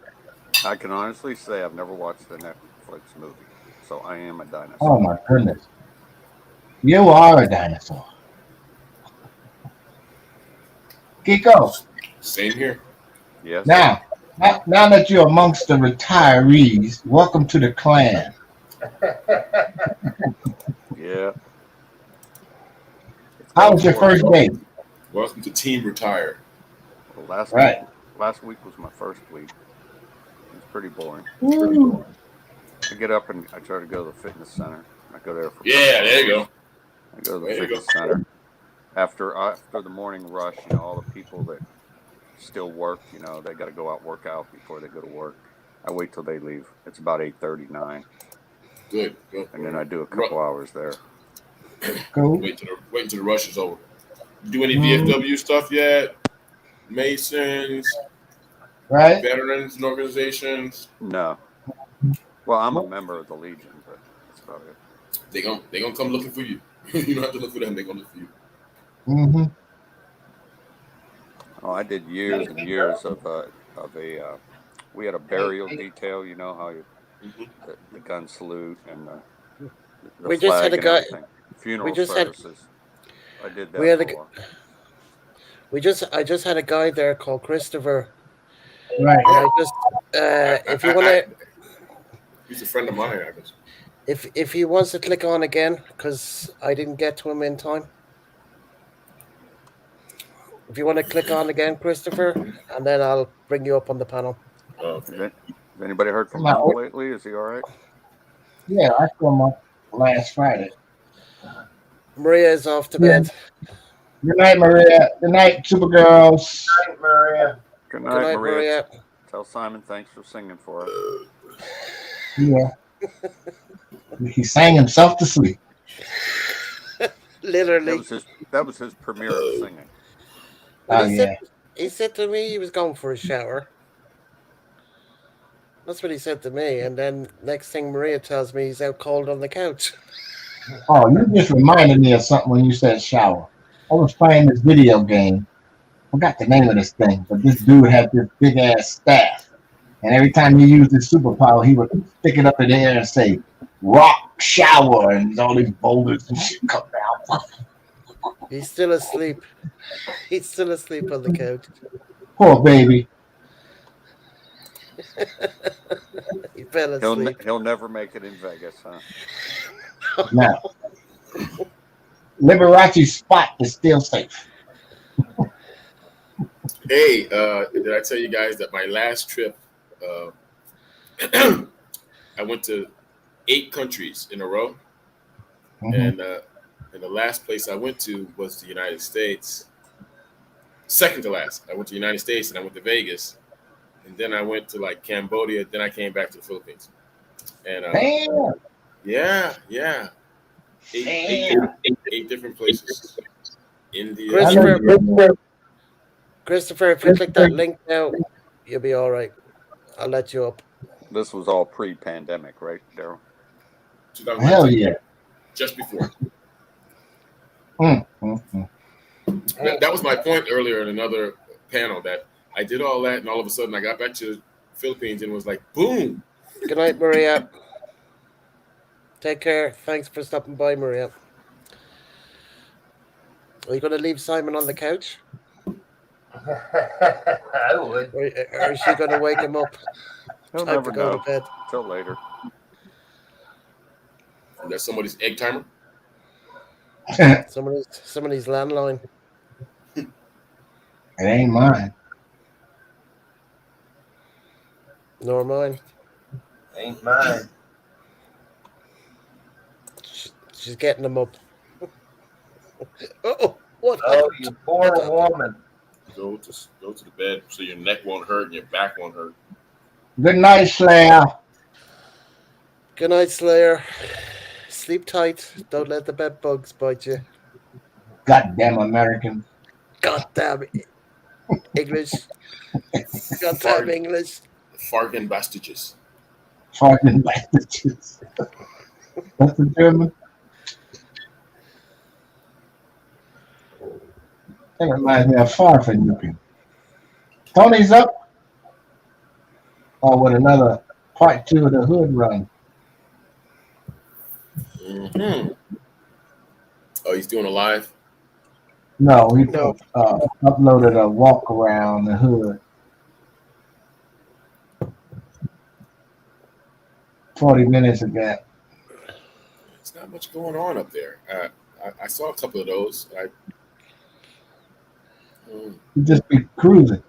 I can honestly say I've never watched a Netflix movie, so I am a Oh, dinosaur. my goodness. You are a dinosaur. Kiko. Same here. Yes. Now that you're amongst the retirees, welcome to the clan. Yeah. It's How going was your for me. first day? Welcome to Team Retire. Well, Right. last week was my first week. It's pretty boring. Woo. I get up and I try to go to the fitness center. I go there for a Yeah, couple there you hours. go. I go to the There you go. fitness center after the morning rush. You know, all the people that still work. You know, they got to go out work out before they go to work. I wait till they leave. It's about 8:39, Good. and then I do a couple hours there. Cool. Wait till the rush is over. Do any Mm, VFW stuff yet? Masons, right. veterans and organizations. No, well, I'm a member of the Legion, but that's about it. They gonna come looking for you. You don't have to look for them. They gonna look for you. Mm-hmm. Oh, I did years and years of a. We had a burial Hey, detail. You know how Mm-hmm. the gun salute and the We just had flag a and guy. everything. We Funeral just had. services. I did We that had for a. a while. I just had a guy there called Christopher, Right. and I just. If you want to, He's a friend of mine, I guess. if he wants to click on again, because I didn't get to him in time. If you want to click on again, Christopher, and then I'll bring you up on the panel. Okay. Has anybody heard from My, Mel lately? Is he all right? yeah, I saw him up last Friday. Maria is off to Yeah. bed. Good night, Maria. Good night, Supergirls. Hi, Maria. Good Good night, night, Maria. Maria. Tell Simon thanks for singing for us. Yeah. He sang himself to sleep. That Literally. was his premiere of singing. Well, Oh yeah. he said to me he was going for a shower. That's what he said to me. And then next thing Maria tells me he's out cold on the couch. Oh, you just reminded me of something when you said shower. I was playing this video game. Forgot the name of this thing, but this dude had this big ass staff, and every time he used his superpower, he would stick it up in the air and say "rock shower," and all these boulders and shit come down. He's still asleep. He's still asleep on the couch. Poor baby. He fell asleep. He'll never make it in Vegas, huh? Now, Liberace's spot is still safe. Hey, did I tell you guys that my last trip, uh, I went to 8 countries in a row, Mm-hmm. and the last place I went to was the United States. Second to last, I went to the United States, and I went to Vegas, and then I went to like Cambodia. Then I came back to the Philippines, and Damn. yeah, eight different places. India. Christopher, if you click that link now, you'll be all right. I'll let you up. This was all pre-pandemic, right, Daryl? 2019, Hell yeah. just before. Mm. That was my point earlier in another panel that I did all that, and all of a sudden I got back to the Philippines and was like, boom. Good night, Maria. Take care. Thanks for stopping by, Maria. Are you going to leave Simon on the couch? I would. Or is she going to wake him up? He'll Time never to go know to bed. till later. And that's somebody's egg timer. Somebody's landline. It ain't mine. Nor mine. Ain't mine. She's getting them up. Oh, what? Oh, you poor woman. Go to the bed so your neck won't hurt and your back won't hurt. Good night, Slayer. Good night, Slayer. Sleep tight. Don't let the bed bugs bite you. Goddamn Americans. Goddamn English. Goddamn English. Fargan bastages. Fucking bastards. That's the German. That reminds me of Far from Looking. Tony's up. Or with another part 2 of the Hood Run. Mm-hmm. Oh, he's doing a live? No, he No. uploaded a walk around the hood. 40 minutes ago. There's not much going on up there. I saw a couple of those. You just be cruising.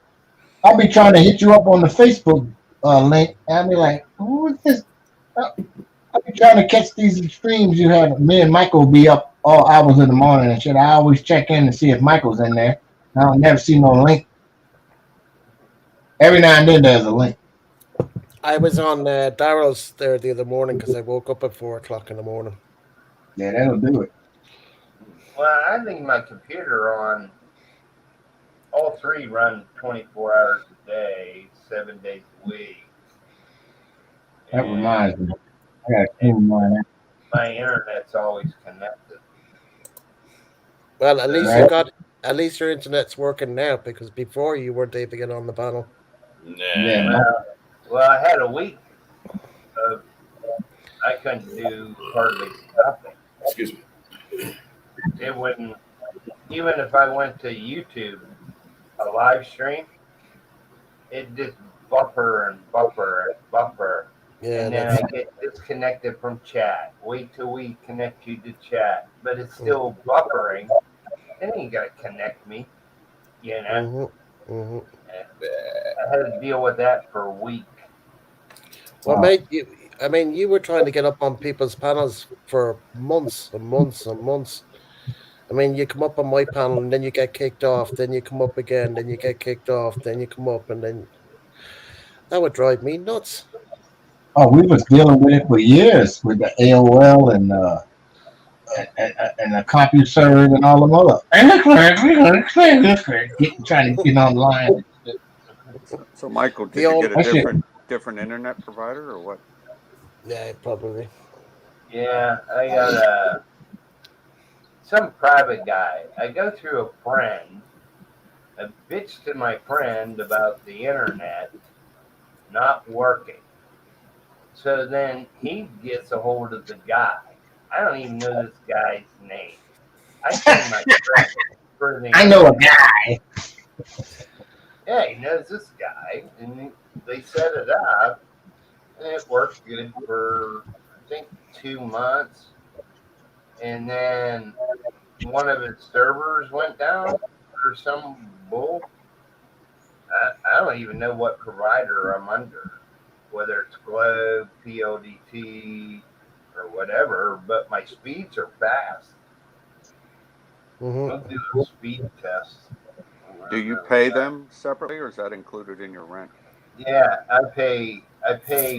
I'll be trying to hit you up on the Facebook link. And I'll be like, who is this? I'll be trying to catch these streams you have. Me and Michael will be up all hours in the morning and shit. I always check in to see if Michael's in there. I don't never see no link. Every now and then there's a link. I was on Daryl's there the other morning because I woke up at 4 o'clock in the morning. Yeah, that'll do it. Well, I think my computer on all 3 run 24 hours a day, 7 days a week. That And reminds me. I gotta clean mine out. my internet's always connected. Well, at least Right. at least your internet's working now because before you weren't able to get on the panel. Yeah, Nah. Well, I had a week of I couldn't do hardly nothing. Excuse me. It wouldn't, even if I went to YouTube, a live stream, it just buffer and buffer and buffer. Yeah, And then that's, I get disconnected from chat. Wait till we connect you to chat. But it's still buffering. It ain't gonna connect me. You know? mm-hmm. I had to deal with that for a week. Well, Wow. mate, you were trying to get up on people's panels for months and months and months. I mean, you come up on my panel and then you get kicked off. Then you come up again. Then you get kicked off. Then you come up and then that would drive me nuts. Oh, we was dealing with it for years with the AOL and and the CompuServe and all them other. And look like getting trying to get online. So Michael, The did you old get a That shit. different internet provider or what? yeah, probably. Yeah, I got some private guy. I go through a friend. I bitch to my friend about the internet not working. So then he gets a hold of the guy. I don't even know this guy's name. I pay my credit for the I know a internet. guy. Yeah, he knows this guy, and they set it up, and it worked good for I think 2 months, and then one of his servers went down or some bull. I don't even know what provider I'm under, whether it's Globe, PLDT, or whatever, but my speeds are fast. We'll Mm-hmm. do a speed test. Do you pay them separately, or is that included in your rent? Yeah, I pay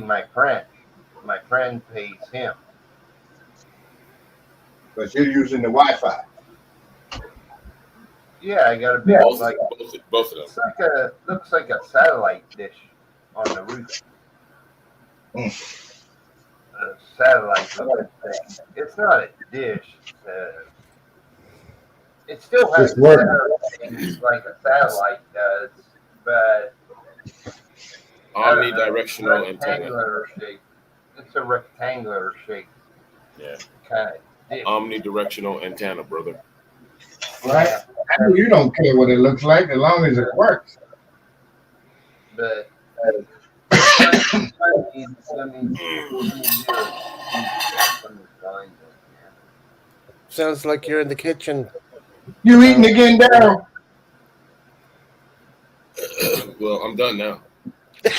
my friend. My friend pays him. But you're using the Wi-Fi. Yeah, I got a Yeah. big like Both of them. it's like a looks like a satellite dish on the roof. Mm. A satellite looking thing. It's not a dish. It still has Just the working. center things like a satellite does, but I don't know. Omnidirectional antenna. Rectangular shape. It's a rectangular shape Yeah. kind of dish. Omnidirectional antenna, brother. Right? Yeah, I know you don't care what it looks like as long as it works. but let me do a speed test. Let me find it here. Sounds like you're in the kitchen. You eating again, Daryl? Well, I'm done now.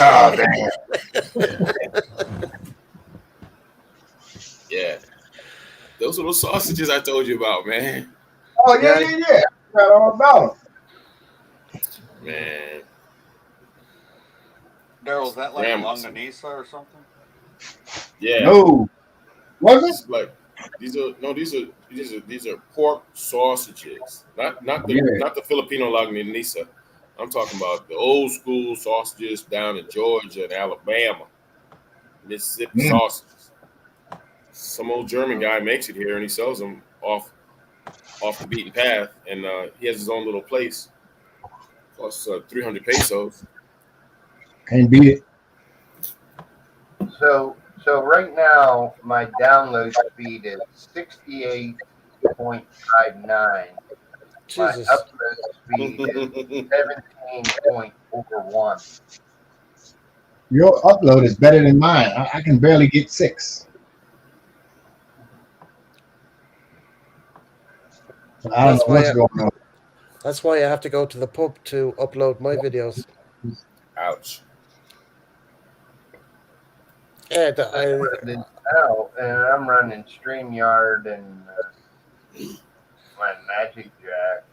Oh, damn. Yeah. Those are those sausages I told you about, man. Oh, yeah. I forgot all about them. Man. Daryl, is that like Grandma's. longanisa or something? Yeah. No. Was it? This is like these are pork sausages. Not Yeah. the Filipino longanisa. I'm talking about the old school sausages down in Georgia and Alabama, Mississippi Mm. sausages. Some old German guy makes it here and he sells them off the beaten path, and he has his own little place. Costs 300 pesos. Can't beat it. So right now my download speed is 68.59. My Jesus. upload speed is 17.41. Your upload is better than mine. I can barely get 6. So I don't That's know why what's going on. that's why I have to go to the pub to upload my videos. Ouch. Yeah, I uploaded now, and I'm running StreamYard and my Magic Jack.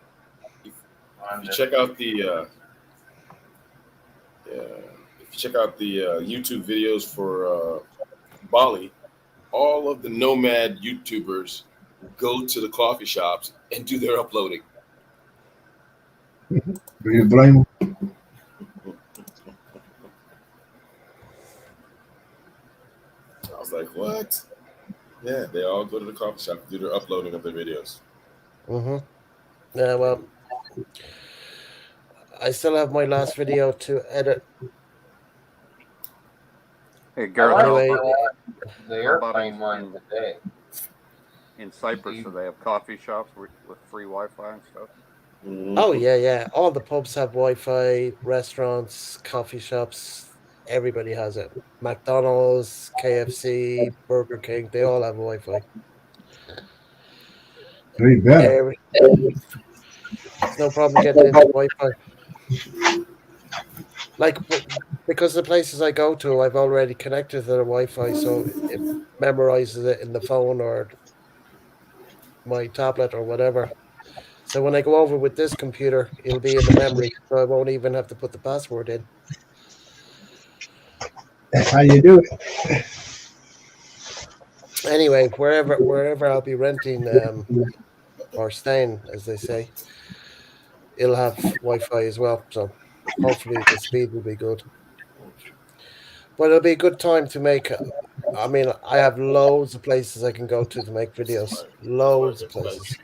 If you check out the YouTube videos for Bali, all of the nomad YouTubers go to the coffee shops and do their uploading. Do you blame them? I was like, what? Yeah, they all go to the coffee shop to do their uploading of their videos. Mm-hmm. Yeah, well, I still have my last video to edit. Hey, Garrett, Anyway, The how about airplane one today. in Cyprus, do they have coffee shops with free Wi-Fi and stuff? oh yeah. All the pubs have Wi-Fi, restaurants, coffee shops. Everybody has it. McDonald's, KFC, Burger King, they all have Wi-Fi. They better. It's no problem getting into Wi-Fi. Like, because the places I go to, I've already connected to the Wi-Fi, so it memorizes it in the phone or my tablet or whatever. So when I go over with this computer, it'll be in the memory, so I won't even have to put the password in. That's how you do it. Anyway, wherever I'll be renting or staying, as they say, it'll have Wi-Fi as well. So hopefully the speed will be good. But it'll be a good time to make. I mean, I have loads of places I can go to make videos. Loads of places.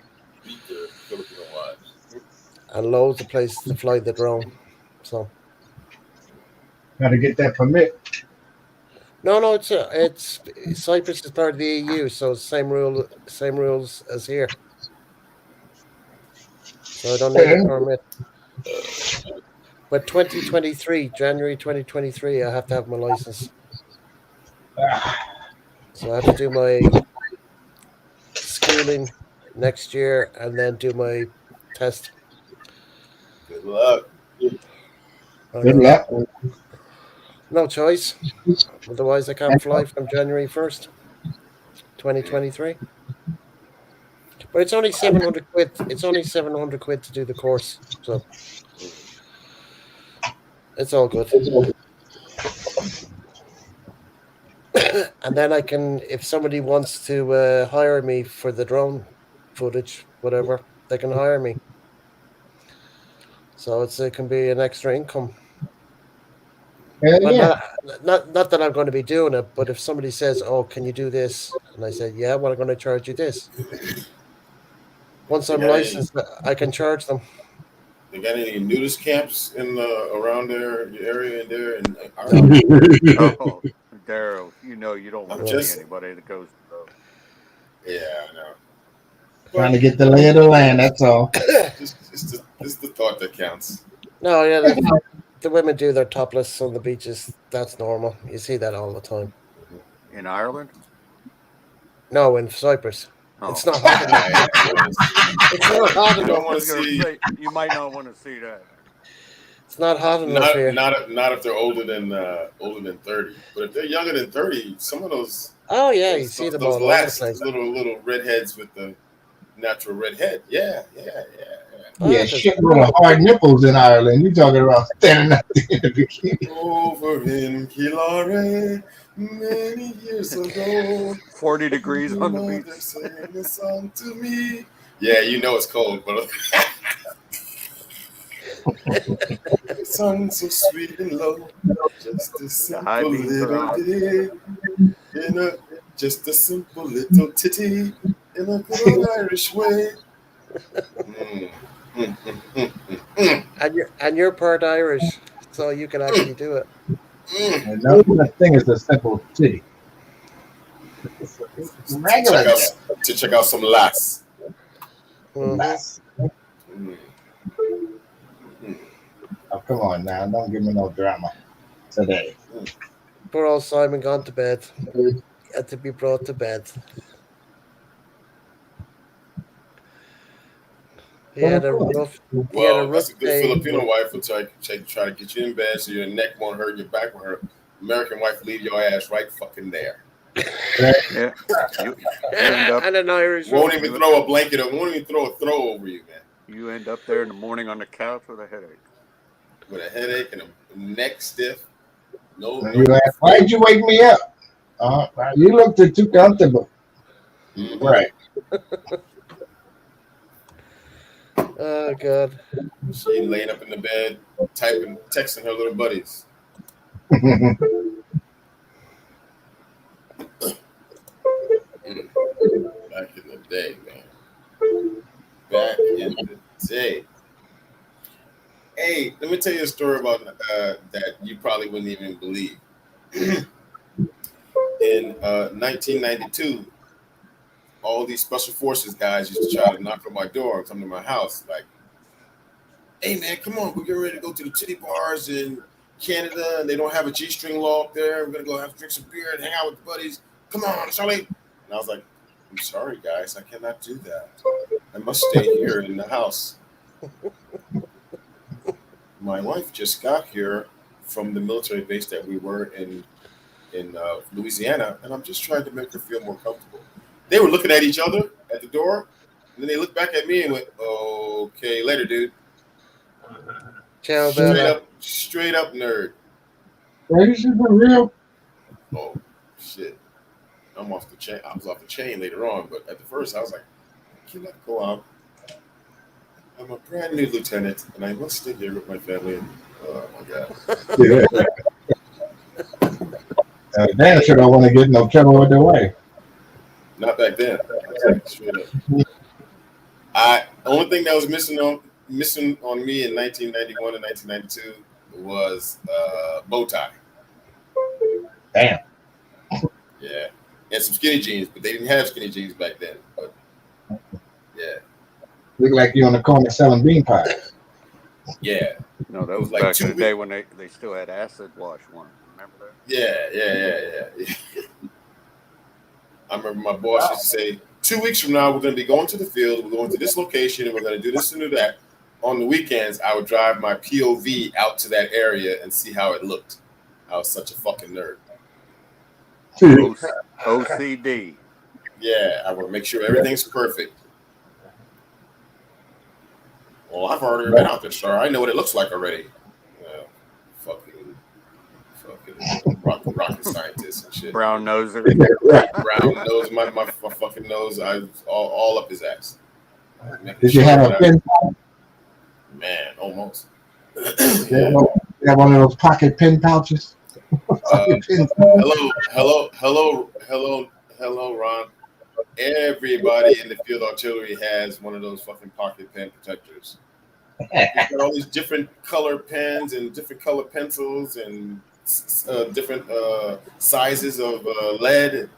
Meet the Filipino wives. And loads of places to fly the drone. So Got to get that permit. no, it's Cyprus is part of the EU, so same rules as here. So I don't need a permit. But 2023, January 2023, I have to have my license. So I have to do my schooling next year and then do my test. Good luck. I Good know. luck. No choice. Otherwise, I can't fly from January 1st, 2023. But it's only 700 quid. It's only 700 quid to do the course. So it's all good. And then I can, if somebody wants to hire me for the drone footage, whatever, they can hire me. So it can be an extra income. Hell But yeah. not that I'm going to be doing it. But if somebody says, "Oh, can you do this?" and I said, "Yeah," well, I'm going to charge you this. Once They I'm got any? licensed, I can charge them. They got any nudist camps in around there, your area, in there, and No, Oh, Daryl, you know you don't want I'm to see just, anybody that goes to those. yeah, I know. Trying But to get the lay of the land. That's all. it's the thought that counts. no, yeah, the women do their topless on the beaches. That's normal. You see that all the time. In Ireland? No, in Cyprus, Oh, it's not hot enough. Yeah, It's not hot you don't enough. I want was to going to see say, you might not want to see that. It's not hot enough here. not if they're older than 30. But if they're younger than 30, some of Oh yeah, you see them those all over the last place. little redheads with the natural red head. Yeah, yeah, yeah. Oh yeah, Yeah, there's shit with the hard nipples in Ireland. You talking about standing out there in the bikini? Over in Kilare, many years ago, 40 degrees your on the beach. mother sang a song to me. Yeah, you know it's cold, but sung so sweet and low. Just a The high simple beams are little out. ditty, in a just a simple little titty, in a good old Irish way. Mm, mm, mm, mm, mm, and you're part Irish, so you can actually do it. mm. And no such thing as a simple city. It's To check regular out shit. to check out some lass. Hmm. Mm, mm, Oh, come on now. Don't give me no drama today. mm. Poor old Simon gone to bed. Had to be brought to bed. He What had of a course. rough. He had a Well, rough that's a good day. Filipino wife will try to get you in bed so your neck won't hurt, your back won't hurt. American wife will leave your ass right fucking there. Yeah. You end up And an Irish Won't woman. even you throw a blanket or won't even throw a throw over you, man. you end up there in the morning on the couch with a headache. With a headache and a neck stiff. And you No. ask, why'd you wake me up? You looked too comfortable. Mm-hmm. Right. Oh God. She laying up in the bed, texting her little buddies. Mm. Back in the day, man. Back in the day. Hey, let me tell you a story about that you probably wouldn't even believe. In 1992, all these special forces guys used to try to knock on my door and come to my house. Like, hey man, come on, we're getting ready to go to the titty bars in Canada, and they don't have a G-string law up there. We're gonna go have drink some beer and hang out with the buddies. Come on, Charlie. And I was like, I'm sorry, guys, I cannot do that. I must stay here in the house. My wife just got here from the military base that we were in Louisiana, and I'm just trying to make her feel more comfortable. They were looking at each other at the door, and then they looked back at me and went, "Okay, later, dude." Ciao, Bella. Straight up nerd. Hey, this is for real. Oh shit. I'm off the chain. I was off the chain later on, but at the first, I was like, "Can I go out? I'm a brand new lieutenant, and I must stay here with my family." And, oh my god! Yeah. Damn sure don't want to get in no trouble with their wife. Not back then. I was like, straight up. I only thing that was missing on me in 1991 and 1992 was bow tie. Damn. Yeah, and some skinny jeans, but they didn't have skinny jeans back then. But yeah, Look like you on the corner selling bean pies. yeah, No, that it was was like back in the 2 weeks. day when they still had acid wash ones. Remember that? Yeah. I remember my boss used to say, 2 weeks from now, we're going to be going to the field, we're going to this location, and we're going to do this and do that. On the weekends, I would drive my POV out to that area and see how it looked. I was such a fucking nerd. OCD. Yeah, I would make sure everything's perfect. Well, I've already been out there, sir. I know what it looks like already. Well, fucking rocket scientist and shit. Brown noser. Brown nose, my fucking nose. I was all up his ass. Did you have a pen? Man, almost. Yeah. You have one of those pocket pen pouches? Hello, Ron. Everybody in the field artillery has one of those fucking pocket pen protectors. You've got all these different color pens and different color pencils and different sizes of lead.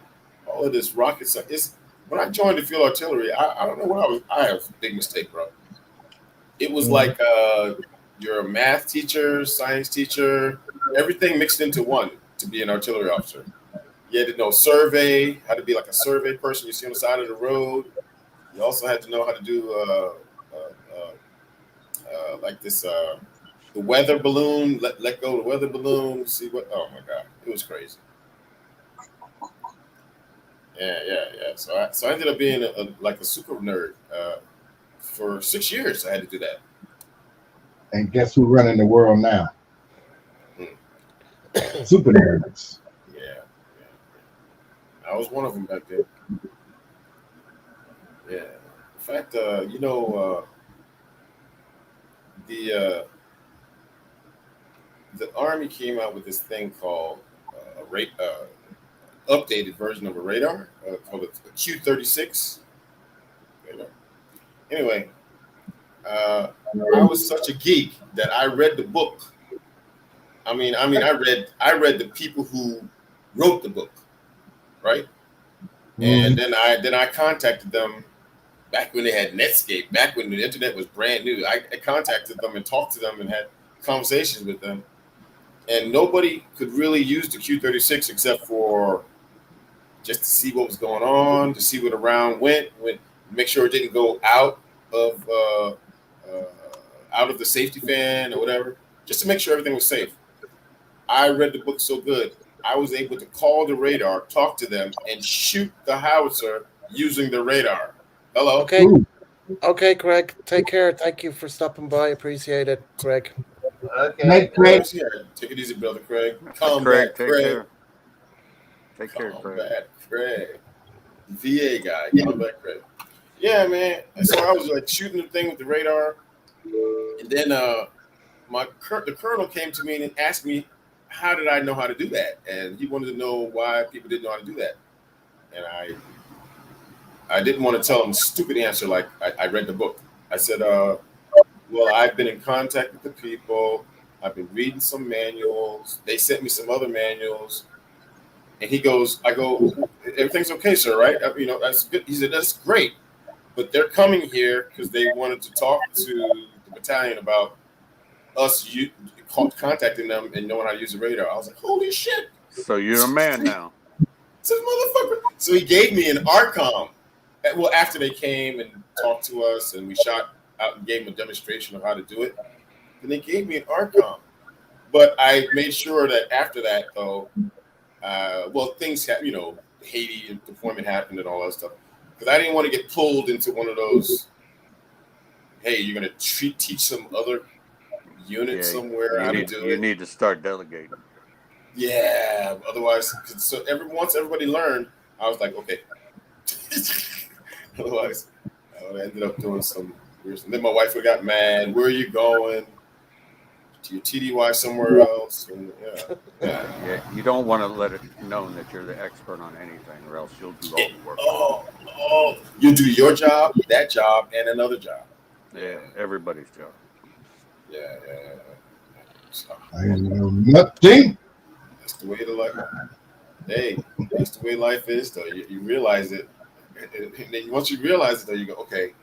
All of this rocket stuff. It's when I joined the field artillery. I don't know what I was. I have a big mistake, bro. It was like you're a math teacher, science teacher, everything mixed into one to be an artillery officer. You had to know survey, how to be like a survey person you see on the side of the road. You also had to know how to do like this the weather balloon, let go of the weather balloon, see what. Oh my god, it was crazy. Yeah. So I ended up being like a super nerd for 6 years. I had to do that. And guess who's running the world now? Super nerds. Yeah. I was one of them back then. Yeah. In fact, the Army came out with this thing called updated version of a radar called a Q-36 radar. Anyway, I was such a geek that I read the book. I read the people who wrote the book, right? And then I contacted them back when they had Netscape, back when the internet was brand new. I contacted them and talked to them and had conversations with them. And nobody could really use the Q-36 except for just to see what was going on, to see where the round went, make sure it didn't go out of the safety fan or whatever, just to make sure everything was safe. I read the book so good, I was able to call the radar, talk to them, and shoot the howitzer using the radar. Hello. Okay, Craig. Take care. Thank you for stopping by. Appreciate it, Craig. Okay. Take it easy, brother Craig. Craig, Combat take Craig. care. Take care, Craig. Combat Craig. VA guy. Combat Craig. Yeah, man. So I was like shooting the thing with the radar, and then the colonel came to me and asked me, how did I know how to do that? And he wanted to know why people didn't know how to do that. And I didn't want to tell him a stupid answer like I read the book. I said, well, I've been in contact with the people. I've been reading some manuals. They sent me some other manuals. And I go, everything's okay, sir, right? That's good. He said, that's great. But they're coming here because they wanted to talk to the battalion about us contacting them and knowing how to use the radar. I was like, holy shit. So you're a man now. Says motherfucker. So he gave me an ARCOM. Well, after they came and talked to us and we shot out and gave them a demonstration of how to do it, then they gave me an ARCOM. But I made sure that after that, though, things Haiti deployment happened and all that stuff. Because I didn't want to get pulled into one of those, hey, you're going to teach some other unit somewhere how to do it. You need to start delegating. Yeah, otherwise, once everybody learned, I was like, okay. Otherwise, I would have ended up doing some weird stuff. Then my wife would have got mad. Where are you going? To your TDY somewhere else? And Yeah, you don't want to let it known that you're the expert on anything, or else you'll do all the work. Oh, you do your job, that job, and another job. Yeah, everybody's job. Yeah. So, I know nothing. that's the way the life. Hey, that's the way life is, though. You realize it, and then once you realize it, though, you go, okay,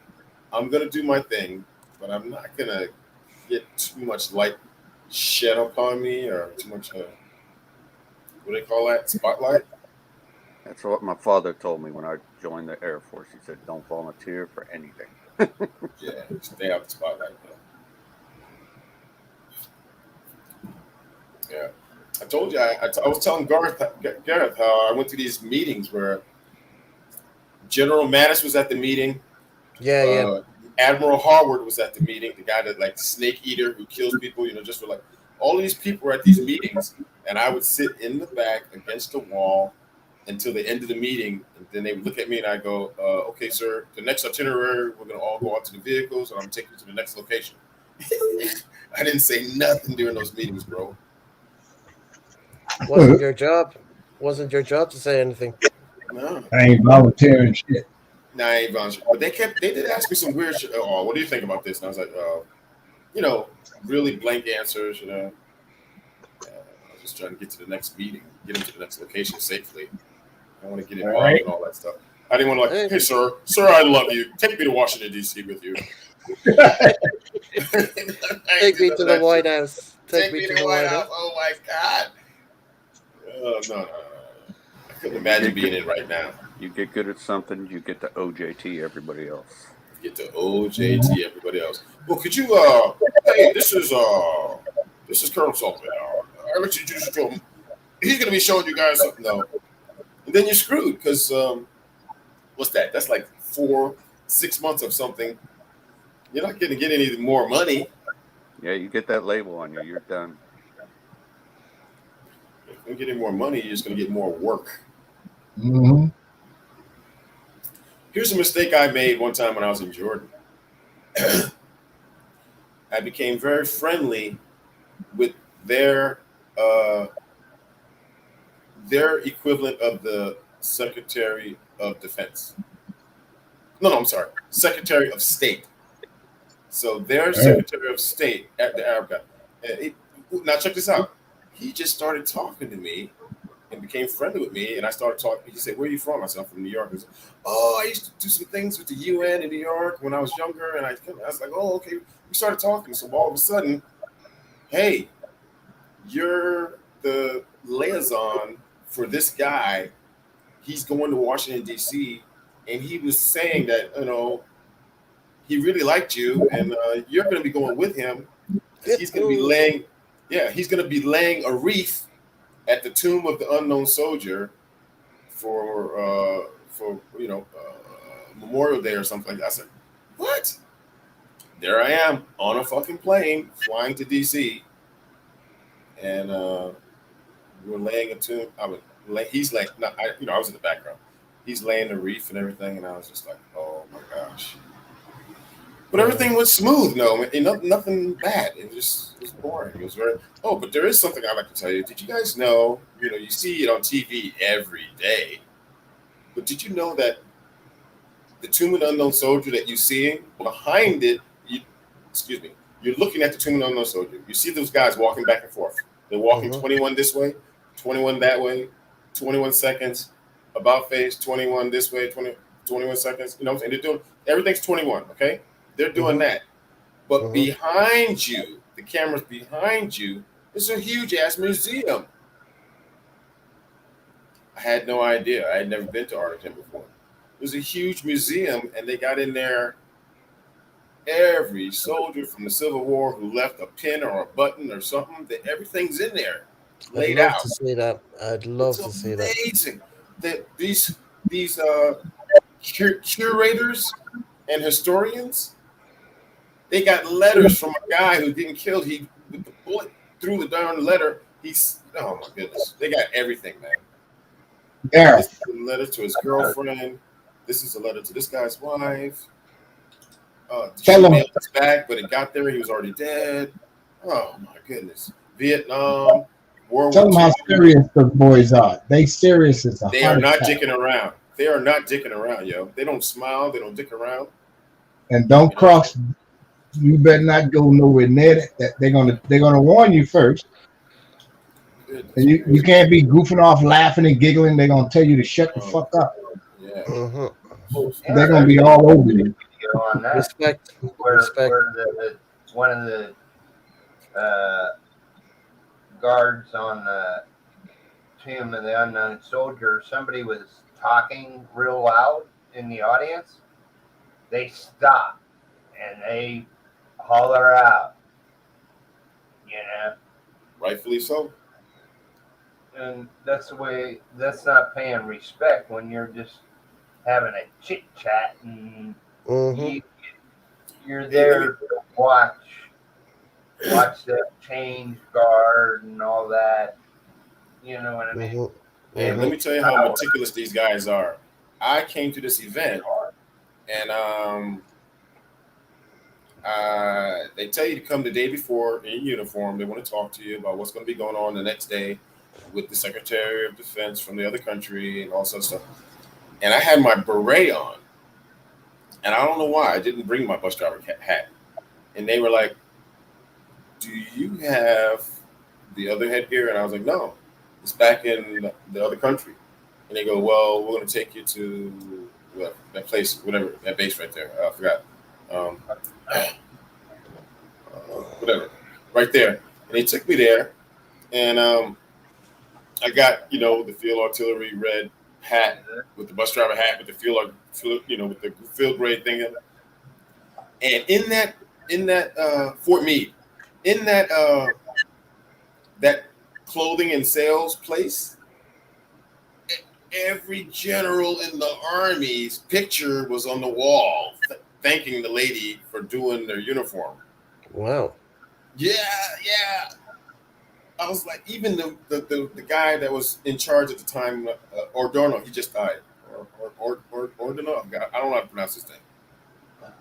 I'm gonna do my thing, but I'm not gonna get too much light shed upon me or too much. What do they call that? Spotlight. That's what my father told me when I joined the Air Force. He said, "Don't volunteer for anything." Yeah, stay out the spotlight. Though. Yeah, I told you. I was telling Gareth how I went to these meetings where General Mattis was at the meeting. Yeah. Admiral Harward was at the meeting. The guy that like snake eater who kills people. Just for like all of these people were at these meetings, and I would sit in the back against the wall until the end of the meeting, and then they would look at me and I go, "Okay, sir, the next itinerary, we're gonna all go out to the vehicles, and I'm taking you to the next location." I didn't say nothing during those meetings, bro. Wasn't your job? Wasn't your job to say anything? No. I ain't volunteering shit. Nah, I ain't volunteer. But they did ask me some weird shit. Oh, what do you think about this? And I was like, really blank answers. I was just trying to get to the next meeting, get them to the next location safely. I want to get involved Right. in all that stuff. I didn't want to Hey. hey, sir, I love you. Take me to Washington D.C. with you. Take me to the White House. Take me to the White House. Oh my God. No. I couldn't imagine being in right now. You get good at something, you get to OJT everybody else. Get to OJT everybody else. Well, could you hey, this is Colonel Sullivan. I'll let you introduce you to him. He's gonna be showing you guys something though. And then you're screwed because what's that? That's like 4-6 months of something. You're not gonna get any more money. Yeah, you get that label on you, you're done. If you don't get any more money, you're just gonna get more work. Mm-hmm. Here's a mistake I made one time when I was in Jordan. I became very friendly with their equivalent of the Secretary of Defense. No, I'm sorry, Secretary of State. So their Secretary of State at the Arab guy. Now check this out. He just started talking to me and became friendly with me, and I started talking. He said, "Where are you from?" I said, "I'm from New York." He said, "Oh, I used to do some things with the UN in New York when I was younger," and I was like, "Oh, okay." We started talking. So all of a sudden, hey, you're the liaison for this guy. He's going to Washington D.C. and he was saying that he really liked you, and you're going to be going with him. He's going to be laying a wreath at the tomb of the unknown soldier for Memorial Day or something like that. I said, "What?" There I am on a fucking plane flying to DC, and we're laying a tomb. He's like, I was in the background. He's laying the wreath and everything, and I was just like, "Oh my gosh!" But everything was smooth. No, nothing bad. It was boring. It was very. Oh, but there is something I'd like to tell you. Did you guys know? You see it on TV every day. But did you know that the Tomb of the Unknown Soldier that you're seeing behind it? You're looking at the Tomb of the Unknown Soldier. You see those guys walking back and forth. They're walking 21 this way, 21 that way, 21 seconds. About face, 21 this way, 21 seconds. You know what I'm saying? They're doing everything's 21. Okay. They're doing that. But behind you, the camera's behind you, is a huge ass museum. I had no idea. I had never been to Arlington before. There's a huge museum, and they got in there every soldier from the Civil War who left a pin or a button or something. Everything's in there, laid I'd love out. to see that. I'd love to see that. Amazing. These curators and historians, they got letters from a guy who didn't kill. He with the bullet through the darn letter. Oh my goodness, they got everything, man. Daryl, This is a letter to his girlfriend. This is a letter to this guy's wife. To tell shoot him, me up his back, but it got there. He was already dead. Oh my goodness. Vietnam, World tell War him II. how serious those boys are. They serious as a They are heart not attack. dicking around. They are not dicking around, yo. They don't smile. They don't dick around. And don't You know. cross. You better not go nowhere near that. They're gonna warn you first. And Goodness you gracious. can't be goofing off, laughing and giggling. They're gonna tell you to shut the Um, fuck up. yeah. Mm-hmm. Yeah, They're gonna there's be a all over you. video on that Respect. where Respect. the one of the guards on the Tomb of the Unknown Soldier, somebody was talking real loud in the audience. They stop and they holler out, you know. Rightfully so. And that's the way. That's not paying respect when you're just having a chit chat and Mm-hmm. you you're Hey, let me. there to watch that change guard and all that. You know what I mean? Mm-hmm. Hey, Give let Mm-hmm. me me tell you how power. meticulous these guys are. I came to this event, and they tell you to come the day before in uniform. They want to talk to you about what's going to be going on the next day with the Secretary of Defense from the other country and all sorts of stuff. And I had my beret on, and I don't know why I didn't bring my bus driver hat. And they were like, "Do you have the other headgear?" And I was like, "No, it's back in the other country." And they go, "Well, we're going to take you to that place, whatever, that base right there. I forgot. Um, whatever, right there." And they took me there, and I got the field artillery red hat with the bus driver hat with the with the field grade thing. And in that Fort Meade, in that clothing and sales place, every general in the army's picture was on the wall, thanking the lady for doing their uniform. Wow. Yeah, yeah. I was like, even the guy that was in charge at the time, Ordorno, he just died. Ordorno, I don't know how to pronounce his name.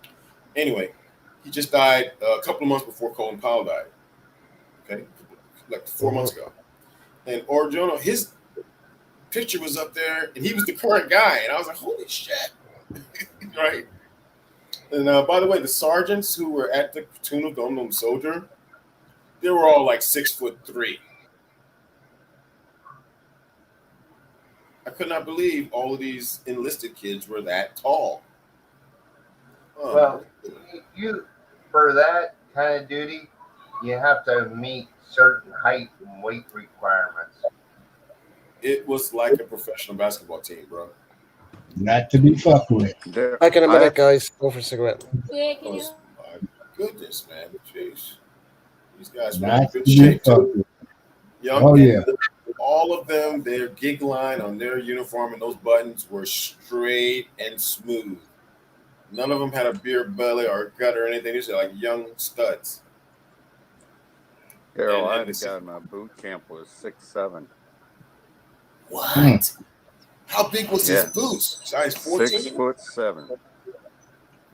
Anyway, he just died a couple of months before Colin Powell died. Okay, like 4 months Mm-hmm. ago. And Ordorno, his picture was up there, and he was the current guy. And I was like, holy shit, right? And by the way, the sergeants who were at the platoon of the unknown soldier, they were all like 6'3". I could not believe all of these enlisted kids were that tall. Oh my Well, goodness. you for that kind of duty, you have to meet certain height and weight requirements. It was like a professional basketball team, bro. Not to be fucked with. There, Back in a I minute, have to. guys. Go for a cigarette. That was my goodness, man. Jeez. These guys were in Not to good be shape too. fucked with. Young Oh yeah. and all of them, their gig line on their uniform and those buttons were straight and smooth. None of them had a beer belly or a gut or anything. These are like young studs. Daryl, And I and had a the guy in my boot camp was 6'7". Hmm. what? How big was his Yeah, boots? Size six 14? foot seven.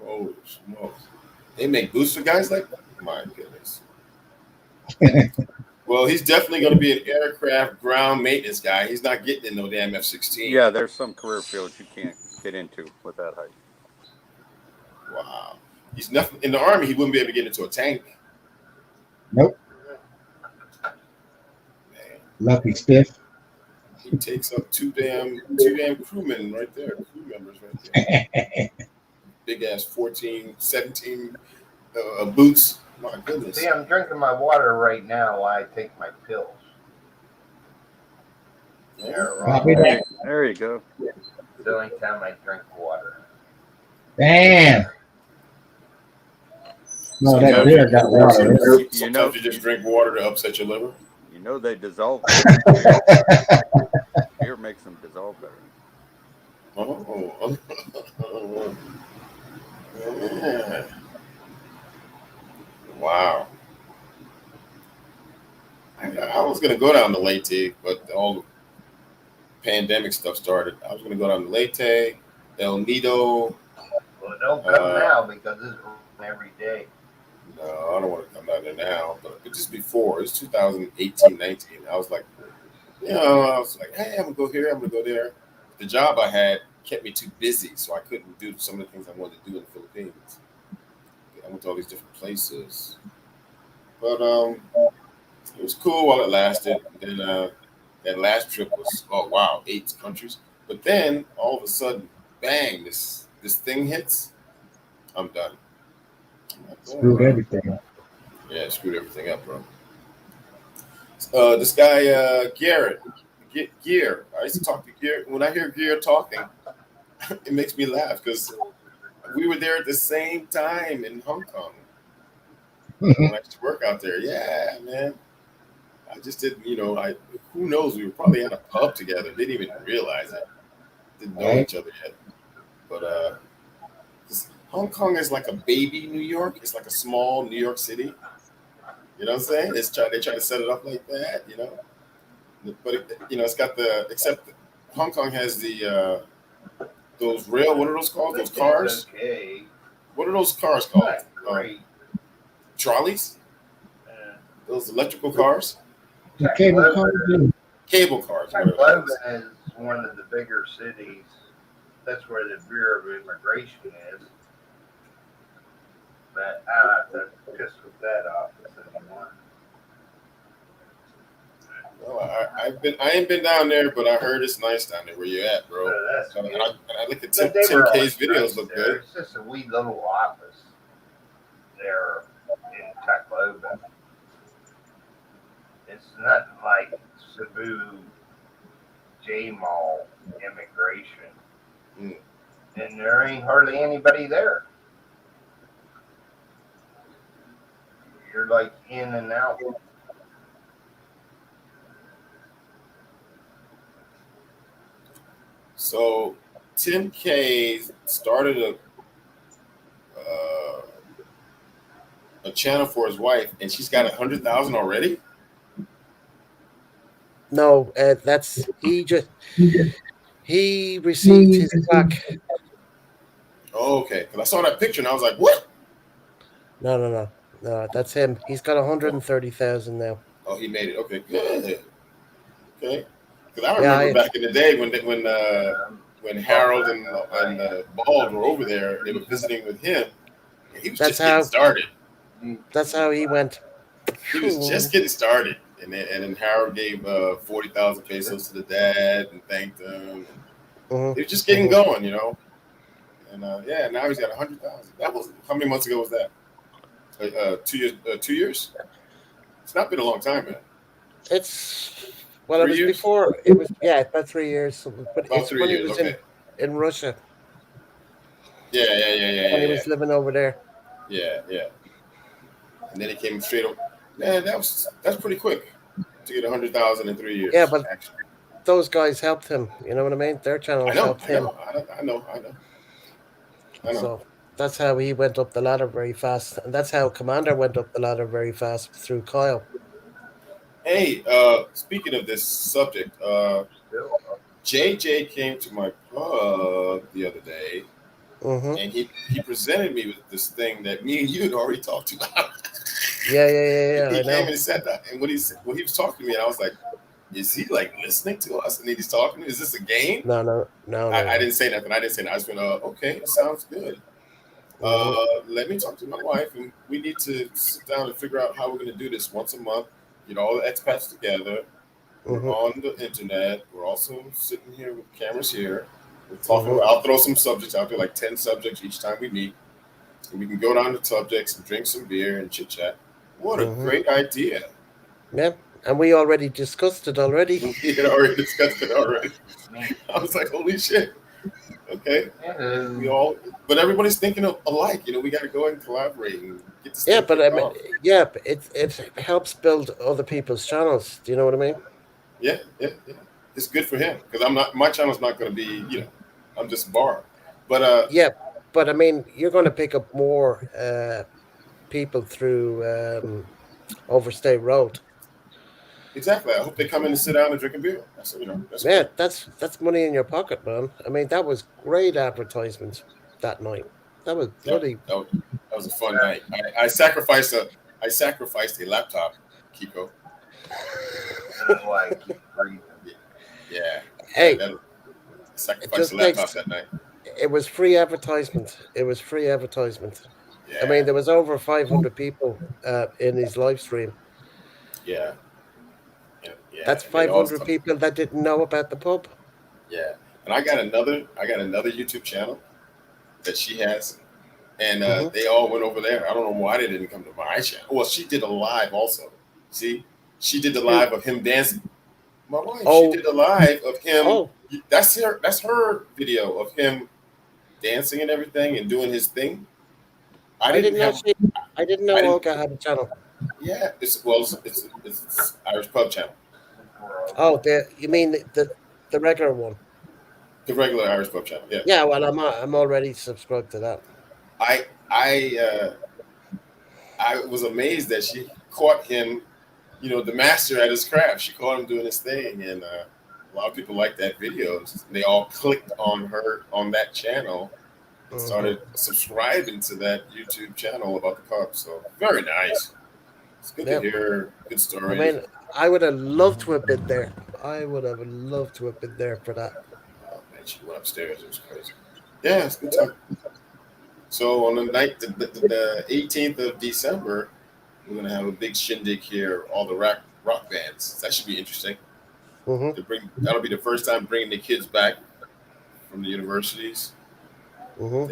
Holy smokes. They make boots for guys like that? My goodness. Well, he's definitely going to be an aircraft ground maintenance guy. He's not getting in no damn F 16. Yeah, there's some career fields you can't get into with that height. Wow. He's nothing in the Army, he wouldn't be able to get into a tank. Nope. Man, Lucky stiff. he takes up two damn crewmen right there, crew members right there. Big ass 14, 17 boots. My See, goodness. I'm drinking my water right now while I take my pills. Oh, They're Copy wrong. that. There you go. It's the only time I drink water. Damn. No, that sometimes know, you bear got water in it. you sometimes know, you just drink water to upset your liver. you know they dissolve beer. Beer makes them dissolve better. Oh. Yeah. Wow. I was gonna go down to Lake, but all the pandemic stuff started, I was going to go down to Leyte, El Nido. Well, don't come now because it's raining every day. No, I don't want to come down there now. But just before, it's 2018, 19. I was like, I was like, hey, I'm going to go here, I'm going to go there. The job I had kept me too busy, so I couldn't do some of the things I wanted to do in the Philippines. I went to all these different places. But it was cool while it lasted. And then that last trip was, oh wow, 8 countries. But then all of a sudden, bang, this thing hits. I'm done. I'm not going Screwed around. everything. Yeah, it screwed everything up, bro. This guy Garrett, Gear. I used to talk to Gear. When I hear Gear talking, it makes me laugh because we were there at the same time in Hong Kong when I used to work out there. Yeah, man. I just didn't, I who knows? We were probably at a pub together. Didn't even realize it. Didn't know Right? each other yet. But Hong Kong is like a baby New York. It's like a small New York City. You know what I'm saying? They try to set it up like that. But it's got except Hong Kong has the those rail. What are those called? Those cars. Okay. What are those cars called? Not great. Trolleys. Uh, Those electrical cars. The cable car, too. Cable cars. Whatever. Logan is one of the bigger cities. That's where the Bureau of Immigration is. But I have to piss with that office anymore. Well, I ain't been down there, but I heard it's nice down there where you at, bro. That's And good. I look at But Tim, they Tim were K's always videos nice look there. good. It's just a wee little office there in Tacloban. It's nothing like Cebu J Mall immigration. Mm. And there ain't hardly anybody there. You're like in and out. So Tim K started a channel for his wife, and she's got 100,000 already. No, that's he received his plaque. Oh, okay. Because I saw that picture and I was like, what? No. That's him. He's got 130,000 now. Oh, he made it. Okay, good. Okay. Because I Yeah, remember back in the day when Harold and Bald were over there, they were visiting with him, and he was that's just getting how started. that's how he went. He was just getting started, and then Harold gave 40,000 pesos to the dad and thanked him. He was just getting going. And now he's got 100,000. That was how many months ago was that? 2 years. 2 years. It's not been a long time, man. It 3 was years. before. It was about 3 years. But About it's 3 when he years. was Okay. in Russia. When he Yeah. was living over there. Yeah. And then he came straight up. Man, that's pretty quick to get 100,000 in 3 years. Yeah, but actually, those guys helped him. You know what I mean? Their channels helped him. I know. So that's how he went up the ladder very fast, and that's how Commander went up the ladder very fast through Kyle. Hey, speaking of this subject, JJ came to my pub the other day, and he presented me with this thing that me and you had already talked about. Yeah. He I came know. and he said that, and when he was talking to me, and I was like, "Is he like listening to us?" And then he's talking. Is this a game? No. I didn't say nothing. I just went, "Okay, it sounds good." Let me talk to my wife, and we need to sit down and figure out how we're going to do this once a month. Get all the expats together. We're on the internet. We're also sitting here with cameras here. We're talking. I'll throw some subjects out there, like 10 subjects each time we meet, and we can go down to subjects and drink some beer and chit chat. What a great idea! Yeah, and we already discussed it already. We had already discussed it already. I was like, "Holy shit!" Okay, but everybody's thinking alike. We got to go and collaborate and get this. Yeah, thing but kicked off. but it helps build other people's channels. Do you know what I mean? Yeah. It's good for him because I'm not. My channel's not going to be. I'm just bar. But yeah, but I mean, you're going to pick up more people through Overstay Road. Exactly. I hope they come in and sit down and drink a beer. That's that's Yeah, great. that's money in your pocket, man. I mean, that was great advertisement that night. That was Yeah, bloody. that was a fun night. I sacrificed a laptop, Kiko. That's why I keep breathing. Yeah, yeah. Hey, That it sacrificed the just laptop takes. that night. It was free advertisement. It was free advertisement. I mean, Yeah, there was over 500 people in his live stream. yeah, yeah, yeah. That's And they all 500 people that didn't know about the pub. yeah. And I got another YouTube channel that she has, and Hmm. they all went over there. I don't know why they didn't come to my channel. Well, she did a live also. See, she did the Who? live of him dancing. My wife, she Oh, did a live of him. oh! That's her video of him dancing and everything and doing his thing. I I didn't didn't know have she. I didn't I know didn't Olga had a channel. yeah, it's Irish Pub Channel. Oh, you mean the regular one? The regular Irish Pub Channel. Yeah. Yeah, well, I'm already subscribed to that. I I uh I was amazed that she caught him, the master at his craft. She caught him doing his thing, and a lot of people liked that video. They all clicked on her on that channel and Hmm. started subscribing to that YouTube channel about the Cubs. So very nice. It's good to Yeah, hear good I stories. mean, I would have loved to have been there. I would have loved to have been there for that. Oh man, she went upstairs. It was crazy. Yeah, it's a good time. So on the night, the 18th of December, we're gonna have a big shindig here. All the rock bands. That should be interesting. Hmm. That'll be the first time bringing the kids back from the universities. Hmm.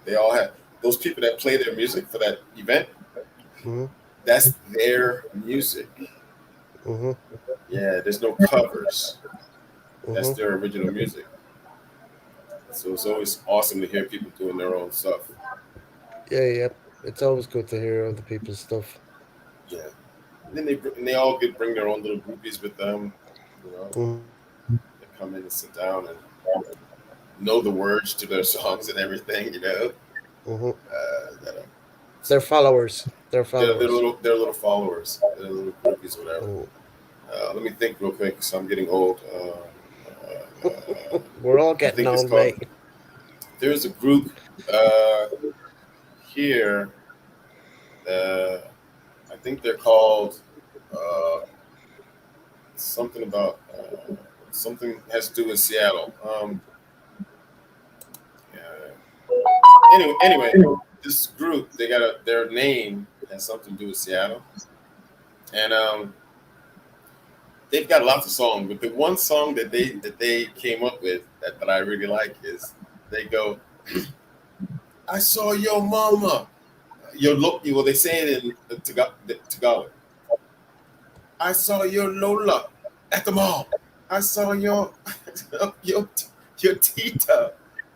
They all have those people that play their music for that event. Hmm. That's their music. Hmm. Yeah, there's no covers. That's Hmm. their original music. So it's always awesome to hear people doing their own stuff. Yeah, yeah. It's always good to hear other people's stuff. Yeah. And then they all bring their own little groupies with them. You know, Hmm. they come in and sit down and know the words to their songs and everything. Hmm. That They're so followers. They're followers. they're little followers. They're little groupies, whatever. Mm. Let me think real quick, because I'm getting old. We're all I getting think it's old, called. mate. There's a group uh, here. Uh, I think they're called uh, something about something has to do with Seattle. Yeah. Anyway, this group they got their name has something to do with Seattle, and they've got lots of songs. But the one song that they came up with that I really like is they go, "I saw your mama." Your well, they say it in Tagalog. I saw your Lola at the mall. I saw your your tita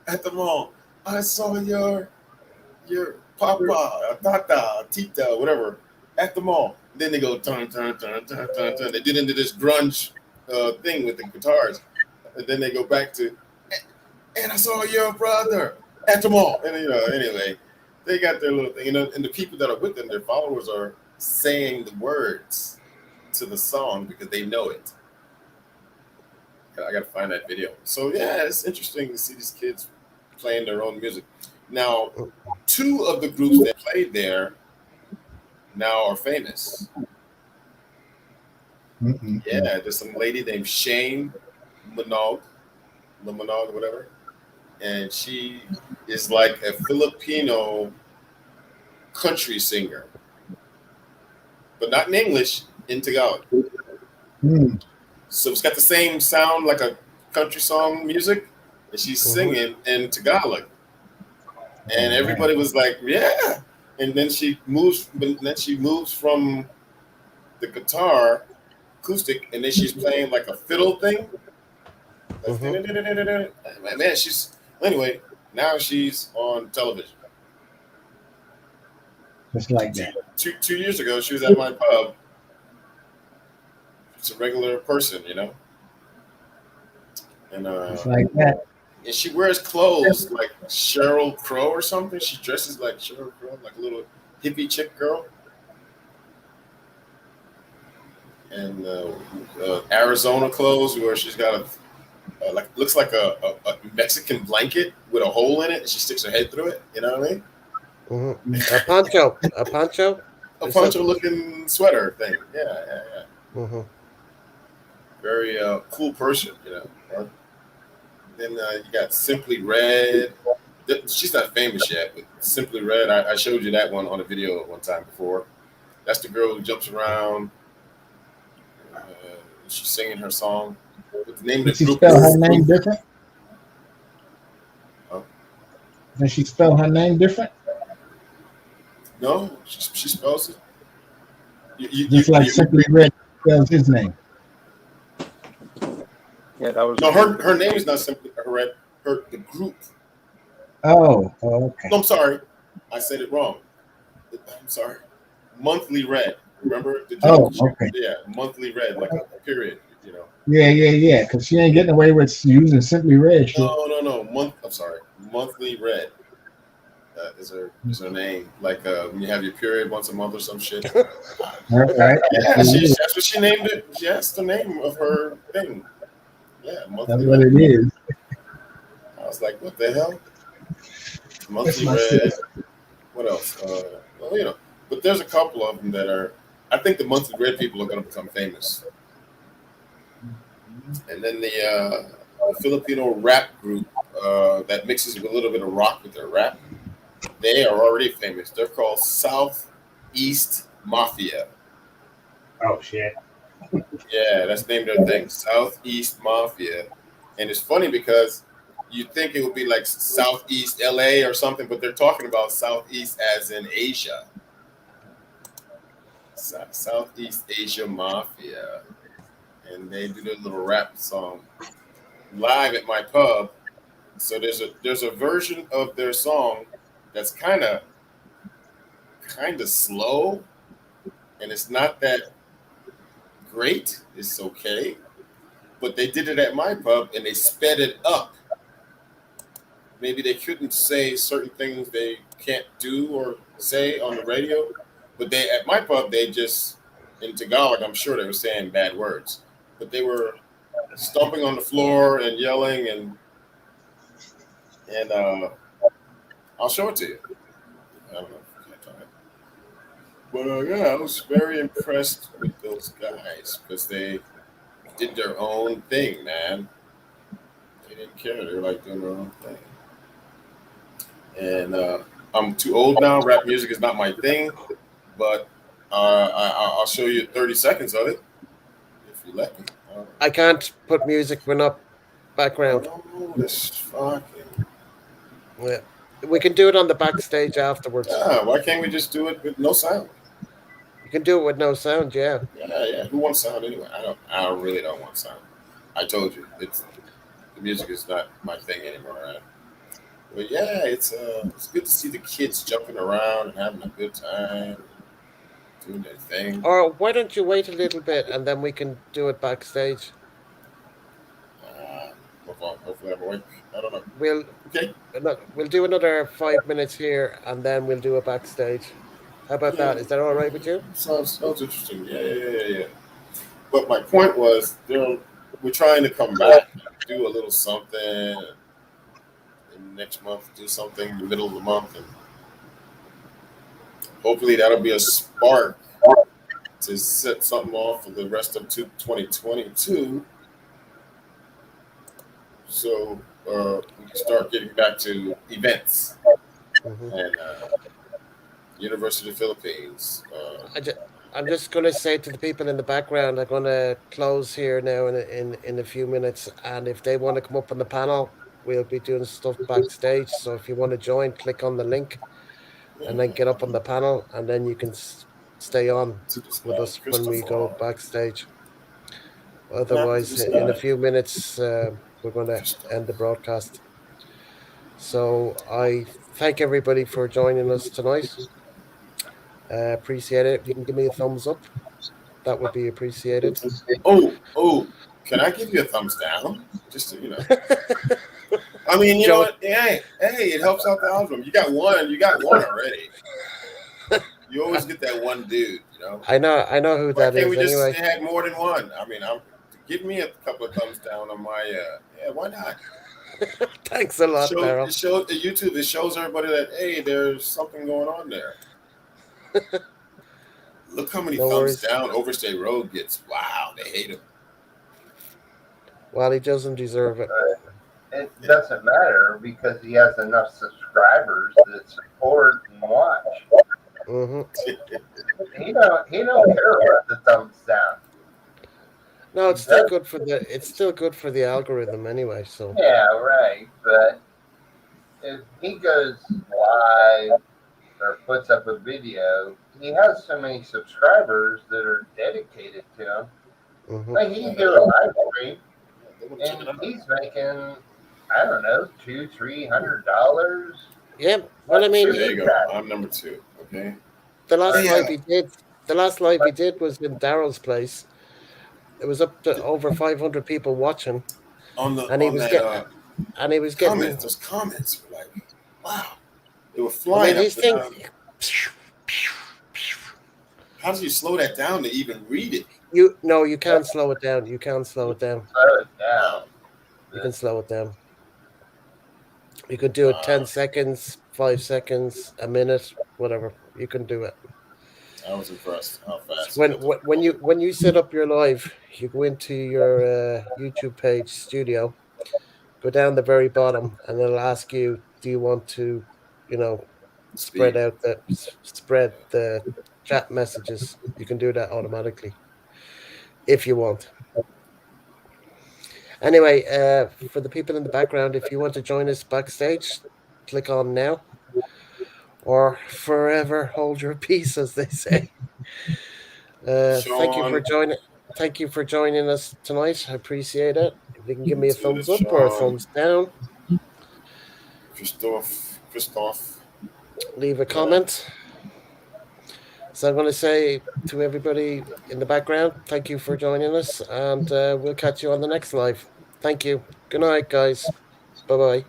at the mall. I saw your papa, tata, tita, whatever, at the mall. Then they go turn, turn, turn, turn, turn, turn. They did into this grunge thing with the guitars, and then they go back to, and I saw your brother at the mall. And anyway, they got their little thing, and the people that are with them, their followers are saying the words to the song because they know it. I got to find that video. So yeah, it's interesting to see these kids playing their own music. Now, two of the groups that played there now are famous. Yeah, Mm-mm-mm. there's some lady named Shane Minogue, Minogue, whatever, and she is like a Filipino country singer, but not in English, in Tagalog. Mm. So it's got the same sound like a country song music, and she's Hmm. singing in Tagalog. Oh And man, everybody was like, "Yeah!" And then she moves from the guitar acoustic, and then she's playing like a fiddle thing. Like, Hmm. man, she's anyway. Now she's on television. just like Two, that, 2 years ago, she was at my pub. She's a regular person, and just like that. she wears clothes like Sheryl Crow or something. She dresses like Sheryl Crow, like a little hippie chick girl. and Arizona clothes where she's got like looks like a Mexican blanket with a hole in it, and she sticks her head through it. You know what I mean? Mm-hmm. A poncho. A poncho. A Is that? poncho looking sweater thing. Yeah. Mm-hmm. Very cool person, you know. Then you got Simply Red. She's not famous yet, but Simply Red. I showed you that one on a video one time before. That's the girl who jumps around. Uh, she's singing her song. But the name of Did the she group spell her is name different? uh, Did she spell her name different? no, she spells it. Just like Simply Red spells his name. Yeah, that was No, her name is not Simply Red. The group. Oh, okay. No, I'm sorry, I said it wrong. I'm sorry. Monthly Red. Remember the Oh, joke? okay. Yeah, Monthly Red, like a period. You know. Yeah. Because she ain't getting away with using Simply Red shit. No. I'm sorry. Monthly Red is her name. Like when you have your period once a month or some shit. All right. Yeah, that's what she named it. That's the name of her thing. Yeah, That's Monthly what Red. it is. I was like, what the hell? That's Monthly my Red. sis. What else? Well, you know, but there's a couple of them that are. I think the Monthly Red people are going to become famous. And then the Filipino rap group that mixes a little bit of rock with their rap. They are already famous. They're called Southeast Mafia. Oh shit. Yeah, that's the name of their thing, Southeast Mafia. And it's funny because you think it would be like Southeast LA or something, but they're talking about Southeast as in Asia. Southeast Asia Mafia. And they do their little rap song live at my pub. So there's a version of their song that's kind of slow, and it's not that great. It's okay, but they did it at my pub and they sped it up. Maybe they couldn't say certain things they can't do or say on the radio, but they at my pub they just in Tagalog. I'm sure they were saying bad words, but they were stomping on the floor and yelling and I'll show it to you. I don't know if I can't tell it. But yeah, I was very impressed with those guys because they did their own thing, man. They didn't care. They were like doing their own thing. And I'm too old now. Rap music is not my thing, but I'll show you 30 seconds of it if you let me. I can't put music when up background. Oh, this fucking. Yeah. We can do it on the backstage afterwards. Yeah, why can't we just do it with no sound? You can do it with no sound, yeah. Yeah. Who wants sound anyway? I really don't want sound. I told you, the music is not my thing anymore, right? But yeah, it's good to see the kids jumping around and having a good time, doing their thing. Or why don't you wait a little bit and then we can do it backstage? Uh, hopefully I'm awake. I don't know. We'll Okay. we'll do another 5 minutes here and then we'll do it backstage. How about Yeah. that? Is that all right with you? Sounds interesting. Yeah. But my point was, we're trying to come back, do a little something, and next month do something in the middle of the month, and hopefully that'll be a spark to set something off for the rest of 2022. So we can start getting back to events Mm-hmm. and University of the Philippines. I'm just going to say to the people in the background, I'm going to close here now in a few minutes. And if they want to come up on the panel, we'll be doing stuff backstage. So if you want to join, click on the link and then get up on the panel. And then you can stay on To the with sky, us when we go Christopher. backstage. Map to the Otherwise, in a sky, few minutes, we're going to end the Christopher. broadcast. So I thank everybody for joining us tonight. Appreciate it. If you can give me a thumbs up, that would be appreciated. Oh, can I give you a thumbs down? Just to, I mean, you know Joe, what? Hey, it helps out the algorithm. You got one already. You always get that one dude. You know, I know who why that can't is. we just Anyway, have more than one? I mean, give me a couple of thumbs down on my. Yeah, why not? thanks a lot, Daryl. YouTube. It shows everybody that hey, there's something going on there. Look how many No thumbs worries. down Overstate Road gets. Wow, they hate him. Well, he doesn't deserve it. It doesn't matter because he has enough subscribers that support and watch. Hmm. He don't care about the thumbs down. No, He it's still does. good for the algorithm anyway. So Yeah, right. But if he goes live or puts up a video, he has so many subscribers that are dedicated to him. hmm Like he Yeah, can do a live stream they want to check and it out. he's making, I don't know, $200-300. yeah. Well, I See, mean, there you go. I'm number two. Okay. the last Yeah, live he did, was in Daryl's place. It was up to over 500 people watching, and he on was that getting and he was comments, getting. those comments were like, wow, they were I mean, flying up his to thing. down. How did you slow that down to even read it? You can't slow it down. You can't slow it down. Slow it Wow, down. You can slow it down. You could do it 10 wow, seconds, 5 seconds, a minute, whatever. You can do it. I was impressed how fast you When got the when you when you set up your live, you go into your YouTube page studio, go down the very bottom, and it'll ask you, do you want to, you know, speed. spread the chat messages? You can do that automatically if you want. Anyway, for the people in the background, if you want to join us backstage, click on now or forever hold your peace, as they say. Thank you for Sean, joining. Thank you for joining us tonight. I appreciate it. If you can give you me a too, thumbs up or a Sean, thumbs down, Christoph. leave a Yeah, comment. So I'm going to say to everybody in the background, thank you for joining us, and we'll catch you on the next live. Thank you. Good night, guys. Bye bye.